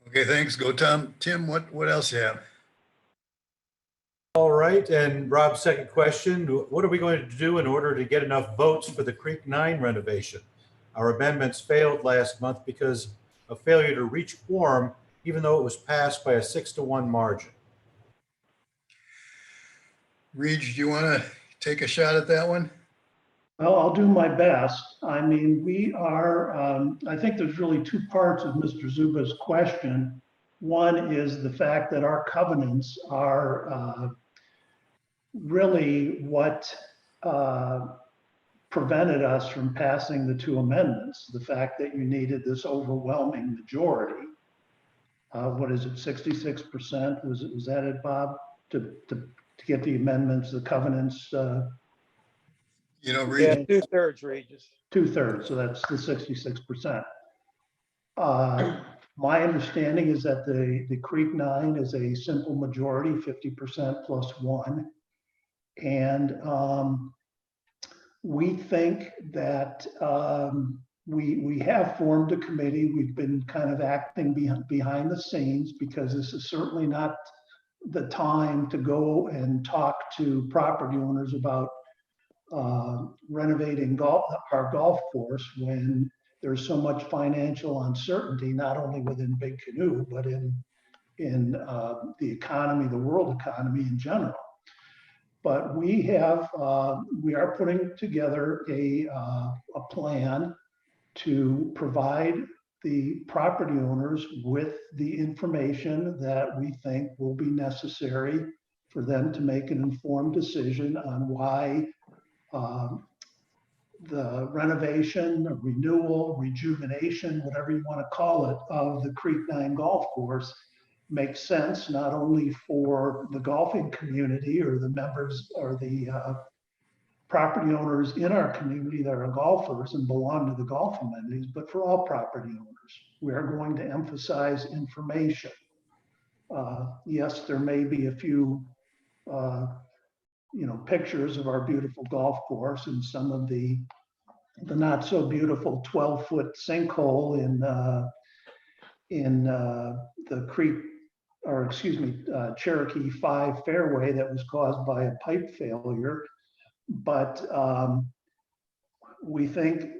Okay, thanks. Go, Tom. Tim, what else you have? All right, and Rob's second question, what are we going to do in order to get enough votes for the Creek 9 renovation? Our amendments failed last month because of failure to reach quorum, even though it was passed by a 6-1 margin. Reed, do you want to take a shot at that one? Well, I'll do my best. I mean, we are, I think there's really two parts of Mr. Zuba's question. One is the fact that our covenants are really what prevented us from passing the two amendments. The fact that you needed this overwhelming majority. What is it, 66%? Was that it, Bob? To get the amendments, the covenants? Yeah, 2/3, Regis. 2/3, so that's the 66%. My understanding is that the Creek 9 is a simple majority, 50% plus 1. And we think that we have formed a committee. We've been kind of acting behind the scenes because this is certainly not the time to go and talk to property owners about renovating our golf course when there's so much financial uncertainty, not only within Big Canoe, but in the economy, the world economy in general. But we are putting together a plan to provide the property owners with the information that we think will be necessary for them to make an informed decision on why the renovation, renewal, rejuvenation, whatever you want to call it, of the Creek 9 golf course makes sense, not only for the golfing community or the members or the property owners in our community that are golfers and belong to the golf amenities, but for all property owners. We are going to emphasize information. Yes, there may be a few pictures of our beautiful golf course and some of the not so beautiful 12-foot sinkhole in the Creek, or excuse me, Cherokee 5 fairway that was caused by a pipe failure. But we think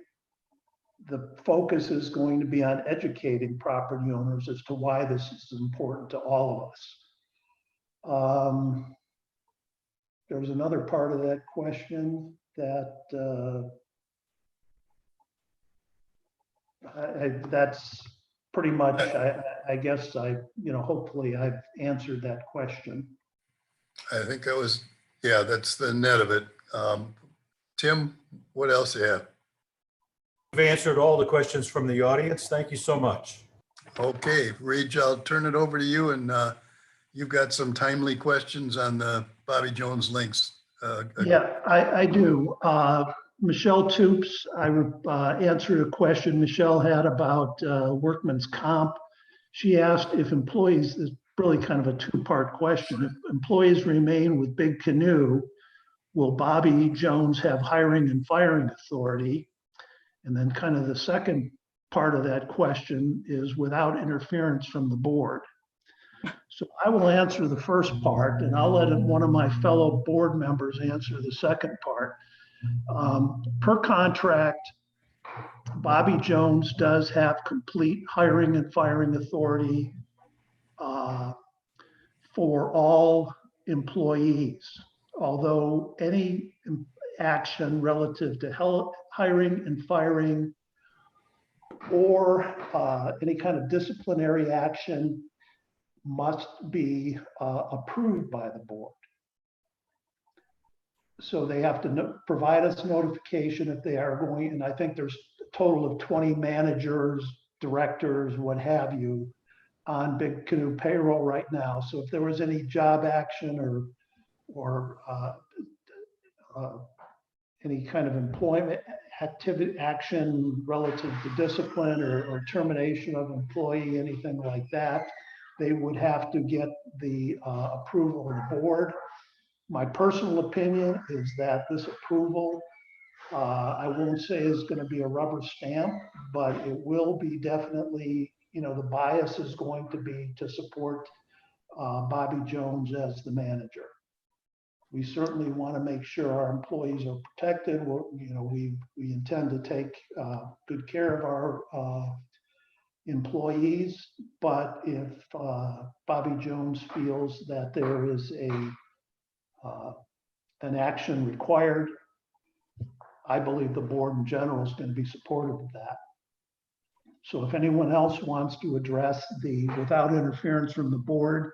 the focus is going to be on educating property owners as to why this is important to all of us. There was another part of that question that that's pretty much, I guess hopefully I've answered that question. I think that was, yeah, that's the net of it. Tim, what else do you have? We've answered all the questions from the audience. Thank you so much. Okay, Reed, I'll turn it over to you, and you've got some timely questions on the Bobby Jones links. Yeah, I do. Michelle Toops, I answered a question Michelle had about workman's comp. She asked if employees, is really kind of a two-part question. If employees remain with Big Canoe, will Bobby Jones have hiring and firing authority? And then kind of the second part of that question is without interference from the board. So I will answer the first part, and I'll let one of my fellow board members answer the second part. Per contract, Bobby Jones does have complete hiring and firing authority for all employees, although any action relative to hiring and firing or any kind of disciplinary action must be approved by the board. So they have to provide us notification if they are going, and I think there's a total of 20 managers, directors, what have you, on Big Canoe payroll right now. So if there was any job action or any kind of employment activity action relative to discipline or termination of employee, anything like that, they would have to get the approval of the board. My personal opinion is that this approval, I won't say is going to be a rubber stamp, but it will be definitely, the bias is going to be to support Bobby Jones as the manager. We certainly want to make sure our employees are protected. We intend to take good care of our employees, but if Bobby Jones feels that there is an action required, I believe the board in general is going to be supportive of that. So if anyone else wants to address without interference from the board,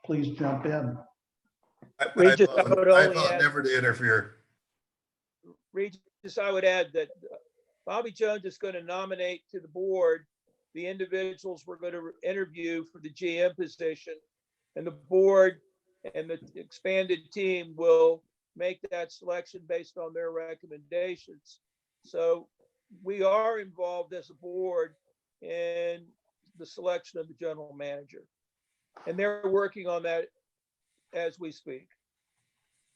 please jump in. Regis, I would I only thought add, never to interfere. Regis, I would add that Bobby Jones is going to nominate to the board the individuals we're going to interview for the GM position, and the board and the expanded team will make that selection based on their recommendations. So we are involved as a board in the selection of the general manager, and they're working on that as we speak,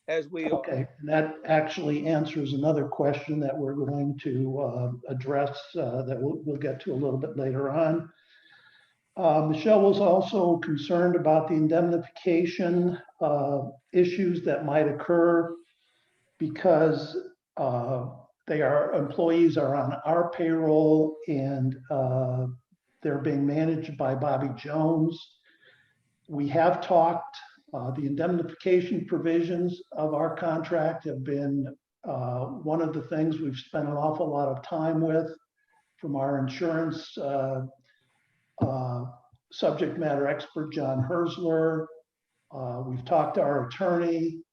as we are. Okay, and that actually answers another question that we're going to address that we'll get to a little bit later on. Michelle was also concerned about the indemnification issues that might occur because employees are on our payroll and they're being managed by Bobby Jones. We have talked. The indemnification provisions of our contract have been one of the things we've spent an awful lot of time with from our insurance subject matter expert, John Herzler. We've talked to our attorney,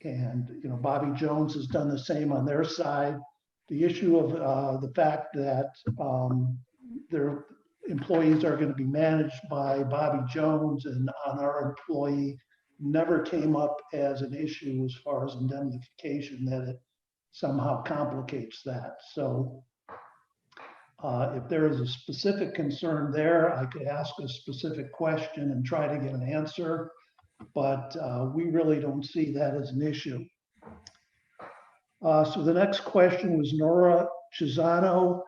and Bobby Jones has done the same on their side. The issue of the fact that their employees are going to be managed by Bobby Jones and on our employee never came up as an issue as far as indemnification, that it somehow complicates that. So if there is a specific concern there, I could ask a specific question and try to get an answer, but we really don't see that as an issue. So the next question was Nora Chisano.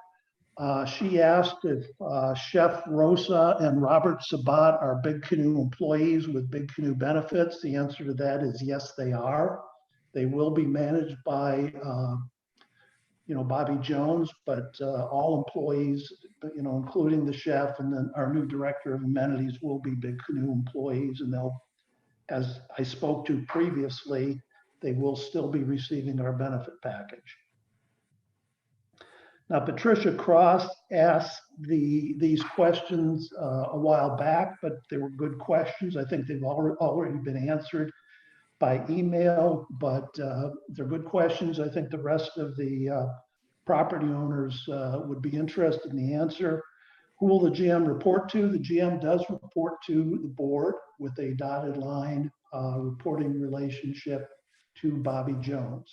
She asked if Chef Rosa and Robert Sabat are Big Canoe employees with Big Canoe benefits. The answer to that is yes, they are. They will be managed by Bobby Jones, but all employees, including the chef and then our new director of amenities, will be Big Canoe employees, and they'll, as I spoke to previously, they will still be receiving our benefit package. Now, Patricia Cross asked these questions a while back, but they were good questions. I think they've already been answered by email, but they're good questions. I think the rest of the property owners would be interested in the answer. Who will the GM report to? The GM does report to the board with a dotted line reporting relationship to Bobby Jones.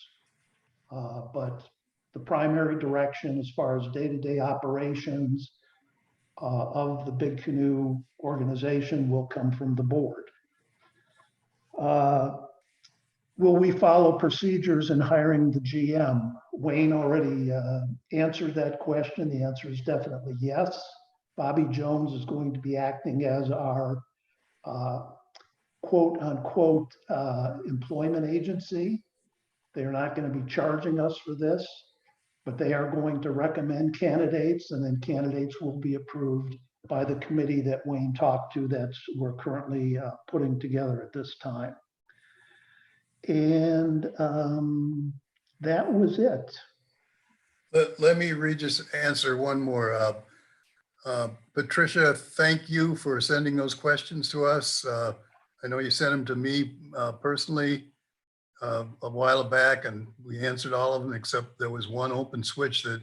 But the primary direction as far as day-to-day operations of the Big Canoe organization will come from the board. Will we follow procedures in hiring the GM? Wayne already answered that question. The answer is definitely yes. Bobby Jones is going to be acting as our quote unquote employment agency. They're not going to be charging us for this, but they are going to recommend candidates, and then candidates will be approved by the committee that Wayne talked to that we're currently putting together at this time. And that was it. Let me just answer one more. Patricia, thank you for sending those questions to us. I know you sent them to me personally. a while back, and we answered all of them, except there was one open switch that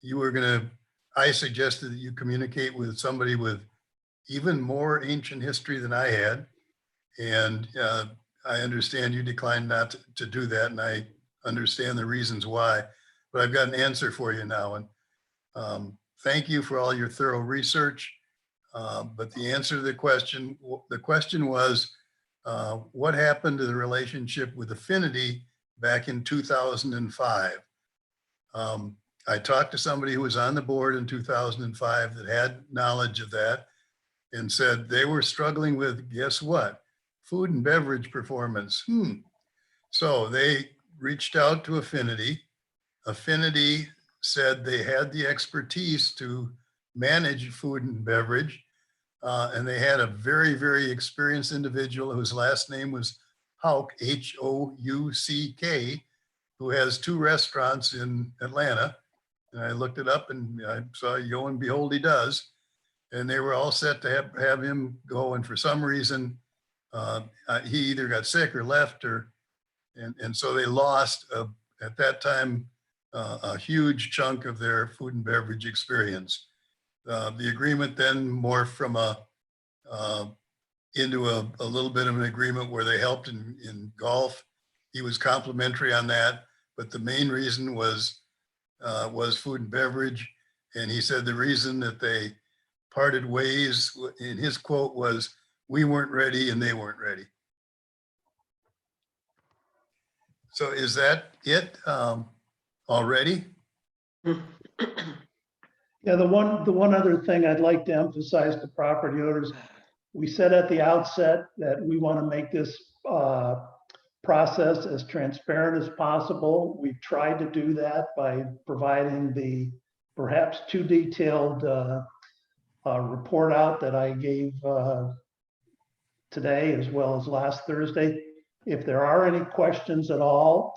you were gonna, I suggested that you communicate with somebody with even more ancient history than I had. And I understand you declined not to do that, and I understand the reasons why, but I've got an answer for you now. And thank you for all your thorough research. But the answer to the question was, what happened to the relationship with Affinity back in 2005? I talked to somebody who was on the board in 2005 that had knowledge of that and said they were struggling with, guess what? Food and beverage performance. So they reached out to Affinity. Affinity said they had the expertise to manage food and beverage. And they had a very, very experienced individual whose last name was Houck, Houck, who has 2 restaurants in Atlanta. And I looked it up and I saw, yo, and behold, he does. And they were all set to have him go. And for some reason, he either got sick or left, and so they lost, at that time, a huge chunk of their food and beverage experience. The agreement then morphed from into a little bit of an agreement where they helped in golf. He was complimentary on that, but the main reason was food and beverage. And he said the reason that they parted ways, in his quote, was, "We weren't ready and they weren't ready." So is that it already? Yeah, the one other thing I'd like to emphasize to property owners, we said at the outset that we want to make this process as transparent as possible. We've tried to do that by providing the perhaps too detailed report out that I gave today as well as last Thursday. If there are any questions at all,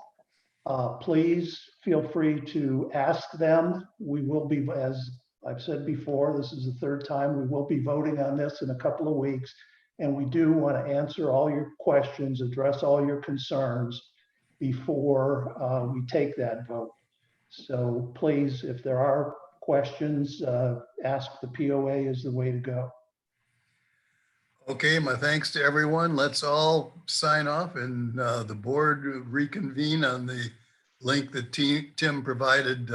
please feel free to ask them. We will be, as I've said before, this is the 3rd time, we will be voting on this in a couple of weeks. And we do want to answer all your questions, address all your concerns before we take that vote. So please, if there are questions, ask the POA is the way to go. Okay, my thanks to everyone. Let's all sign off and the board reconvene on the link that Tim provided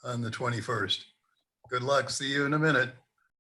on the 21st. Good luck. See you in a minute.